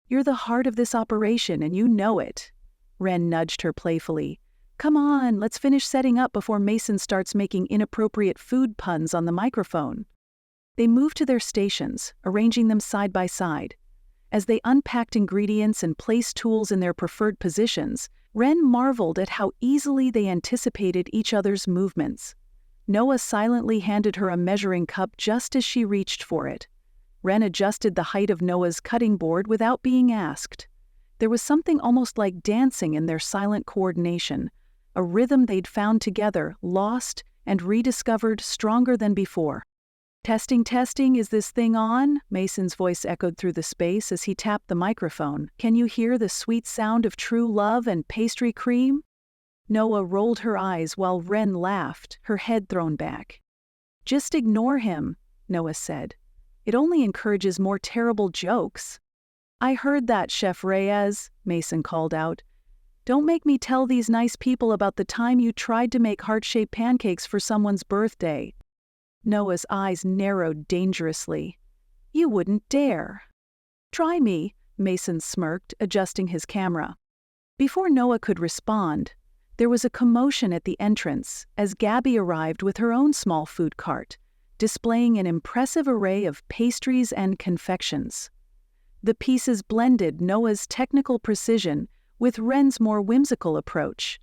"You're the heart of this operation, and you know it." Wren nudged her playfully. "Come on, let's finish setting up before Mason starts making inappropriate food puns on the microphone." They moved to their stations, arranging them side by side. As they unpacked ingredients and placed tools in their preferred positions, Wren marveled at how easily they anticipated each other's movements. Noah silently handed her a measuring cup just as she reached for it. Wren adjusted the height of Noah's cutting board without being asked. There was something almost like dancing in their silent coordination, a rhythm they'd found together, lost and rediscovered stronger than before. "Testing, testing, is this thing on?" Mason's voice echoed through the space as he tapped the microphone. "Can you hear the sweet sound of true love and pastry cream?" Noah rolled her eyes while Wren laughed, her head thrown back. "Just ignore him," Noah said. "It only encourages more terrible jokes." "I heard that, Chef Reyes," Mason called out. "Don't make me tell these nice people about the time you tried to make heart-shaped pancakes for someone's birthday." Noah's eyes narrowed dangerously. "You wouldn't dare." "Try me," Mason smirked, adjusting his camera. Before Noah could respond, there was a commotion at the entrance as Gabby arrived with her own small food cart, displaying an impressive array of pastries and confections. The pieces blended Noah's technical precision with Wren's more whimsical approach.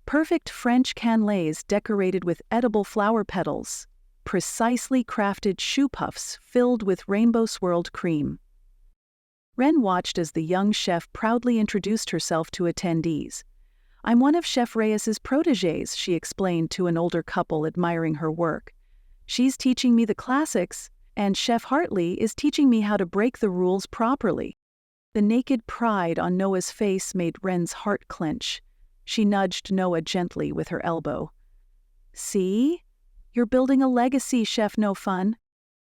Perfect French cannelés decorated with edible flower petals, precisely crafted shoe puffs filled with rainbow-swirled cream. Wren watched as the young chef proudly introduced herself to attendees. "I'm one of Chef Reyes's protégés," she explained to an older couple admiring her work. "She's teaching me the classics, and Chef Hartley is teaching me how to break the rules properly." The naked pride on Noah's face made Wren's heart clench. She nudged Noah gently with her elbow. "See? You're building a legacy, Chef No Fun."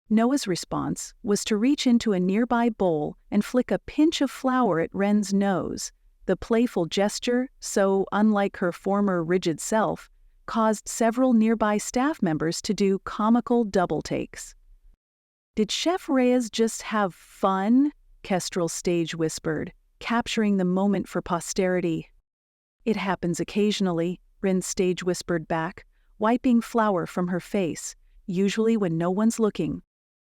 Noah's response was to reach into a nearby bowl and flick a pinch of flour at Wren's nose. The playful gesture, so unlike her former rigid self, caused several nearby staff members to do comical double takes. "Did Chef Reyes just have fun?" Kestrel stage whispered, capturing the moment for posterity. It happens occasionally, Rin stage whispered back, wiping flour from her face, usually when no one's looking.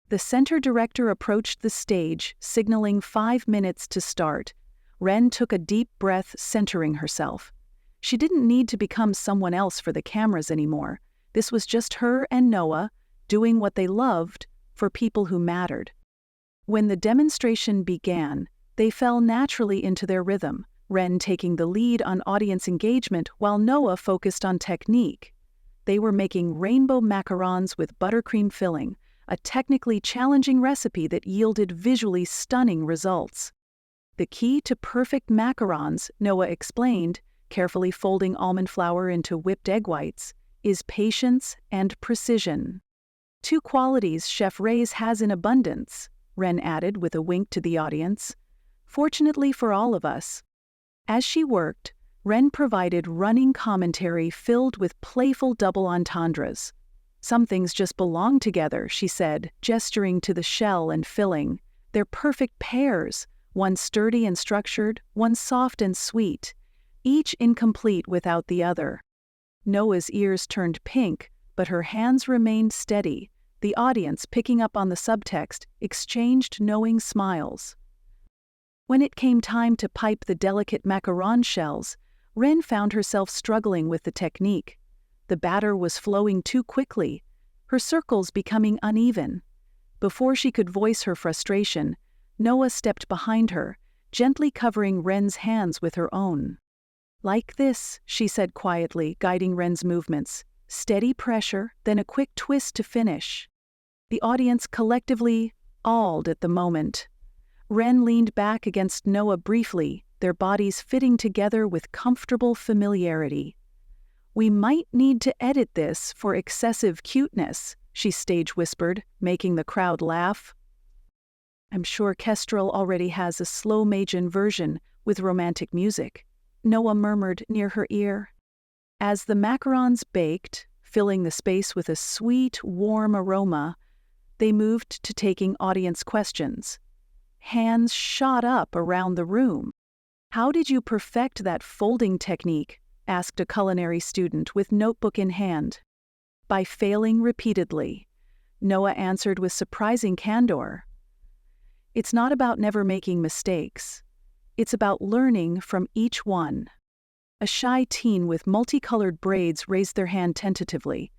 The center director approached the stage, signaling 5 minutes to start. Ren took a deep breath, centering herself. She didn't need to become someone else for the cameras anymore. This was just her and Noah, doing what they loved, for people who mattered. When the demonstration began, they fell naturally into their rhythm, Ren taking the lead on audience engagement while Noah focused on technique. They were making rainbow macarons with buttercream filling, a technically challenging recipe that yielded visually stunning results. The key to perfect macarons, Noah explained, carefully folding almond flour into whipped egg whites, is patience and precision. 2 qualities Chef Reyes has in abundance, Ren added with a wink to the audience. Fortunately for all of us. As she worked, Ren provided running commentary filled with playful double entendres. Some things just belong together, she said, gesturing to the shell and filling. They're perfect pairs, one sturdy and structured, one soft and sweet, each incomplete without the other. Noah's ears turned pink, but her hands remained steady. The audience, picking up on the subtext, exchanged knowing smiles. When it came time to pipe the delicate macaron shells, Ren found herself struggling with the technique. The batter was flowing too quickly, her circles becoming uneven. Before she could voice her frustration, Noah stepped behind her, gently covering Ren's hands with her own. "Like this," she said quietly, guiding Ren's movements. "Steady pressure, then a quick twist to finish." The audience collectively awed at the moment. Ren leaned back against Noah briefly, their bodies fitting together with comfortable familiarity. "We might need to edit this for excessive cuteness," she stage whispered, making the crowd laugh. "I'm sure Kestrel already has a slow-motion version with romantic music," Noah murmured near her ear. As the macarons baked, filling the space with a sweet, warm aroma, they moved to taking audience questions. Hands shot up around the room. "How did you perfect that folding technique?" asked a culinary student with notebook in hand. "By failing repeatedly," Noah answered with surprising candor. "It's not about never making mistakes. It's about learning from each one." A shy teen with multicolored braids raised their hand tentatively.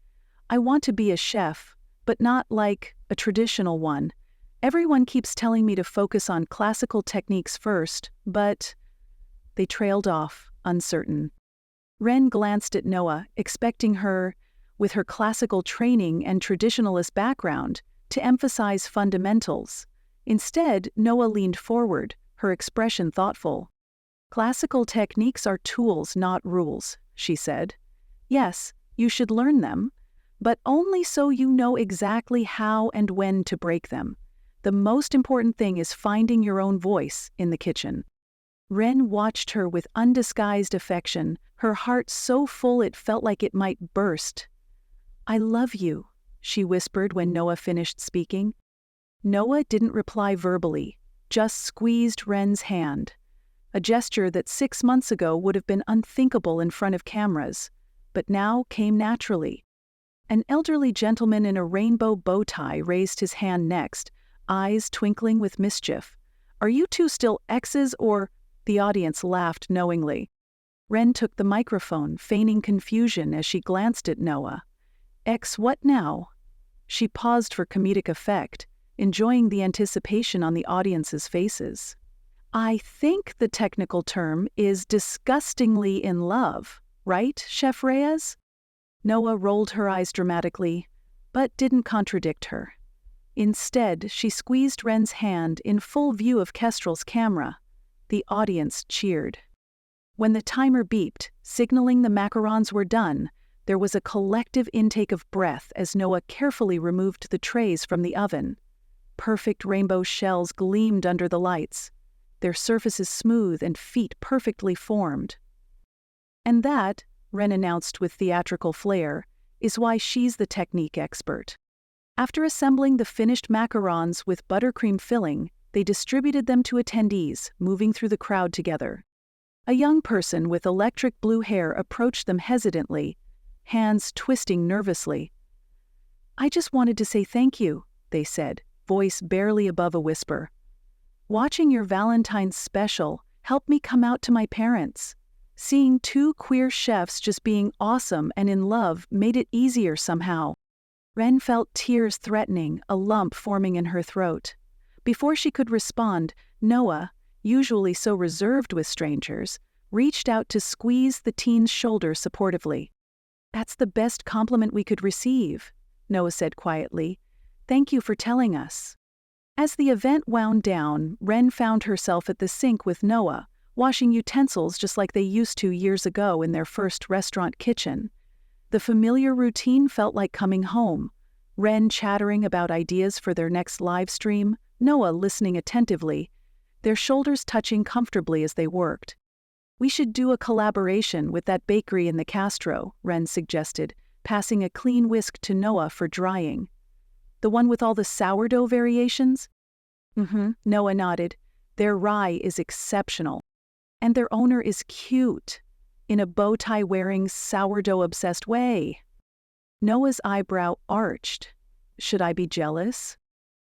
"I want to be a chef, but not like a traditional one. Everyone keeps telling me to focus on classical techniques first, but..." They trailed off, uncertain. Ren glanced at Noah, expecting her, with her classical training and traditionalist background, to emphasize fundamentals. Instead, Noah leaned forward, her expression thoughtful. "Classical techniques are tools, not rules," she said. "Yes, you should learn them, but only so you know exactly how and when to break them. The most important thing is finding your own voice in the kitchen." Ren watched her with undisguised affection, her heart so full it felt like it might burst. "I love you," she whispered when Noah finished speaking. Noah didn't reply verbally, just squeezed Ren's hand. A gesture that 6 months ago would have been unthinkable in front of cameras, but now came naturally. An elderly gentleman in a rainbow bow tie raised his hand next, eyes twinkling with mischief. "Are you two still exes or..." The audience laughed knowingly. Ren took the microphone, feigning confusion as she glanced at Noah. "Ex what now?" She paused for comedic effect, enjoying the anticipation on the audience's faces. "I think the technical term is disgustingly in love, right, Chef Reyes?" Noah rolled her eyes dramatically, but didn't contradict her. Instead, she squeezed Ren's hand in full view of Kestrel's camera. The audience cheered. When the timer beeped, signaling the macarons were done, there was a collective intake of breath as Noah carefully removed the trays from the oven. Perfect rainbow shells gleamed under the lights, their surfaces smooth and feet perfectly formed. "And that," Ren announced with theatrical flair, "is why she's the technique expert." After assembling the finished macarons with buttercream filling, they distributed them to attendees, moving through the crowd together. A young person with electric blue hair approached them hesitantly, hands twisting nervously. "I just wanted to say thank you," they said, voice barely above a whisper. "Watching your Valentine's special helped me come out to my parents. Seeing two queer chefs just being awesome and in love made it easier somehow." Ren felt tears threatening, a lump forming in her throat. Before she could respond, Noah, usually so reserved with strangers, reached out to squeeze the teen's shoulder supportively. "That's the best compliment we could receive," Noah said quietly. "Thank you for telling us." As the event wound down, Ren found herself at the sink with Noah, washing utensils just like they used to years ago in their first restaurant kitchen. The familiar routine felt like coming home. Ren chattering about ideas for their next live stream, Noah listening attentively, their shoulders touching comfortably as they worked. "We should do a collaboration with that bakery in the Castro," Ren suggested, passing a clean whisk to Noah for drying. "The one with all the sourdough variations?" Noah nodded. "Their rye is exceptional. And their owner is cute, in a bow tie wearing, sourdough obsessed way." Noah's eyebrow arched. Should I be jealous?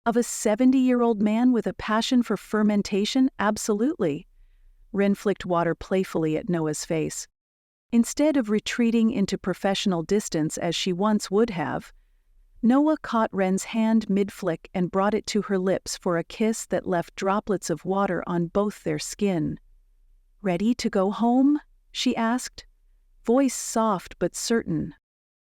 Of a 70-year-old man with a passion for fermentation? Absolutely. Ren flicked water playfully at Noah's face. Instead of retreating into professional distance as she once would have, Noah caught Ren's hand mid-flick and brought it to her lips for a kiss that left droplets of water on both their skin. "Ready to go home?" she asked, voice soft but certain.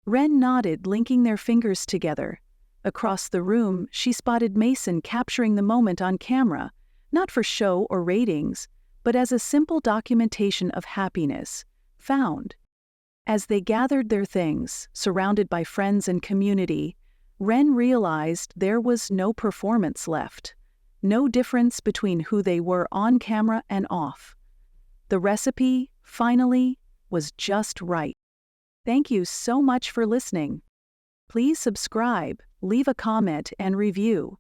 Ren nodded, linking their fingers together. Across the room, she spotted Mason capturing the moment on camera, not for show or ratings, but as a simple documentation of happiness, found. As they gathered their things, surrounded by friends and community, Ren realized there was no performance left, no difference between who they were on camera and off. The recipe, finally, was just right. Thank you so much for listening. Please subscribe, leave a comment, and review.